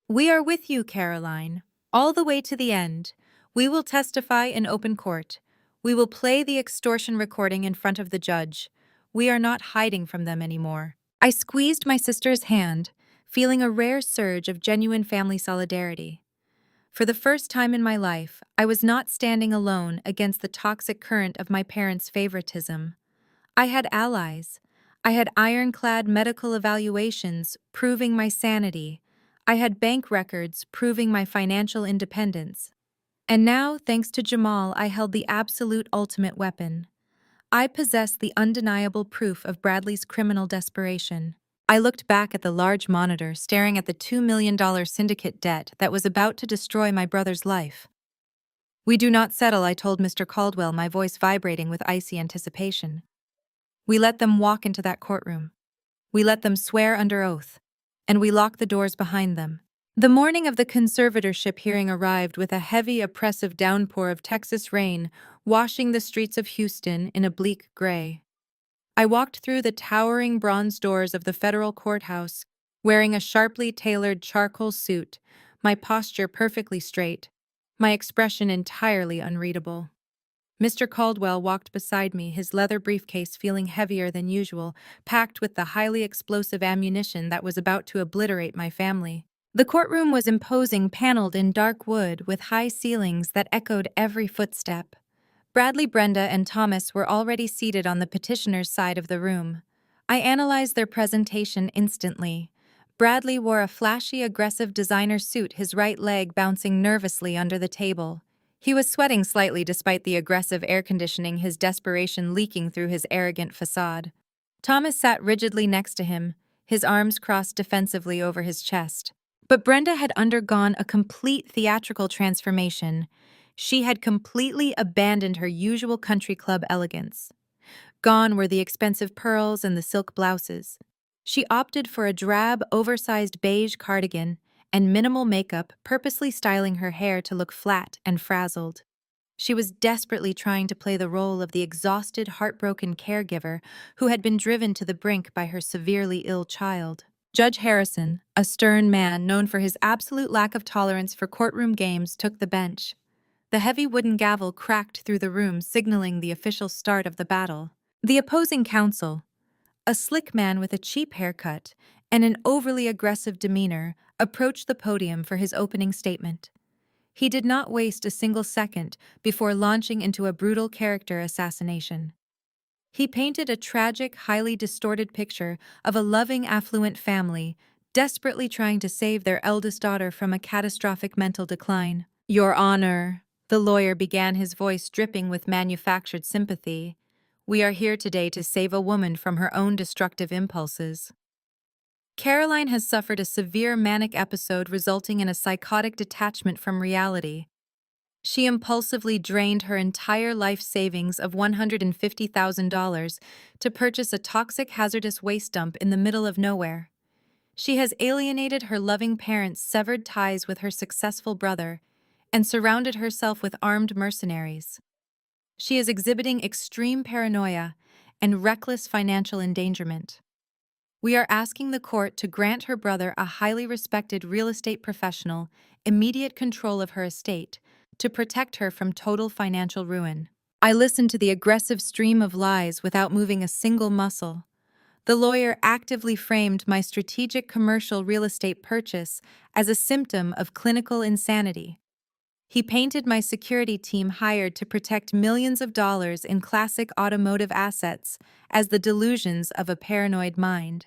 We are with you, Caroline, all the way to the end. We will testify in open court. We will play the extortion recording in front of the judge. We are not hiding from them anymore. I squeezed my sister's hand, feeling a rare surge of genuine family solidarity. For the first time in my life, I was not standing alone against the toxic current of my parents' favoritism. I had allies. I had ironclad medical evaluations proving my sanity. I had bank records proving my financial independence. And now, thanks to Jamal, I held the absolute ultimate weapon. I possessed the undeniable proof of Bradley's criminal desperation. I looked back at the large monitor, staring at the $2 million syndicate debt that was about to destroy my brother's life. We do not settle, I told Mr. Caldwell, my voice vibrating with icy anticipation. We let them walk into that courtroom. We let them swear under oath. And we locked the doors behind them. The morning of the conservatorship hearing arrived with a heavy, oppressive downpour of Texas rain, washing the streets of Houston in a bleak gray. I walked through the towering bronze doors of the federal courthouse, wearing a sharply tailored charcoal suit, my posture perfectly straight, my expression entirely unreadable. Mr. Caldwell walked beside me, his leather briefcase feeling heavier than usual, packed with the highly explosive ammunition that was about to obliterate my family. The courtroom was imposing, paneled in dark wood with high ceilings that echoed every footstep. Bradley, Brenda, and Thomas were already seated on the petitioner's side of the room. I analyzed their presentation instantly. Bradley wore a flashy, aggressive designer suit, his right leg bouncing nervously under the table. He was sweating slightly despite the aggressive air conditioning, his desperation leaking through his arrogant facade. Thomas sat rigidly next to him, his arms crossed defensively over his chest. But Brenda had undergone a complete theatrical transformation. She had completely abandoned her usual country club elegance. Gone were the expensive pearls and the silk blouses. She opted for a drab, oversized beige cardigan and minimal makeup, purposely styling her hair to look flat and frazzled. She was desperately trying to play the role of the exhausted, heartbroken caregiver who had been driven to the brink by her severely ill child. Judge Harrison, a stern man known for his absolute lack of tolerance for courtroom games, took the bench. The heavy wooden gavel cracked through the room, signaling the official start of the battle. The opposing counsel, a slick man with a cheap haircut and an overly aggressive demeanor, approached the podium for his opening statement. He did not waste a single second before launching into a brutal character assassination. He painted a tragic, highly distorted picture of a loving, affluent family desperately trying to save their eldest daughter from a catastrophic mental decline. "Your Honor," the lawyer began, his voice dripping with manufactured sympathy, "we are here today to save a woman from her own destructive impulses. Caroline has suffered a severe manic episode resulting in a psychotic detachment from reality. She impulsively drained her entire life savings of $150,000 to purchase a toxic, hazardous waste dump in the middle of nowhere. She has alienated her loving parents, severed ties with her successful brother, and surrounded herself with armed mercenaries. She is exhibiting extreme paranoia and reckless financial endangerment. We are asking the court to grant her brother, a highly respected real estate professional, immediate control of her estate to protect her from total financial ruin." I listened to the aggressive stream of lies without moving a single muscle. The lawyer actively framed my strategic commercial real estate purchase as a symptom of clinical insanity. He painted my security team hired to protect millions of dollars in classic automotive assets as the delusions of a paranoid mind.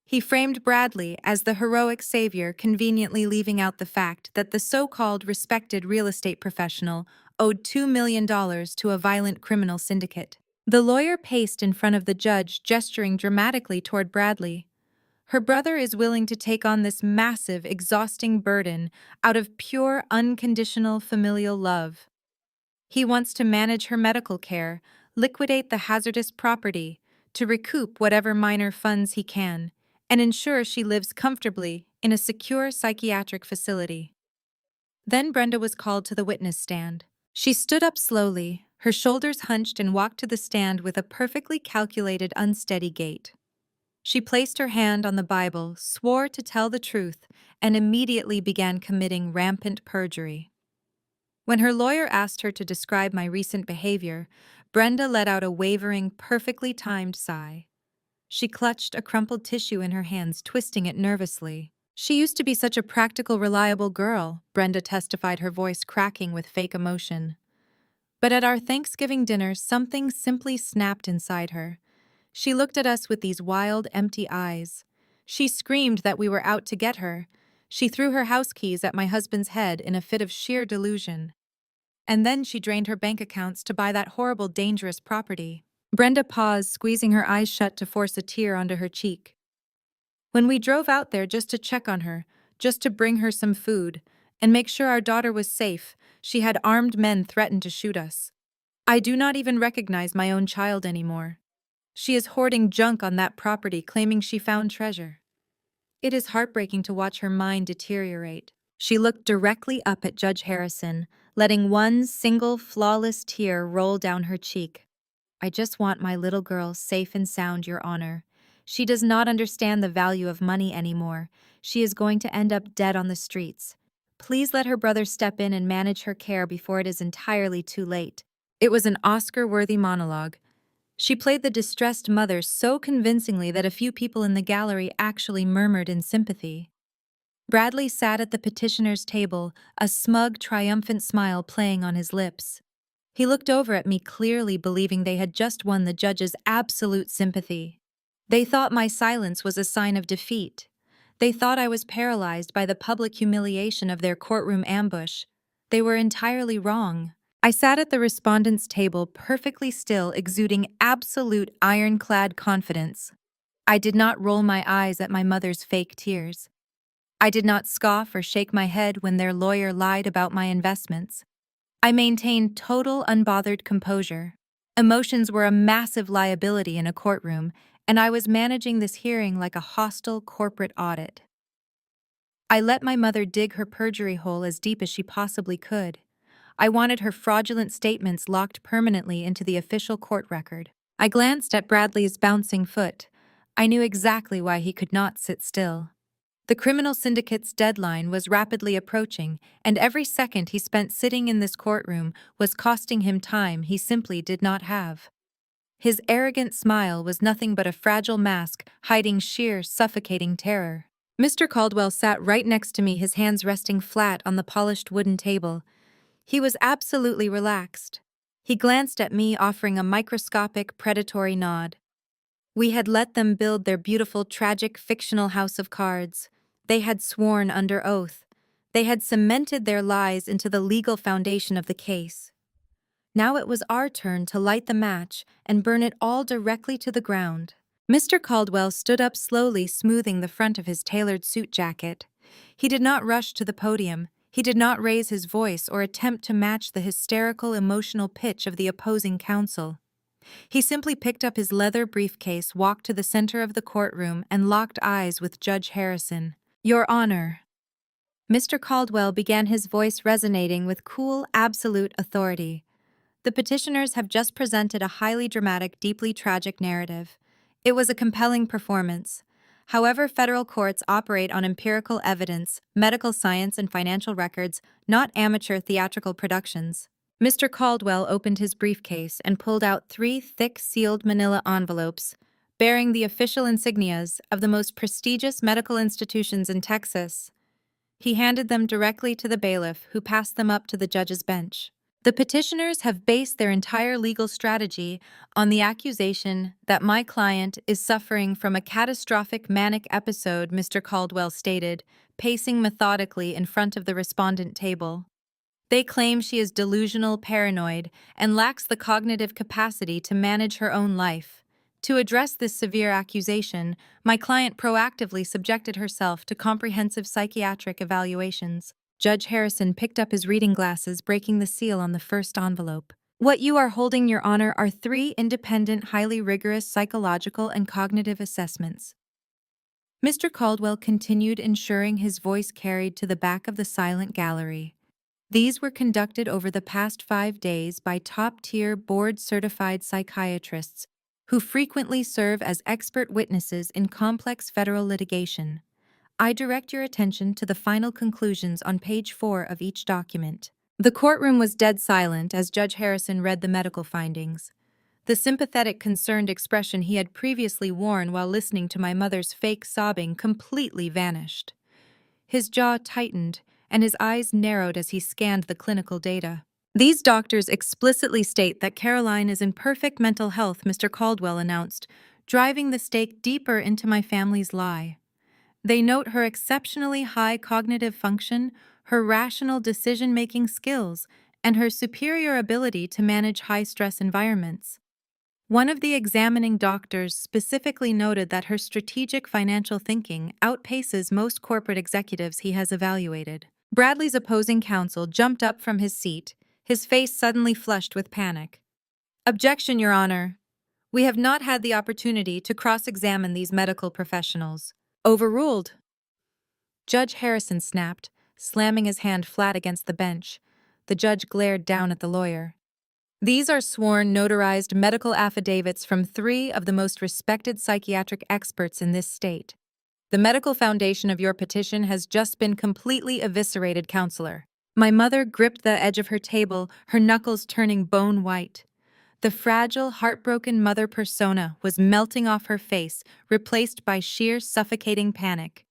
He framed Bradley as the heroic savior, conveniently leaving out the fact that the so-called respected real estate professional owed $2 million to a violent criminal syndicate. The lawyer paced in front of the judge, gesturing dramatically toward Bradley. "Her brother is willing to take on this massive, exhausting burden out of pure, unconditional familial love. He wants to manage her medical care, liquidate the hazardous property, to recoup whatever minor funds he can, and ensure she lives comfortably in a secure psychiatric facility." Then Brenda was called to the witness stand. She stood up slowly, her shoulders hunched, and walked to the stand with a perfectly calculated, unsteady gait. She placed her hand on the Bible, swore to tell the truth, and immediately began committing rampant perjury. When her lawyer asked her to describe my recent behavior, Brenda let out a wavering, perfectly timed sigh. She clutched a crumpled tissue in her hands, twisting it nervously. "She used to be such a practical, reliable girl," Brenda testified, her voice cracking with fake emotion. "But at our Thanksgiving dinner, something simply snapped inside her. She looked at us with these wild, empty eyes. She screamed that we were out to get her. She threw her house keys at my husband's head in a fit of sheer delusion. And then she drained her bank accounts to buy that horrible, dangerous property." Brenda paused, squeezing her eyes shut to force a tear onto her cheek. "When we drove out there just to check on her, just to bring her some food, and make sure our daughter was safe, she had armed men threaten to shoot us. I do not even recognize my own child anymore. She is hoarding junk on that property, claiming she found treasure. It is heartbreaking to watch her mind deteriorate." She looked directly up at Judge Harrison, letting one single, flawless tear roll down her cheek. "I just want my little girl safe and sound, Your Honor. She does not understand the value of money anymore. She is going to end up dead on the streets. Please let her brother step in and manage her care before it is entirely too late." It was an Oscar-worthy monologue. She played the distressed mother so convincingly that a few people in the gallery actually murmured in sympathy. Bradley sat at the petitioner's table, a smug, triumphant smile playing on his lips. He looked over at me, clearly believing they had just won the judge's absolute sympathy. They thought my silence was a sign of defeat. They thought I was paralyzed by the public humiliation of their courtroom ambush. They were entirely wrong. I sat at the respondent's table, perfectly still, exuding absolute ironclad confidence. I did not roll my eyes at my mother's fake tears. I did not scoff or shake my head when their lawyer lied about my investments. I maintained total unbothered composure. Emotions were a massive liability in a courtroom, and I was managing this hearing like a hostile corporate audit. I let my mother dig her perjury hole as deep as she possibly could. I wanted her fraudulent statements locked permanently into the official court record. I glanced at Bradley's bouncing foot. I knew exactly why he could not sit still. The criminal syndicate's deadline was rapidly approaching, and every second he spent sitting in this courtroom was costing him time he simply did not have. His arrogant smile was nothing but a fragile mask hiding sheer, suffocating terror. Mr. Caldwell sat right next to me, his hands resting flat on the polished wooden table. He was absolutely relaxed. He glanced at me, offering a microscopic, predatory nod. We had let them build their beautiful, tragic, fictional house of cards. They had sworn under oath. They had cemented their lies into the legal foundation of the case. Now it was our turn to light the match and burn it all directly to the ground. Mr. Caldwell stood up slowly, smoothing the front of his tailored suit jacket. He did not rush to the podium. He did not raise his voice or attempt to match the hysterical, emotional pitch of the opposing counsel. He simply picked up his leather briefcase, walked to the center of the courtroom, and locked eyes with Judge Harrison. "Your Honor." Mr. Caldwell began, his voice resonating with cool, absolute authority. "The petitioners have just presented a highly dramatic, deeply tragic narrative. It was a compelling performance. However, federal courts operate on empirical evidence, medical science, and financial records, not amateur theatrical productions." Mr. Caldwell opened his briefcase and pulled out 3 thick, sealed manila envelopes bearing the official insignias of the most prestigious medical institutions in Texas. He handed them directly to the bailiff, who passed them up to the judge's bench. "The petitioners have based their entire legal strategy on the accusation that my client is suffering from a catastrophic manic episode," Mr. Caldwell stated, pacing methodically in front of the respondent table. "They claim she is delusional, paranoid, and lacks the cognitive capacity to manage her own life. To address this severe accusation, my client proactively subjected herself to comprehensive psychiatric evaluations." Judge Harrison picked up his reading glasses, breaking the seal on the first envelope. "What you are holding, Your Honor, are 3 independent, highly rigorous psychological and cognitive assessments." Mr. Caldwell continued, ensuring his voice carried to the back of the silent gallery. "These were conducted over the past 5 days by top-tier board-certified psychiatrists who frequently serve as expert witnesses in complex federal litigation. I direct your attention to the final conclusions on page 4 of each document." The courtroom was dead silent as Judge Harrison read the medical findings. The sympathetic, concerned expression he had previously worn while listening to my mother's fake sobbing completely vanished. His jaw tightened, and his eyes narrowed as he scanned the clinical data. "These doctors explicitly state that Caroline is in perfect mental health," Mr. Caldwell announced, driving the stake deeper into my family's lie. "They note her exceptionally high cognitive function, her rational decision-making skills, and her superior ability to manage high-stress environments." One of the examining doctors specifically noted that her strategic financial thinking outpaces most corporate executives he has evaluated. Bradley's opposing counsel jumped up from his seat, his face suddenly flushed with panic. "Objection, Your Honor. We have not had the opportunity to cross-examine these medical professionals." "Overruled." Judge Harrison snapped, slamming his hand flat against the bench. The judge glared down at the lawyer. "These are sworn, notarized medical affidavits from 3 of the most respected psychiatric experts in this state. The medical foundation of your petition has just been completely eviscerated, counselor." My mother gripped the edge of her table, her knuckles turning bone white. The fragile, heartbroken mother persona was melting off her face, replaced by sheer, suffocating panic.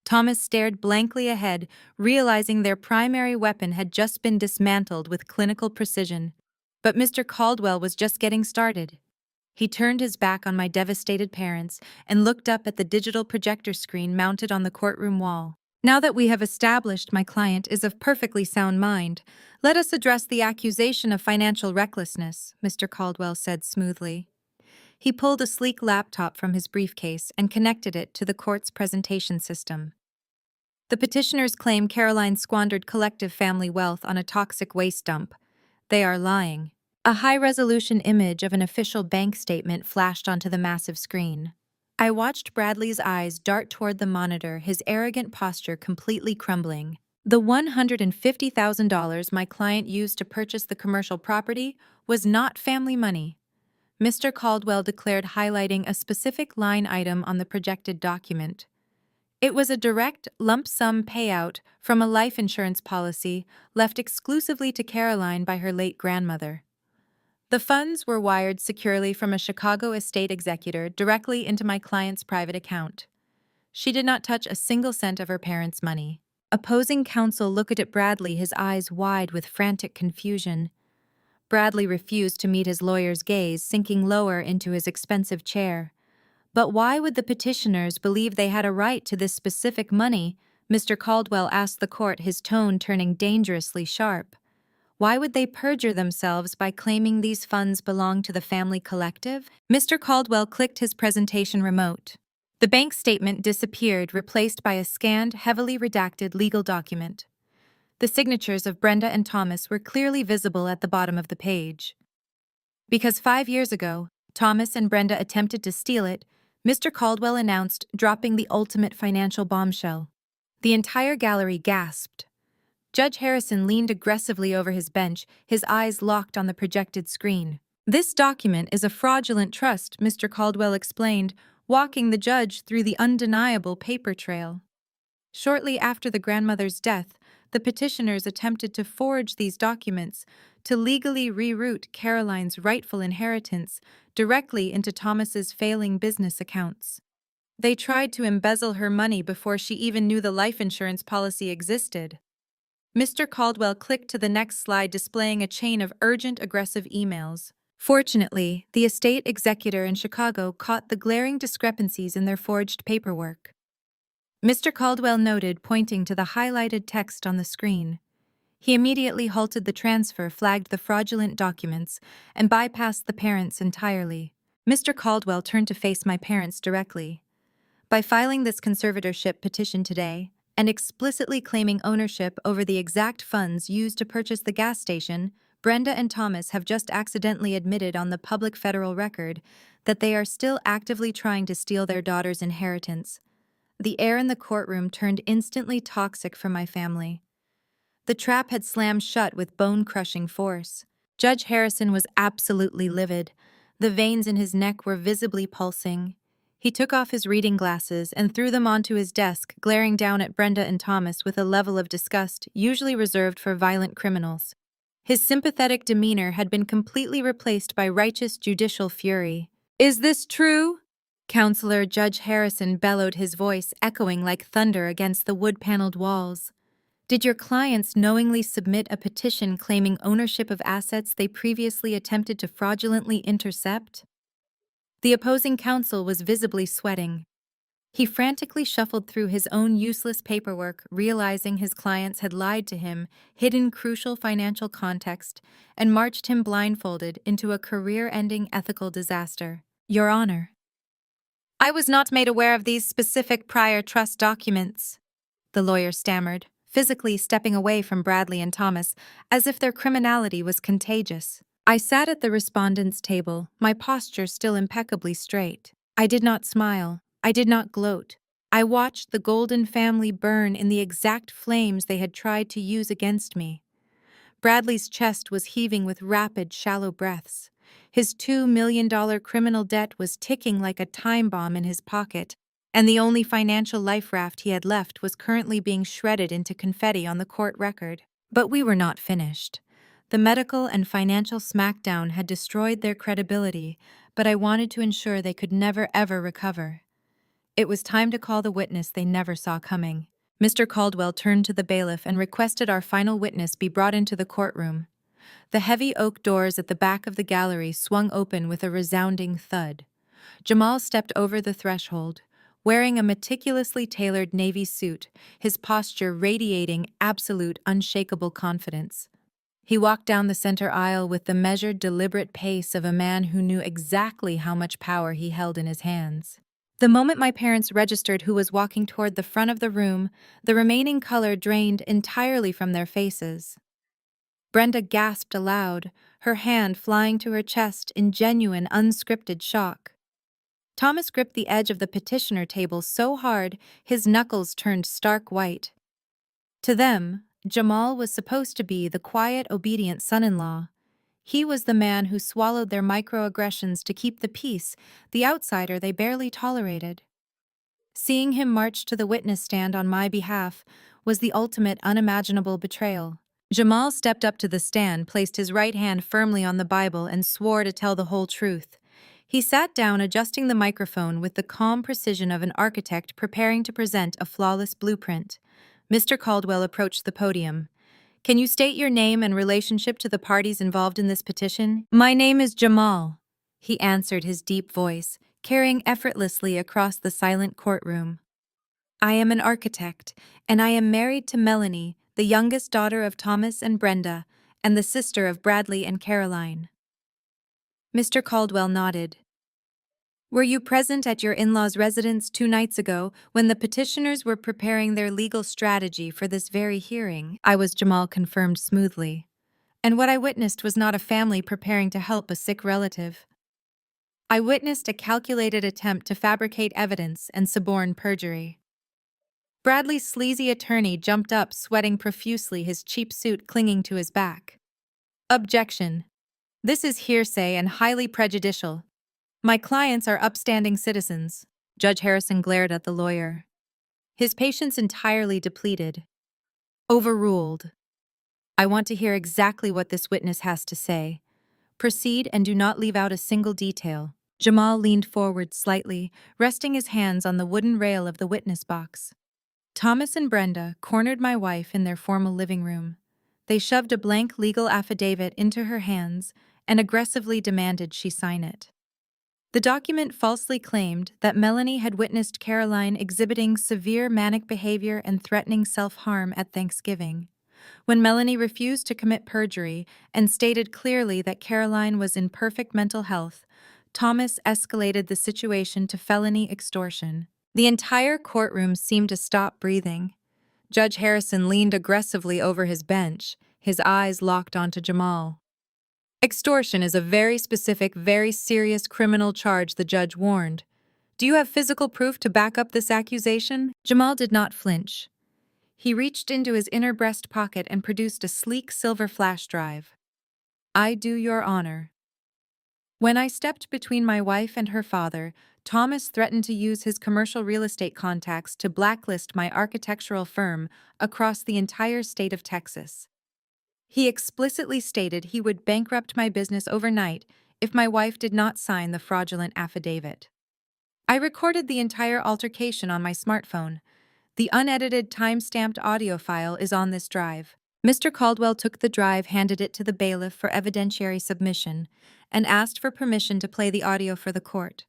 Thomas stared blankly ahead, realizing their primary weapon had just been dismantled with clinical precision. But Mr. Caldwell was just getting started. He turned his back on my devastated parents and looked up at the digital projector screen mounted on the courtroom wall. Now that we have established my client is of perfectly sound mind, let us address the accusation of financial recklessness, Mr. Caldwell said smoothly. He pulled a sleek laptop from his briefcase and connected it to the court's presentation system. The petitioners claim Caroline squandered collective family wealth on a toxic waste dump. They are lying. A high-resolution image of an official bank statement flashed onto the massive screen. I watched Bradley's eyes dart toward the monitor, his arrogant posture completely crumbling. The $150,000 my client used to purchase the commercial property was not family money, Mr. Caldwell declared, highlighting a specific line item on the projected document. It was a direct, lump sum payout from a life insurance policy left exclusively to Caroline by her late grandmother. The funds were wired securely from a Chicago estate executor directly into my client's private account. She did not touch a single cent of her parents' money. Opposing counsel looked at Bradley, his eyes wide with frantic confusion. Bradley refused to meet his lawyer's gaze, sinking lower into his expensive chair. But why would the petitioners believe they had a right to this specific money? Mr. Caldwell asked the court, his tone turning dangerously sharp. Why would they perjure themselves by claiming these funds belong to the family collective? Mr. Caldwell clicked his presentation remote. The bank statement disappeared, replaced by a scanned, heavily redacted legal document. The signatures of Brenda and Thomas were clearly visible at the bottom of the page. Because 5 years ago, Thomas and Brenda attempted to steal it, Mr. Caldwell announced, dropping the ultimate financial bombshell. The entire gallery gasped. Judge Harrison leaned aggressively over his bench, his eyes locked on the projected screen. "This document is a fraudulent trust," Mr. Caldwell explained, walking the judge through the undeniable paper trail. Shortly after the grandmother's death, the petitioners attempted to forge these documents to legally reroute Caroline's rightful inheritance directly into Thomas's failing business accounts. They tried to embezzle her money before she even knew the life insurance policy existed. Mr. Caldwell clicked to the next slide, displaying a chain of urgent, aggressive emails. Fortunately, the estate executor in Chicago caught the glaring discrepancies in their forged paperwork. Mr. Caldwell noted, pointing to the highlighted text on the screen. He immediately halted the transfer, flagged the fraudulent documents, and bypassed the parents entirely. Mr. Caldwell turned to face my parents directly. By filing this conservatorship petition today, and explicitly claiming ownership over the exact funds used to purchase the gas station, Brenda and Thomas have just accidentally admitted on the public federal record that they are still actively trying to steal their daughter's inheritance. The air in the courtroom turned instantly toxic for my family. The trap had slammed shut with bone-crushing force. Judge Harrison was absolutely livid. The veins in his neck were visibly pulsing. He took off his reading glasses and threw them onto his desk, glaring down at Brenda and Thomas with a level of disgust usually reserved for violent criminals. His sympathetic demeanor had been completely replaced by righteous judicial fury. "Is this true?" Counselor Judge Harrison bellowed, his voice echoing like thunder against the wood-paneled walls. "Did your clients knowingly submit a petition claiming ownership of assets they previously attempted to fraudulently intercept?" The opposing counsel was visibly sweating. He frantically shuffled through his own useless paperwork, realizing his clients had lied to him, hidden crucial financial context, and marched him blindfolded into a career-ending ethical disaster. "Your Honor, I was not made aware of these specific prior trust documents," the lawyer stammered, physically stepping away from Bradley and Thomas as if their criminality was contagious. I sat at the respondents' table, my posture still impeccably straight. I did not smile. I did not gloat. I watched the Golden family burn in the exact flames they had tried to use against me. Bradley's chest was heaving with rapid, shallow breaths. His $2 million criminal debt was ticking like a time bomb in his pocket, and the only financial life raft he had left was currently being shredded into confetti on the court record. But we were not finished. The medical and financial smackdown had destroyed their credibility, but I wanted to ensure they could never ever recover. It was time to call the witness they never saw coming. Mr. Caldwell turned to the bailiff and requested our final witness be brought into the courtroom. The heavy oak doors at the back of the gallery swung open with a resounding thud. Jamal stepped over the threshold, wearing a meticulously tailored navy suit, his posture radiating absolute, unshakable confidence. He walked down the center aisle with the measured, deliberate pace of a man who knew exactly how much power he held in his hands. The moment my parents registered who was walking toward the front of the room, the remaining color drained entirely from their faces. Brenda gasped aloud, her hand flying to her chest in genuine, unscripted shock. Thomas gripped the edge of the petitioner table so hard his knuckles turned stark white. To them, Jamal was supposed to be the quiet, obedient son-in-law. He was the man who swallowed their microaggressions to keep the peace, the outsider they barely tolerated. Seeing him march to the witness stand on my behalf was the ultimate unimaginable betrayal. Jamal stepped up to the stand, placed his right hand firmly on the Bible, and swore to tell the whole truth. He sat down, adjusting the microphone with the calm precision of an architect preparing to present a flawless blueprint. Mr. Caldwell approached the podium. "Can you state your name and relationship to the parties involved in this petition?" "My name is Jamal," he answered, his deep voice carrying effortlessly across the silent courtroom. "I am an architect, and I am married to Melanie, the youngest daughter of Thomas and Brenda, and the sister of Bradley and Caroline." Mr. Caldwell nodded. "Were you present at your in-laws' residence 2 nights ago when the petitioners were preparing their legal strategy for this very hearing?" "I was," Jamal confirmed smoothly. "And what I witnessed was not a family preparing to help a sick relative. I witnessed a calculated attempt to fabricate evidence and suborn perjury." Bradley's sleazy attorney jumped up, sweating profusely, his cheap suit clinging to his back. "Objection. This is hearsay and highly prejudicial. My clients are upstanding citizens." Judge Harrison glared at the lawyer, his patience entirely depleted. "Overruled. I want to hear exactly what this witness has to say. Proceed and do not leave out a single detail." Jamal leaned forward slightly, resting his hands on the wooden rail of the witness box. Thomas and Brenda cornered my wife in their formal living room. They shoved a blank legal affidavit into her hands and aggressively demanded she sign it. The document falsely claimed that Melanie had witnessed Caroline exhibiting severe manic behavior and threatening self-harm at Thanksgiving. When Melanie refused to commit perjury and stated clearly that Caroline was in perfect mental health, Thomas escalated the situation to felony extortion. The entire courtroom seemed to stop breathing. Judge Harrison leaned aggressively over his bench, his eyes locked onto Jamal. "Extortion is a very specific, very serious criminal charge," the judge warned. "Do you have physical proof to back up this accusation?" Jamal did not flinch. He reached into his inner breast pocket and produced a sleek silver flash drive. "I do, Your Honor." When I stepped between my wife and her father, Thomas threatened to use his commercial real estate contacts to blacklist my architectural firm across the entire state of Texas. He explicitly stated he would bankrupt my business overnight if my wife did not sign the fraudulent affidavit. I recorded the entire altercation on my smartphone. The unedited, time-stamped audio file is on this drive. Mr. Caldwell took the drive, handed it to the bailiff for evidentiary submission, and asked for permission to play the audio for the court.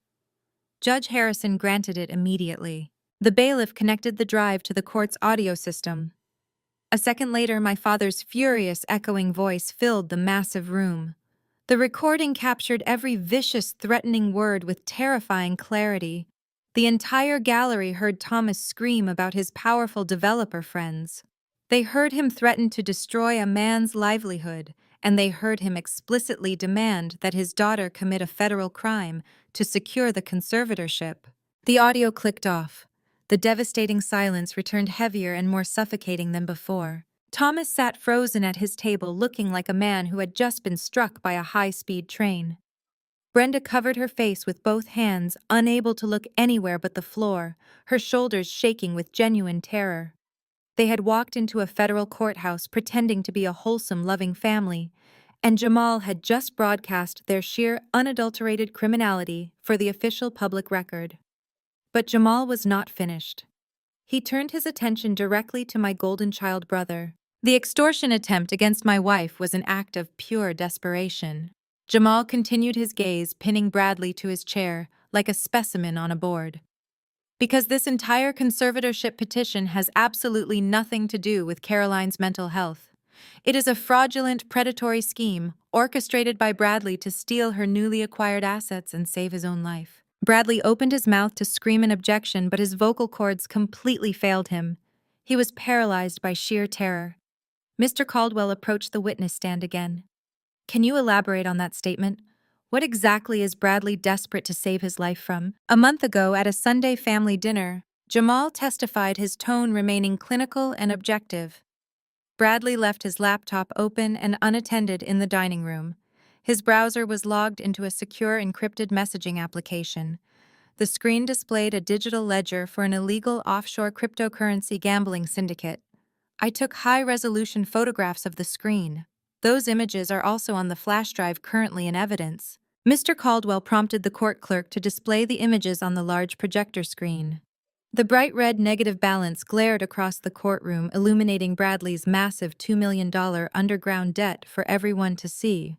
Judge Harrison granted it immediately. The bailiff connected the drive to the court's audio system. A second later, my father's furious, echoing voice filled the massive room. The recording captured every vicious, threatening word with terrifying clarity. The entire gallery heard Thomas scream about his powerful developer friends. They heard him threaten to destroy a man's livelihood, and they heard him explicitly demand that his daughter commit a federal crime to secure the conservatorship. The audio clicked off. The devastating silence returned heavier and more suffocating than before. Thomas sat frozen at his table, looking like a man who had just been struck by a high-speed train. Brenda covered her face with both hands, unable to look anywhere but the floor, her shoulders shaking with genuine terror. They had walked into a federal courthouse pretending to be a wholesome, loving family, and Jamal had just broadcast their sheer, unadulterated criminality for the official public record. But Jamal was not finished. He turned his attention directly to my golden child brother. The extortion attempt against my wife was an act of pure desperation. Jamal continued his gaze, pinning Bradley to his chair, like a specimen on a board. Because this entire conservatorship petition has absolutely nothing to do with Caroline's mental health. It is a fraudulent, predatory scheme orchestrated by Bradley to steal her newly acquired assets and save his own life. Bradley opened his mouth to scream an objection, but his vocal cords completely failed him. He was paralyzed by sheer terror. Mr. Caldwell approached the witness stand again. Can you elaborate on that statement? What exactly is Bradley desperate to save his life from? A month ago, at a Sunday family dinner, Jamal testified, his tone remaining clinical and objective. Bradley left his laptop open and unattended in the dining room. His browser was logged into a secure encrypted messaging application. The screen displayed a digital ledger for an illegal offshore cryptocurrency gambling syndicate. I took high-resolution photographs of the screen. Those images are also on the flash drive currently in evidence. Mr. Caldwell prompted the court clerk to display the images on the large projector screen. The bright red negative balance glared across the courtroom, illuminating Bradley's massive $2 million underground debt for everyone to see.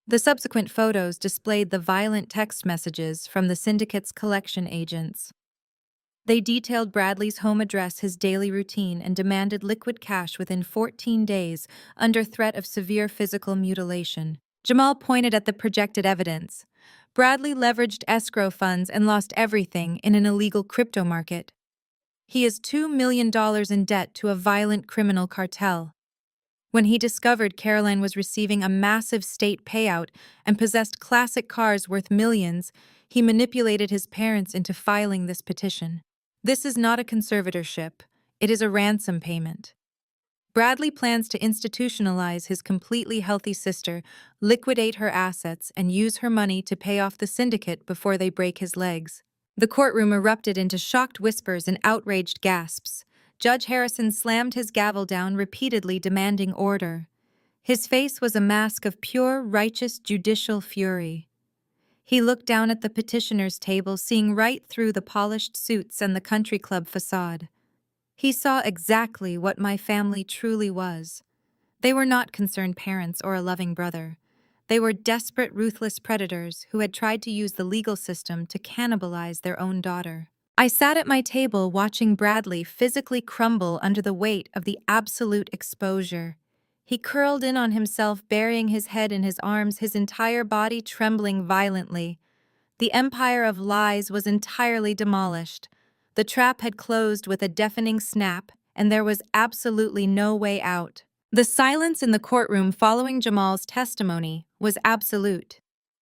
The subsequent photos displayed the violent text messages from the syndicate's collection agents. They detailed Bradley's home address, his daily routine, and demanded liquid cash within 14 days under threat of severe physical mutilation. Jamal pointed at the projected evidence. Bradley leveraged escrow funds and lost everything in an illegal crypto market. He is $2 million in debt to a violent criminal cartel. When he discovered Caroline was receiving a massive state payout and possessed classic cars worth millions, he manipulated his parents into filing this petition. This is not a conservatorship, it is a ransom payment. Bradley plans to institutionalize his completely healthy sister, liquidate her assets, and use her money to pay off the syndicate before they break his legs. The courtroom erupted into shocked whispers and outraged gasps. Judge Harrison slammed his gavel down, repeatedly demanding order. His face was a mask of pure, righteous judicial fury. He looked down at the petitioner's table, seeing right through the polished suits and the country club facade. He saw exactly what my family truly was. They were not concerned parents or a loving brother. They were desperate, ruthless predators who had tried to use the legal system to cannibalize their own daughter. I sat at my table watching Bradley physically crumble under the weight of the absolute exposure. He curled in on himself, burying his head in his arms, his entire body trembling violently. The empire of lies was entirely demolished. The trap had closed with a deafening snap, and there was absolutely no way out. The silence in the courtroom following Jamal's testimony was absolute.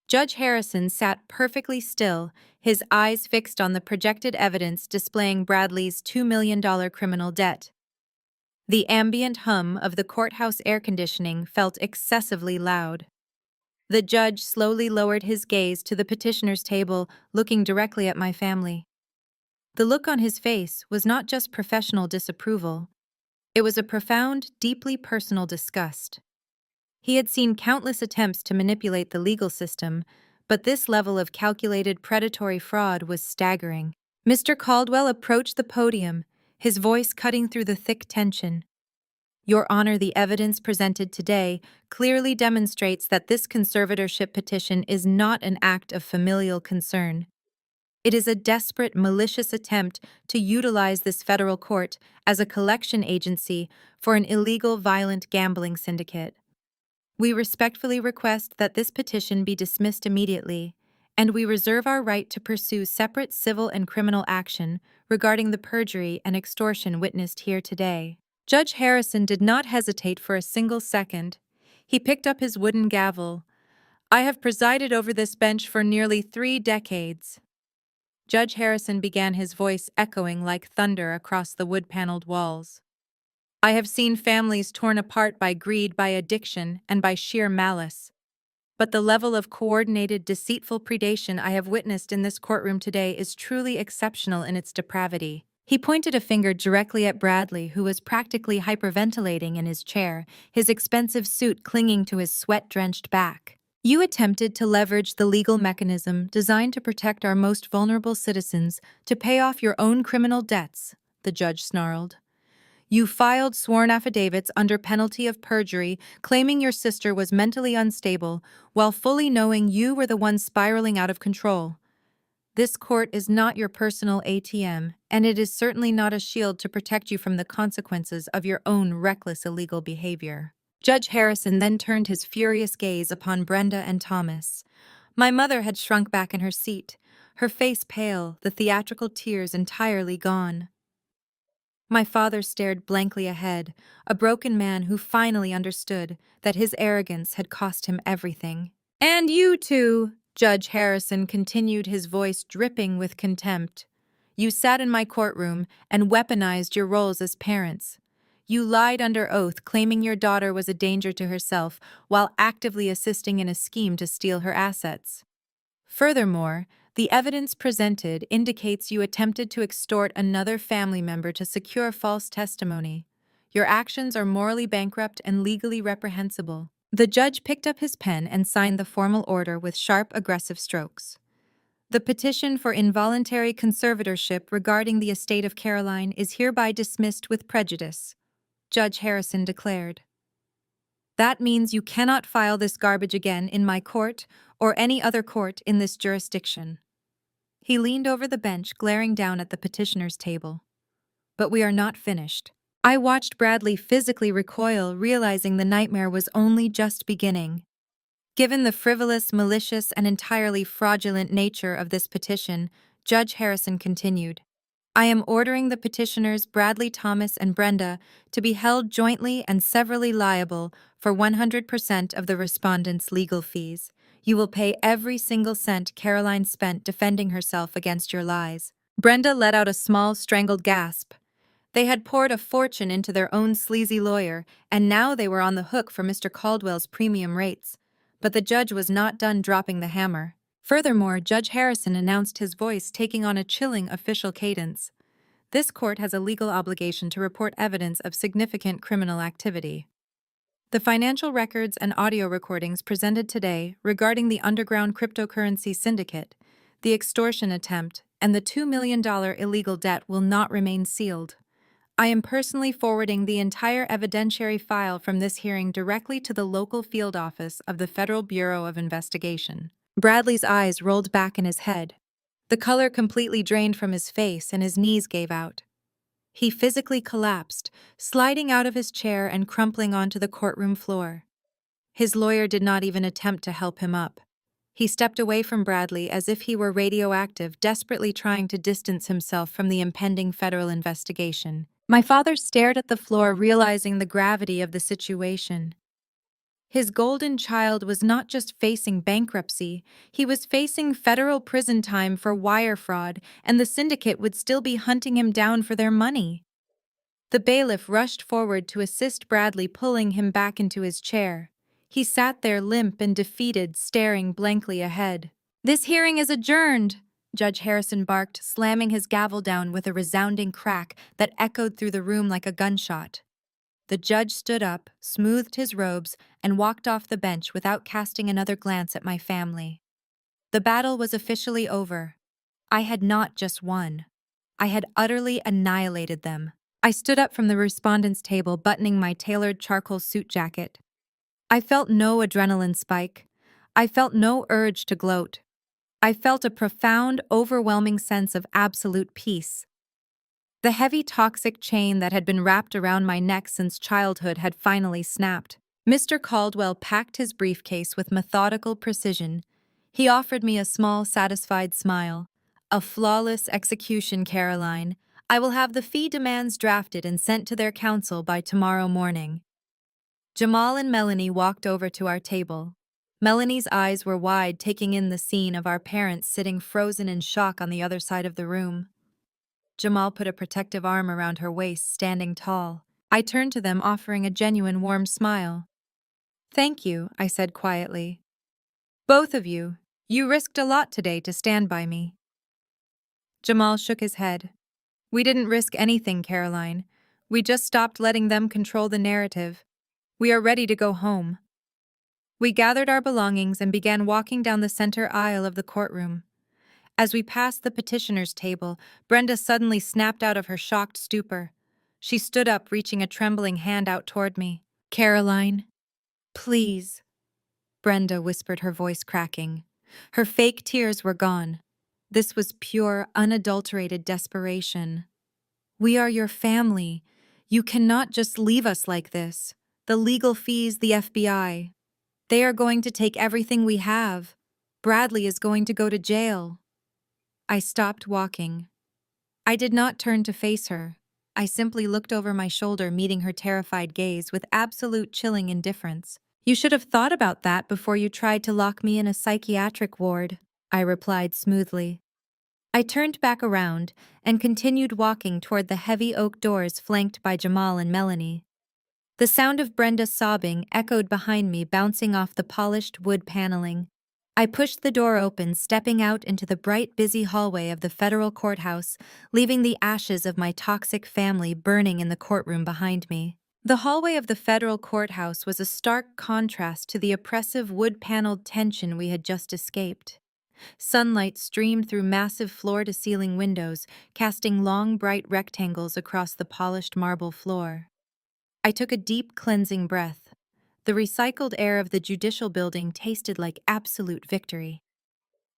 Judge Harrison sat perfectly still, his eyes fixed on the projected evidence displaying Bradley's $2 million criminal debt. The ambient hum of the courthouse air conditioning felt excessively loud. The judge slowly lowered his gaze to the petitioner's table, looking directly at my family. The look on his face was not just professional disapproval. It was a profound, deeply personal disgust. He had seen countless attempts to manipulate the legal system, but this level of calculated predatory fraud was staggering. Mr. Caldwell approached the podium, his voice cutting through the thick tension. Your Honor, the evidence presented today clearly demonstrates that this conservatorship petition is not an act of familial concern. It is a desperate, malicious attempt to utilize this federal court as a collection agency for an illegal, violent gambling syndicate. We respectfully request that this petition be dismissed immediately, and we reserve our right to pursue separate civil and criminal action regarding the perjury and extortion witnessed here today. Judge Harrison did not hesitate for a single second. He picked up his wooden gavel. I have presided over this bench for nearly 3 decades. Judge Harrison began, his voice echoing like thunder across the wood-paneled walls. I have seen families torn apart by greed, by addiction, and by sheer malice. But the level of coordinated, deceitful predation I have witnessed in this courtroom today is truly exceptional in its depravity. He pointed a finger directly at Bradley, who was practically hyperventilating in his chair, his expensive suit clinging to his sweat-drenched back. You attempted to leverage the legal mechanism designed to protect our most vulnerable citizens to pay off your own criminal debts, the judge snarled. You filed sworn affidavits under penalty of perjury, claiming your sister was mentally unstable, while fully knowing you were the one spiraling out of control. This court is not your personal ATM, and it is certainly not a shield to protect you from the consequences of your own reckless illegal behavior. Judge Harrison then turned his furious gaze upon Brenda and Thomas. My mother had shrunk back in her seat, her face pale, the theatrical tears entirely gone. My father stared blankly ahead, a broken man who finally understood that his arrogance had cost him everything. And you too, Judge Harrison continued, his voice dripping with contempt. You sat in my courtroom and weaponized your roles as parents. You lied under oath, claiming your daughter was a danger to herself while actively assisting in a scheme to steal her assets. Furthermore, the evidence presented indicates you attempted to extort another family member to secure false testimony. Your actions are morally bankrupt and legally reprehensible. The judge picked up his pen and signed the formal order with sharp, aggressive strokes. The petition for involuntary conservatorship regarding the estate of Caroline is hereby dismissed with prejudice, Judge Harrison declared. That means you cannot file this garbage again in my court or any other court in this jurisdiction. He leaned over the bench, glaring down at the petitioner's table. But we are not finished. I watched Bradley physically recoil, realizing the nightmare was only just beginning. Given the frivolous, malicious, and entirely fraudulent nature of this petition, Judge Harrison continued, I am ordering the petitioners Bradley, Thomas, and Brenda to be held jointly and severally liable for 100% of the respondents' legal fees. You will pay every single cent Caroline spent defending herself against your lies. Brenda let out a small, strangled gasp. They had poured a fortune into their own sleazy lawyer, and now they were on the hook for Mr. Caldwell's premium rates. But the judge was not done dropping the hammer. Furthermore, Judge Harrison announced, his voice taking on a chilling official cadence. This court has a legal obligation to report evidence of significant criminal activity. The financial records and audio recordings presented today regarding the underground cryptocurrency syndicate, the extortion attempt, and the $2 million illegal debt will not remain sealed. I am personally forwarding the entire evidentiary file from this hearing directly to the local field office of the Federal Bureau of Investigation. Bradley's eyes rolled back in his head. The color completely drained from his face and his knees gave out. He physically collapsed, sliding out of his chair and crumpling onto the courtroom floor. His lawyer did not even attempt to help him up. He stepped away from Bradley as if he were radioactive, desperately trying to distance himself from the impending federal investigation. My father stared at the floor, realizing the gravity of the situation. His golden child was not just facing bankruptcy, he was facing federal prison time for wire fraud, and the syndicate would still be hunting him down for their money. The bailiff rushed forward to assist Bradley, pulling him back into his chair. He sat there limp and defeated, staring blankly ahead. This hearing is adjourned, Judge Harrison barked, slamming his gavel down with a resounding crack that echoed through the room like a gunshot. The judge stood up, smoothed his robes, and walked off the bench without casting another glance at my family. The battle was officially over. I had not just won. I had utterly annihilated them. I stood up from the respondents' table, buttoning my tailored charcoal suit jacket. I felt no adrenaline spike. I felt no urge to gloat. I felt a profound, overwhelming sense of absolute peace. The heavy toxic chain that had been wrapped around my neck since childhood had finally snapped. Mr. Caldwell packed his briefcase with methodical precision. He offered me a small, satisfied smile. A flawless execution, Caroline. I will have the fee demands drafted and sent to their counsel by tomorrow morning. Jamal and Melanie walked over to our table. Melanie's eyes were wide, taking in the scene of our parents sitting frozen in shock on the other side of the room. Jamal put a protective arm around her waist, standing tall. I turned to them, offering a genuine warm smile. Thank you, I said quietly. Both of you. You risked a lot today to stand by me. Jamal shook his head. We didn't risk anything, Caroline. We just stopped letting them control the narrative. We are ready to go home. We gathered our belongings and began walking down the center aisle of the courtroom. As we passed the petitioner's table, Brenda suddenly snapped out of her shocked stupor. She stood up, reaching a trembling hand out toward me. "Caroline, please," Brenda whispered, her voice cracking. Her fake tears were gone. This was pure, unadulterated desperation. "We are your family. You cannot just leave us like this. The legal fees, the FBI. They are going to take everything we have. Bradley is going to go to jail." I stopped walking. I did not turn to face her. I simply looked over my shoulder, meeting her terrified gaze with absolute chilling indifference. "You should have thought about that before you tried to lock me in a psychiatric ward," I replied smoothly. I turned back around and continued walking toward the heavy oak doors flanked by Jamal and Melanie. The sound of Brenda sobbing echoed behind me, bouncing off the polished wood paneling. I pushed the door open, stepping out into the bright, busy hallway of the federal courthouse, leaving the ashes of my toxic family burning in the courtroom behind me. The hallway of the federal courthouse was a stark contrast to the oppressive wood-paneled tension we had just escaped. Sunlight streamed through massive floor-to-ceiling windows, casting long, bright rectangles across the polished marble floor. I took a deep, cleansing breath. The recycled air of the judicial building tasted like absolute victory.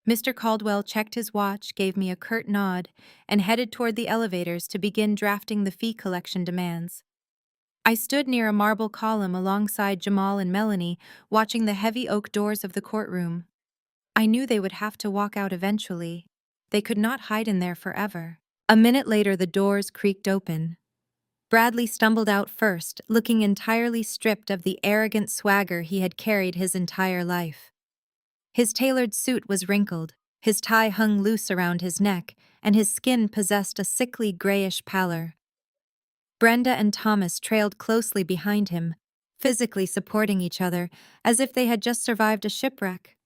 Mr. Caldwell checked his watch, gave me a curt nod, and headed toward the elevators to begin drafting the fee collection demands. I stood near a marble column alongside Jamal and Melanie, watching the heavy oak doors of the courtroom. I knew they would have to walk out eventually. They could not hide in there forever. A minute later, the doors creaked open. Bradley stumbled out first, looking entirely stripped of the arrogant swagger he had carried his entire life. His tailored suit was wrinkled, his tie hung loose around his neck, and his skin possessed a sickly grayish pallor. Brenda and Thomas trailed closely behind him, physically supporting each other, as if they had just survived a shipwreck.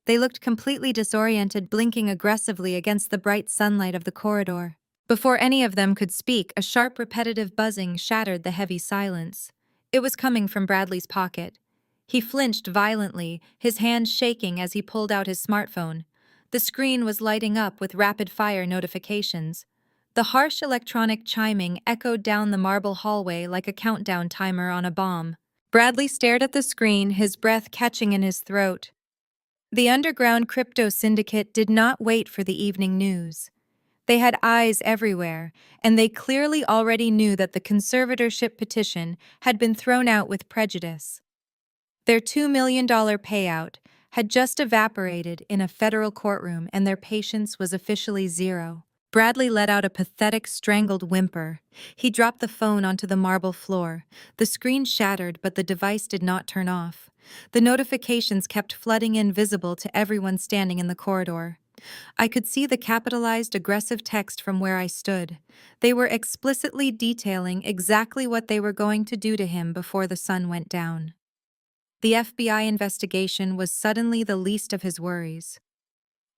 They looked completely disoriented, blinking aggressively against the bright sunlight of the corridor. Before any of them could speak, a sharp, repetitive buzzing shattered the heavy silence. It was coming from Bradley's pocket. He flinched violently, his hand shaking as he pulled out his smartphone. The screen was lighting up with rapid-fire notifications. The harsh electronic chiming echoed down the marble hallway like a countdown timer on a bomb. Bradley stared at the screen, his breath catching in his throat. The underground crypto syndicate did not wait for the evening news. They had eyes everywhere, and they clearly already knew that the conservatorship petition had been thrown out with prejudice. Their $2 million payout had just evaporated in a federal courtroom, and their patience was officially zero. Bradley let out a pathetic, strangled whimper. He dropped the phone onto the marble floor. The screen shattered, but the device did not turn off. The notifications kept flooding in, visible to everyone standing in the corridor. I could see the capitalized, aggressive text from where I stood. They were explicitly detailing exactly what they were going to do to him before the sun went down. The FBI investigation was suddenly the least of his worries.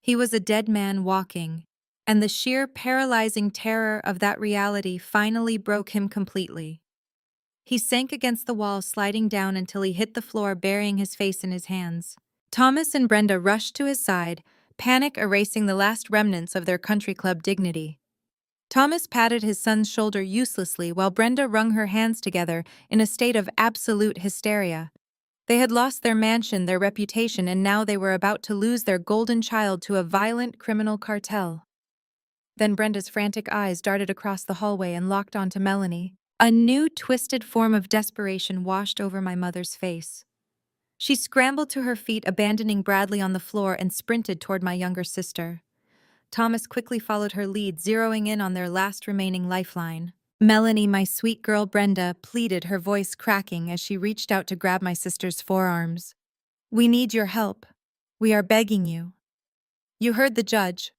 He was a dead man walking, and the sheer paralyzing terror of that reality finally broke him completely. He sank against the wall, sliding down until he hit the floor, burying his face in his hands. Thomas and Brenda rushed to his side, panic erasing the last remnants of their country club dignity. Thomas patted his son's shoulder uselessly while Brenda wrung her hands together in a state of absolute hysteria. They had lost their mansion, their reputation, and now they were about to lose their golden child to a violent criminal cartel. Then Brenda's frantic eyes darted across the hallway and locked onto Melanie. A new, twisted form of desperation washed over my mother's face. She scrambled to her feet, abandoning Bradley on the floor, and sprinted toward my younger sister. Thomas quickly followed her lead, zeroing in on their last remaining lifeline. "Melanie, my sweet girl," Brenda pleaded, her voice cracking as she reached out to grab my sister's forearms. "We need your help. We are begging you. You heard the judge.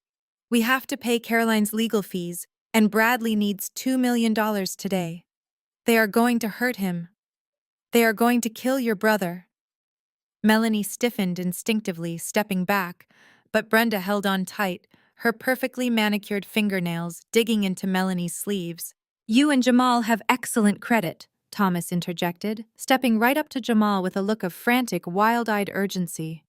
We have to pay Caroline's legal fees, and Bradley needs $2 million today. They are going to hurt him. They are going to kill your brother." Melanie stiffened instinctively, stepping back, but Brenda held on tight, her perfectly manicured fingernails digging into Melanie's sleeves. "You and Jamal have excellent credit," Thomas interjected, stepping right up to Jamal with a look of frantic, wild-eyed urgency.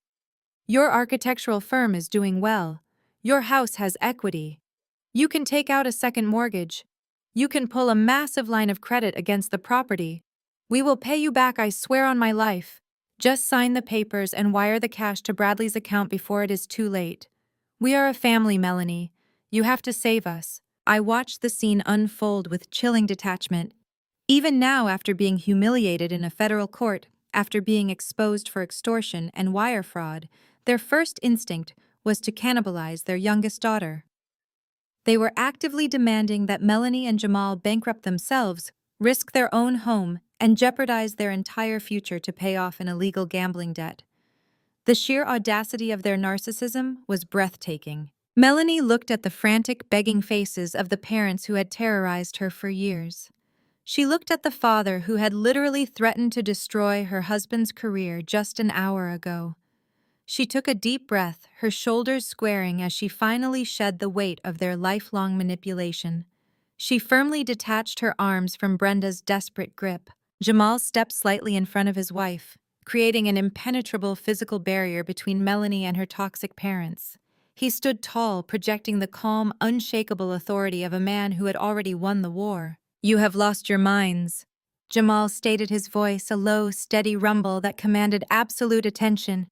"Your architectural firm is doing well. Your house has equity. You can take out a second mortgage. You can pull a massive line of credit against the property. We will pay you back, I swear on my life. Just sign the papers and wire the cash to Bradley's account before it is too late. We are a family, Melanie. You have to save us." I watched the scene unfold with chilling detachment. Even now, after being humiliated in a federal court, after being exposed for extortion and wire fraud, their first instinct was to cannibalize their youngest daughter. They were actively demanding that Melanie and Jamal bankrupt themselves, risk their own home, and jeopardize their entire future to pay off an illegal gambling debt. The sheer audacity of their narcissism was breathtaking. Melanie looked at the frantic, begging faces of the parents who had terrorized her for years. She looked at the father who had literally threatened to destroy her husband's career just an hour ago. She took a deep breath, her shoulders squaring as she finally shed the weight of their lifelong manipulation. She firmly detached her arms from Brenda's desperate grip. Jamal stepped slightly in front of his wife, creating an impenetrable physical barrier between Melanie and her toxic parents. He stood tall, projecting the calm, unshakable authority of a man who had already won the war. "You have lost your minds," Jamal stated, his voice a low, steady rumble that commanded absolute attention.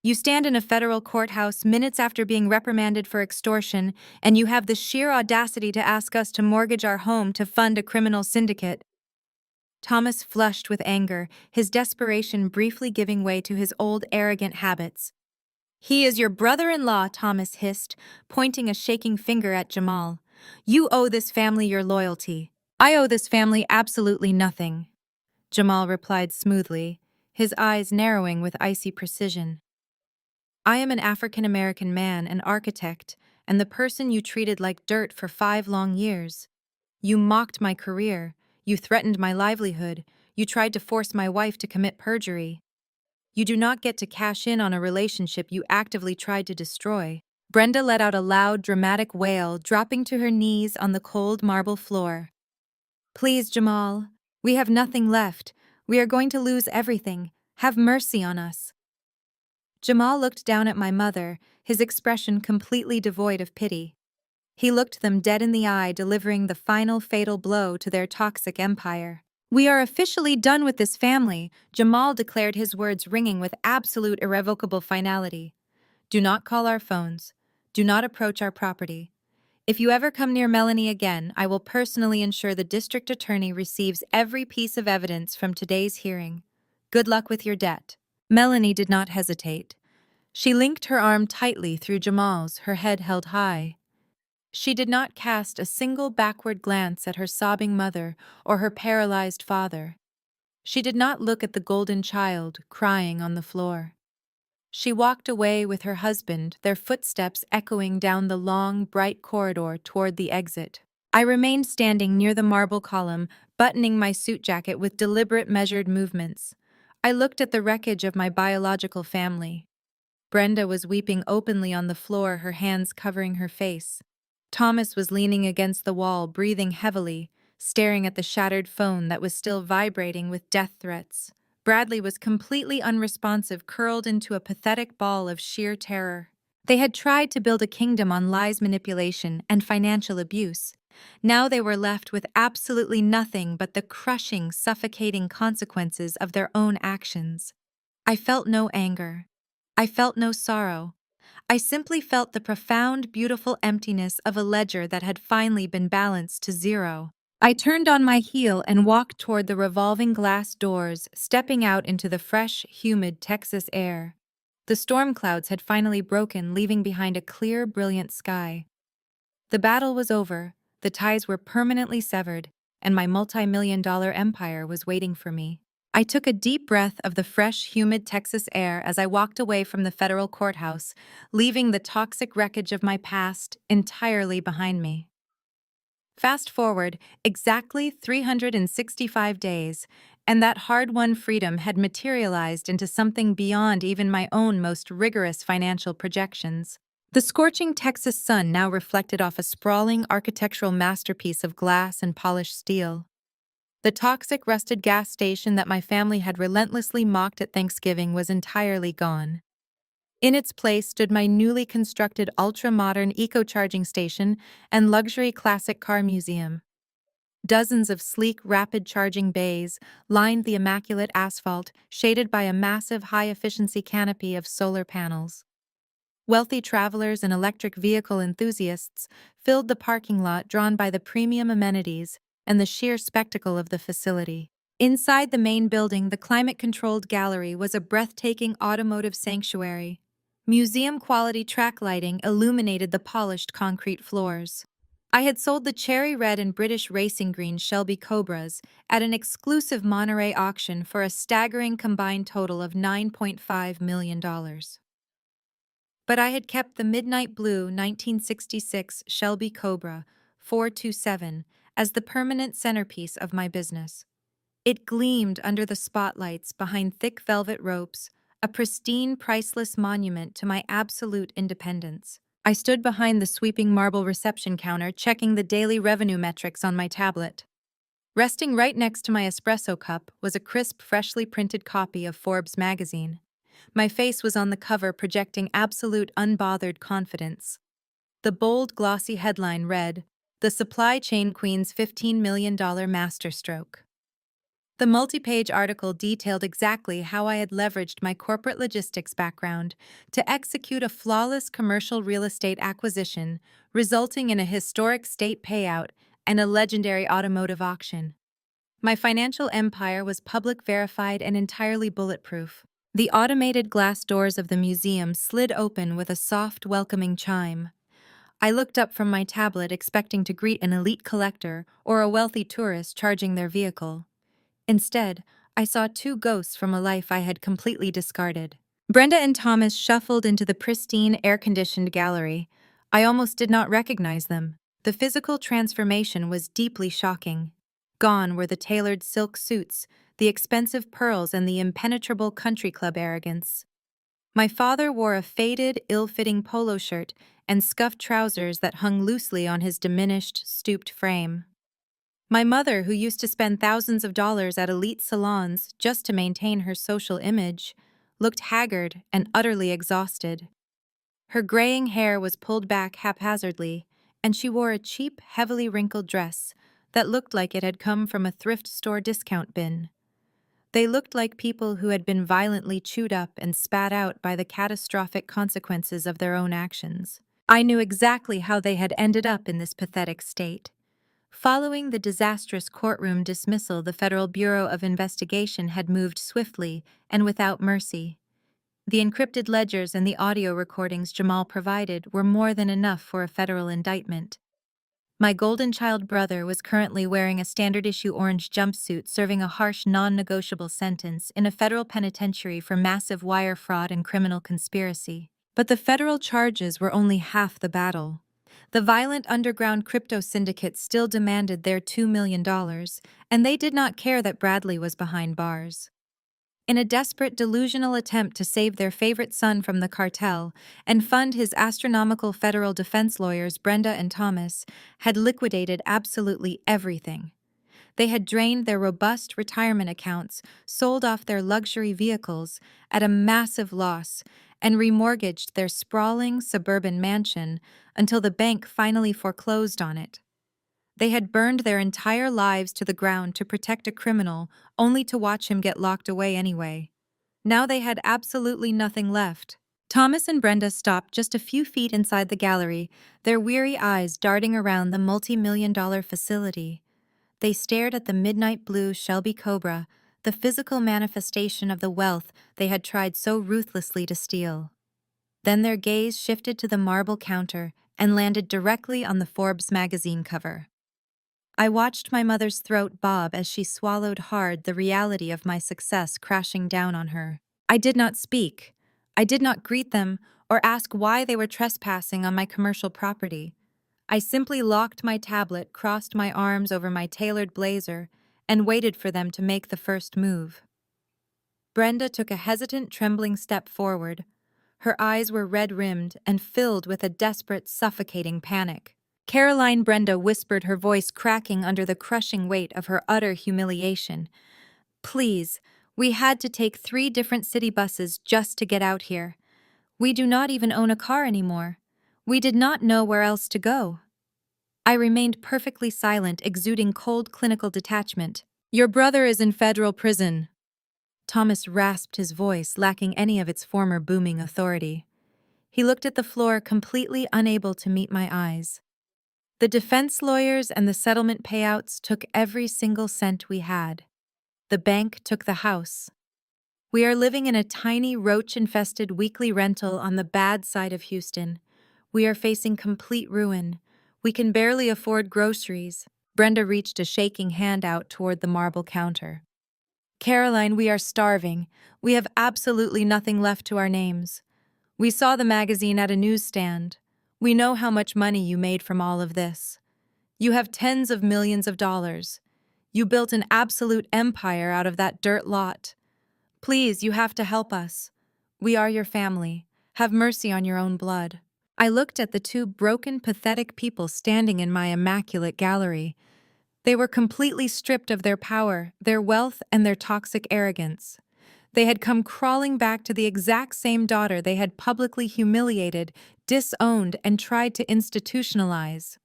"You stand in a federal courthouse minutes after being reprimanded for extortion, and you have the sheer audacity to ask us to mortgage our home to fund a criminal syndicate." Thomas flushed with anger, his desperation briefly giving way to his old arrogant habits. "He is your brother-in-law," Thomas hissed, pointing a shaking finger at Jamal. "You owe this family your loyalty." "I owe this family absolutely nothing," Jamal replied smoothly, his eyes narrowing with icy precision. "I am an African-American man, an architect, and the person you treated like dirt for 5 long years. You mocked my career, you threatened my livelihood, you tried to force my wife to commit perjury. You do not get to cash in on a relationship you actively tried to destroy." Brenda let out a loud, dramatic wail, dropping to her knees on the cold marble floor. "Please, Jamal, we have nothing left. We are going to lose everything. Have mercy on us." Jamal looked down at my mother, his expression completely devoid of pity. He looked them dead in the eye, delivering the final fatal blow to their toxic empire. "We are officially done with this family," Jamal declared, his words ringing with absolute irrevocable finality. "Do not call our phones. Do not approach our property. If you ever come near Melanie again, I will personally ensure the district attorney receives every piece of evidence from today's hearing. Good luck with your debt." Melanie did not hesitate. She linked her arm tightly through Jamal's, her head held high. She did not cast a single backward glance at her sobbing mother or her paralyzed father. She did not look at the golden child crying on the floor. She walked away with her husband, their footsteps echoing down the long, bright corridor toward the exit. I remained standing near the marble column, buttoning my suit jacket with deliberate, measured movements. I looked at the wreckage of my biological family. Brenda was weeping openly on the floor, her hands covering her face. Thomas was leaning against the wall, breathing heavily, staring at the shattered phone that was still vibrating with death threats. Bradley was completely unresponsive, curled into a pathetic ball of sheer terror. They had tried to build a kingdom on lies, manipulation, and financial abuse. Now they were left with absolutely nothing but the crushing, suffocating consequences of their own actions. I felt no anger. I felt no sorrow. I simply felt the profound, beautiful emptiness of a ledger that had finally been balanced to zero. I turned on my heel and walked toward the revolving glass doors, stepping out into the fresh, humid Texas air. The storm clouds had finally broken, leaving behind a clear, brilliant sky. The battle was over, the ties were permanently severed, and my multi-million-dollar empire was waiting for me. I took a deep breath of the fresh, humid Texas air as I walked away from the federal courthouse, leaving the toxic wreckage of my past entirely behind me. Fast forward exactly 365 days, and that hard-won freedom had materialized into something beyond even my own most rigorous financial projections. The scorching Texas sun now reflected off a sprawling architectural masterpiece of glass and polished steel. The toxic rusted gas station that my family had relentlessly mocked at Thanksgiving was entirely gone. In its place stood my newly constructed ultra-modern eco-charging station and luxury classic car museum. Dozens of sleek, rapid-charging bays lined the immaculate asphalt, shaded by a massive high-efficiency canopy of solar panels. Wealthy travelers and electric vehicle enthusiasts filled the parking lot, drawn by the premium amenities and the sheer spectacle of the facility. Inside the main building, the climate-controlled gallery was a breathtaking automotive sanctuary. Museum-quality track lighting illuminated the polished concrete floors. I had sold the cherry red and British racing green Shelby Cobras at an exclusive Monterey auction for a staggering combined total of $9.5 million. But I had kept the midnight blue 1966 Shelby Cobra 427 as the permanent centerpiece of my business. It gleamed under the spotlights behind thick velvet ropes, a pristine, priceless monument to my absolute independence. I stood behind the sweeping marble reception counter, checking the daily revenue metrics on my tablet. Resting right next to my espresso cup was a crisp, freshly printed copy of Forbes magazine. My face was on the cover, projecting absolute unbothered confidence. The bold, glossy headline read, "The Supply Chain Queen's $15 million masterstroke." The multi-page article detailed exactly how I had leveraged my corporate logistics background to execute a flawless commercial real estate acquisition, resulting in a historic state payout and a legendary automotive auction. My financial empire was public verified and entirely bulletproof. The automated glass doors of the museum slid open with a soft, welcoming chime. I looked up from my tablet, expecting to greet an elite collector or a wealthy tourist charging their vehicle. Instead, I saw two ghosts from a life I had completely discarded. Brenda and Thomas shuffled into the pristine, air-conditioned gallery. I almost did not recognize them. The physical transformation was deeply shocking. Gone were the tailored silk suits, the expensive pearls, and the impenetrable country club arrogance. My father wore a faded, ill-fitting polo shirt and scuffed trousers that hung loosely on his diminished, stooped frame. My mother, who used to spend thousands of dollars at elite salons just to maintain her social image, looked haggard and utterly exhausted. Her graying hair was pulled back haphazardly, and she wore a cheap, heavily wrinkled dress that looked like it had come from a thrift store discount bin. They looked like people who had been violently chewed up and spat out by the catastrophic consequences of their own actions. I knew exactly how they had ended up in this pathetic state. Following the disastrous courtroom dismissal, the Federal Bureau of Investigation had moved swiftly and without mercy. The encrypted ledgers and the audio recordings Jamal provided were more than enough for a federal indictment. My golden child brother was currently wearing a standard-issue orange jumpsuit, serving a harsh, non-negotiable sentence in a federal penitentiary for massive wire fraud and criminal conspiracy. But the federal charges were only half the battle. The violent underground crypto syndicate still demanded their $2 million, and they did not care that Bradley was behind bars. In a desperate, delusional attempt to save their favorite son from the cartel and fund his astronomical federal defense lawyers, Brenda and Thomas had liquidated absolutely everything. They had drained their robust retirement accounts, sold off their luxury vehicles at a massive loss, and remortgaged their sprawling suburban mansion until the bank finally foreclosed on it. They had burned their entire lives to the ground to protect a criminal, only to watch him get locked away anyway. Now they had absolutely nothing left. Thomas and Brenda stopped just a few feet inside the gallery, their weary eyes darting around the multi-million-dollar facility. They stared at the midnight blue Shelby Cobra, the physical manifestation of the wealth they had tried so ruthlessly to steal. Then their gaze shifted to the marble counter and landed directly on the Forbes magazine cover. I watched my mother's throat bob as she swallowed hard, the reality of my success crashing down on her. I did not speak. I did not greet them or ask why they were trespassing on my commercial property. I simply locked my tablet, crossed my arms over my tailored blazer, and waited for them to make the first move. Brenda took a hesitant, trembling step forward. Her eyes were red-rimmed and filled with a desperate, suffocating panic. Caroline Brenda whispered, her voice cracking under the crushing weight of her utter humiliation. Please, we had to take 3 different city buses just to get out here. We do not even own a car anymore. We did not know where else to go. I remained perfectly silent, exuding cold clinical detachment. Your brother is in federal prison. Thomas rasped his voice, lacking any of its former booming authority. He looked at the floor, completely unable to meet my eyes. The defense lawyers and the settlement payouts took every single cent we had. The bank took the house. We are living in a tiny, roach-infested weekly rental on the bad side of Houston. We are facing complete ruin. We can barely afford groceries. Brenda reached a shaking hand out toward the marble counter. Caroline, we are starving. We have absolutely nothing left to our names. We saw the magazine at a newsstand. We know how much money you made from all of this. You have tens of millions of dollars. You built an absolute empire out of that dirt lot. Please, you have to help us. We are your family. Have mercy on your own blood. I looked at the 2 broken, pathetic people standing in my immaculate gallery. They were completely stripped of their power, their wealth, and their toxic arrogance. They had come crawling back to the exact same daughter they had publicly humiliated, disowned, and tried to institutionalize.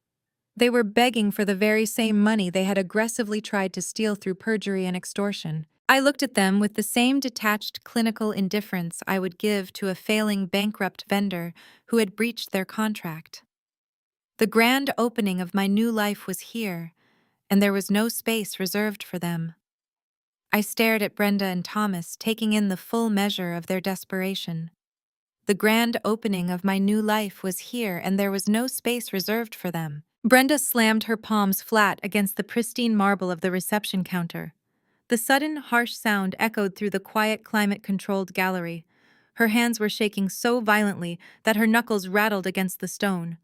They were begging for the very same money they had aggressively tried to steal through perjury and extortion. I looked at them with the same detached clinical indifference I would give to a failing bankrupt vendor who had breached their contract. The grand opening of my new life was here, and there was no space reserved for them. I stared at Brenda and Thomas, taking in the full measure of their desperation. The grand opening of my new life was here, and there was no space reserved for them. Brenda slammed her palms flat against the pristine marble of the reception counter. The sudden, harsh sound echoed through the quiet, climate-controlled gallery. Her hands were shaking so violently that her knuckles rattled against the stone.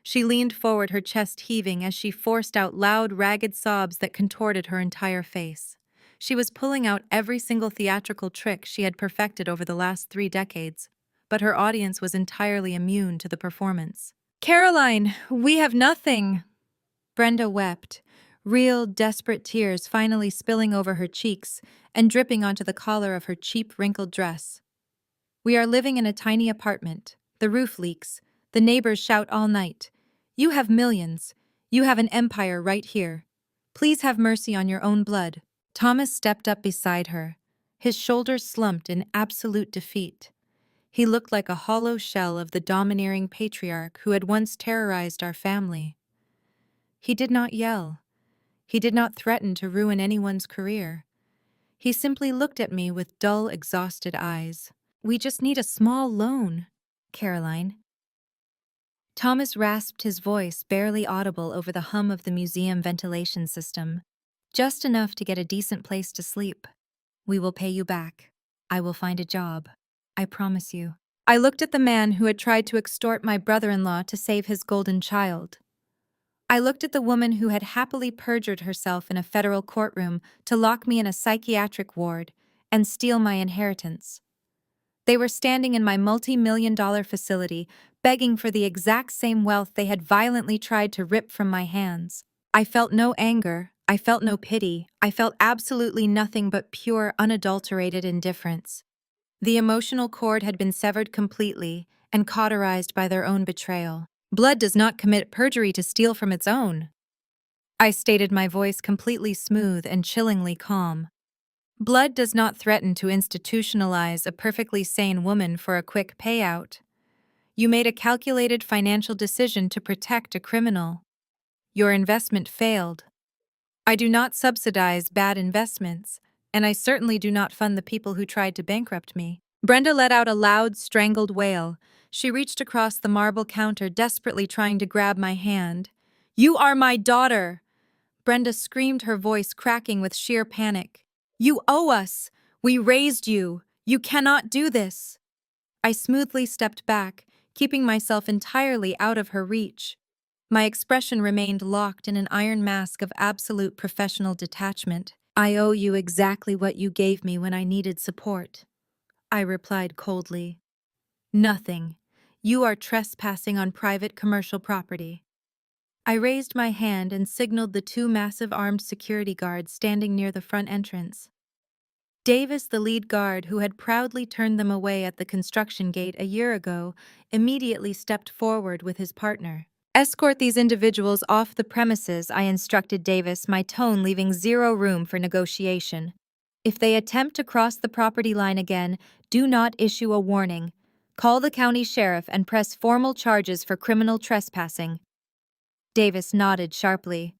She leaned forward, her chest heaving as she forced out loud, ragged sobs that contorted her entire face. She was pulling out every single theatrical trick she had perfected over the last 3 decades, but her audience was entirely immune to the performance. Caroline, we have nothing. Brenda wept, real, desperate tears finally spilling over her cheeks and dripping onto the collar of her cheap, wrinkled dress. We are living in a tiny apartment. The roof leaks. The neighbors shout all night. You have millions. You have an empire right here. Please have mercy on your own blood. Thomas stepped up beside her. His shoulders slumped in absolute defeat. He looked like a hollow shell of the domineering patriarch who had once terrorized our family. He did not yell. He did not threaten to ruin anyone's career. He simply looked at me with dull, exhausted eyes. We just need a small loan, Caroline. Thomas rasped his voice, barely audible over the hum of the museum ventilation system. Just enough to get a decent place to sleep. We will pay you back. I will find a job. I promise you. I looked at the man who had tried to extort my brother-in-law to save his golden child. I looked at the woman who had happily perjured herself in a federal courtroom to lock me in a psychiatric ward and steal my inheritance. They were standing in my multi-million-dollar facility, begging for the exact same wealth they had violently tried to rip from my hands. I felt no anger, I felt no pity, I felt absolutely nothing but pure, unadulterated indifference. The emotional cord had been severed completely and cauterized by their own betrayal. Blood does not commit perjury to steal from its own. I stated, my voice completely smooth and chillingly calm. Blood does not threaten to institutionalize a perfectly sane woman for a quick payout. You made a calculated financial decision to protect a criminal. Your investment failed. I do not subsidize bad investments, and I certainly do not fund the people who tried to bankrupt me. Brenda let out a loud, strangled wail. She reached across the marble counter, desperately trying to grab my hand. You are my daughter! Brenda screamed, her voice cracking with sheer panic. You owe us! We raised you! You cannot do this! I smoothly stepped back, keeping myself entirely out of her reach. My expression remained locked in an iron mask of absolute professional detachment. I owe you exactly what you gave me when I needed support, I replied coldly. Nothing. You are trespassing on private commercial property. I raised my hand and signaled the two massive armed security guards standing near the front entrance. Davis, the lead guard who had proudly turned them away at the construction gate a year ago, immediately stepped forward with his partner. Escort these individuals off the premises, I instructed Davis, my tone leaving zero room for negotiation. If they attempt to cross the property line again, do not issue a warning. Call the county sheriff and press formal charges for criminal trespassing. Davis nodded sharply.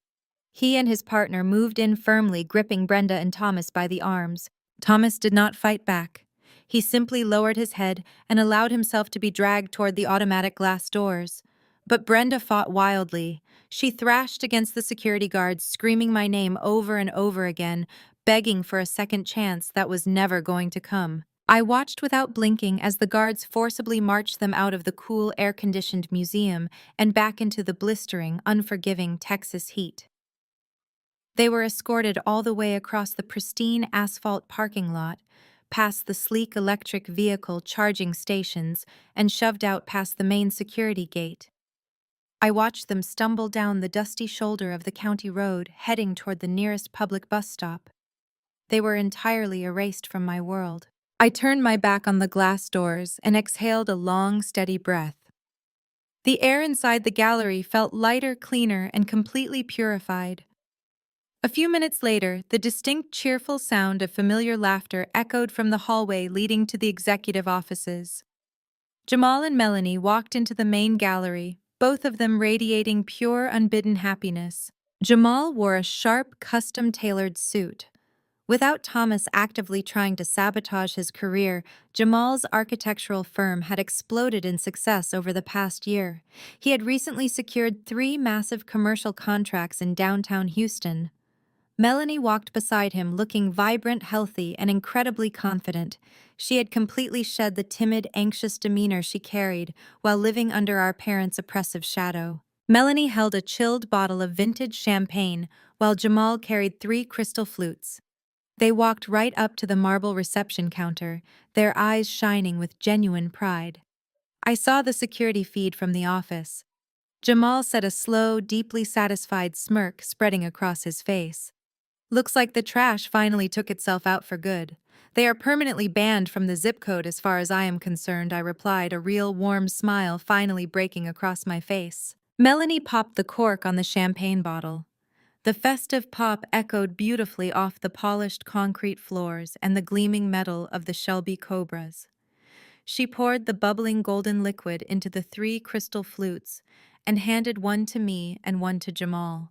He and his partner moved in firmly, gripping Brenda and Thomas by the arms. Thomas did not fight back. He simply lowered his head and allowed himself to be dragged toward the automatic glass doors. But Brenda fought wildly. She thrashed against the security guards, screaming my name over and over again, begging for a second chance that was never going to come. I watched without blinking as the guards forcibly marched them out of the cool, air-conditioned museum and back into the blistering, unforgiving Texas heat. They were escorted all the way across the pristine asphalt parking lot, past the sleek electric vehicle charging stations, and shoved out past the main security gate. I watched them stumble down the dusty shoulder of the county road, heading toward the nearest public bus stop. They were entirely erased from my world. I turned my back on the glass doors and exhaled a long, steady breath. The air inside the gallery felt lighter, cleaner, and completely purified. A few minutes later, the distinct, cheerful sound of familiar laughter echoed from the hallway leading to the executive offices. Jamal and Melanie walked into the main gallery, both of them radiating pure, unbidden happiness. Jamal wore a sharp, custom-tailored suit. Without Thomas actively trying to sabotage his career, Jamal's architectural firm had exploded in success over the past year. He had recently secured 3 massive commercial contracts in downtown Houston. Melanie walked beside him, looking vibrant, healthy, and incredibly confident. She had completely shed the timid, anxious demeanor she carried while living under our parents' oppressive shadow. Melanie held a chilled bottle of vintage champagne, while Jamal carried 3 crystal flutes. They walked right up to the marble reception counter, their eyes shining with genuine pride. I saw the security feed from the office. Jamal said, a slow, deeply satisfied smirk spreading across his face. Looks like the trash finally took itself out for good. They are permanently banned from the zip code as far as I am concerned, I replied, a real warm smile finally breaking across my face. Melanie popped the cork on the champagne bottle. The festive pop echoed beautifully off the polished concrete floors and the gleaming metal of the Shelby Cobras. She poured the bubbling golden liquid into the 3 crystal flutes and handed one to me and one to Jamal.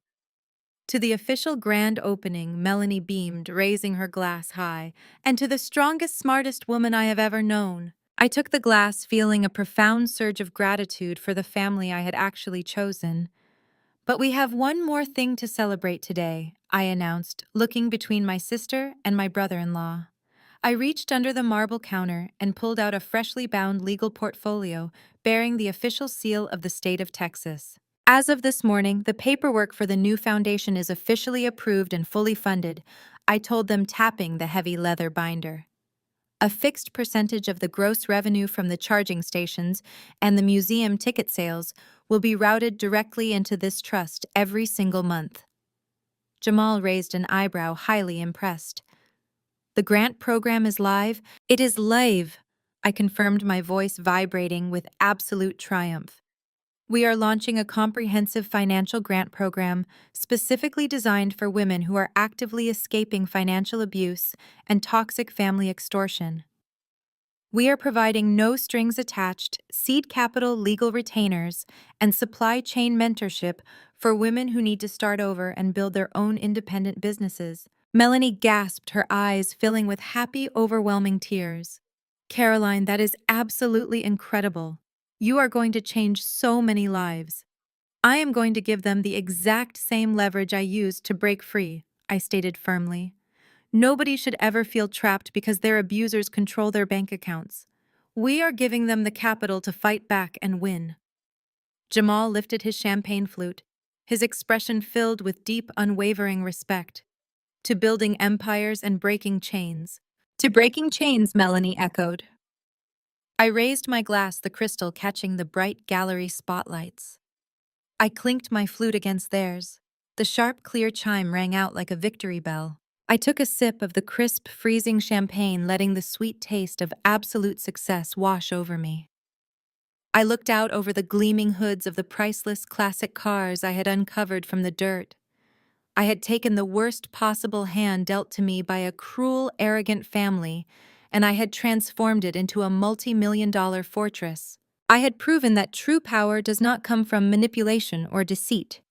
To the official grand opening, Melanie beamed, raising her glass high, and to the strongest, smartest woman I have ever known. I took the glass, feeling a profound surge of gratitude for the family I had actually chosen. But we have one more thing to celebrate today, I announced, looking between my sister and my brother-in-law. I reached under the marble counter and pulled out a freshly bound legal portfolio bearing the official seal of the state of Texas. As of this morning, the paperwork for the new foundation is officially approved and fully funded, I told them, tapping the heavy leather binder. A fixed percentage of the gross revenue from the charging stations and the museum ticket sales will be routed directly into this trust every single month. Jamal raised an eyebrow, highly impressed. The grant program is live? It is live, I confirmed, my voice vibrating with absolute triumph. We are launching a comprehensive financial grant program specifically designed for women who are actively escaping financial abuse and toxic family extortion. We are providing no-strings-attached seed capital, legal retainers, and supply chain mentorship for women who need to start over and build their own independent businesses. Melanie gasped, her eyes filling with happy, overwhelming tears. Caroline, that is absolutely incredible. You are going to change so many lives. I am going to give them the exact same leverage I used to break free, I stated firmly. Nobody should ever feel trapped because their abusers control their bank accounts. We are giving them the capital to fight back and win. Jamal lifted his champagne flute, his expression filled with deep, unwavering respect. To building empires and breaking chains. To breaking chains, Melanie echoed. I raised my glass, the crystal catching the bright gallery spotlights. I clinked my flute against theirs. The sharp, clear chime rang out like a victory bell. I took a sip of the crisp, freezing champagne, letting the sweet taste of absolute success wash over me. I looked out over the gleaming hoods of the priceless classic cars I had uncovered from the dirt. I had taken the worst possible hand dealt to me by a cruel, arrogant family, and I had transformed it into a multi-million-dollar fortress. I had proven that true power does not come from manipulation or deceit.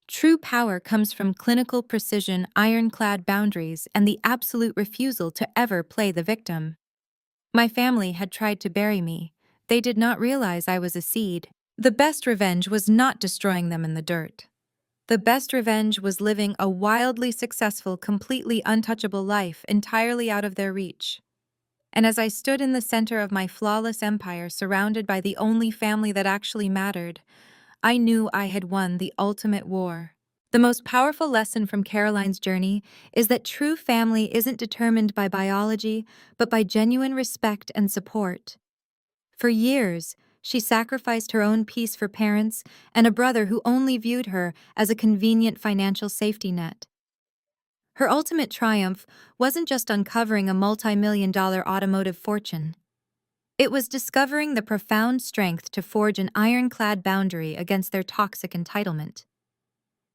True power comes from clinical precision, ironclad boundaries, and the absolute refusal to ever play the victim. My family had tried to bury me. They did not realize I was a seed. The best revenge was not destroying them in the dirt. The best revenge was living a wildly successful, completely untouchable life entirely out of their reach. And as I stood in the center of my flawless empire, surrounded by the only family that actually mattered, I knew I had won the ultimate war. The most powerful lesson from Caroline's journey is that true family isn't determined by biology, but by genuine respect and support. For years, she sacrificed her own peace for parents and a brother who only viewed her as a convenient financial safety net. Her ultimate triumph wasn't just uncovering a multi-million-dollar automotive fortune. It was discovering the profound strength to forge an ironclad boundary against their toxic entitlement.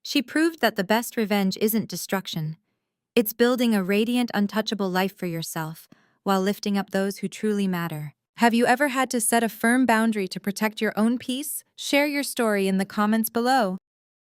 She proved that the best revenge isn't destruction. It's building a radiant, untouchable life for yourself while lifting up those who truly matter. Have you ever had to set a firm boundary to protect your own peace? Share your story in the comments below.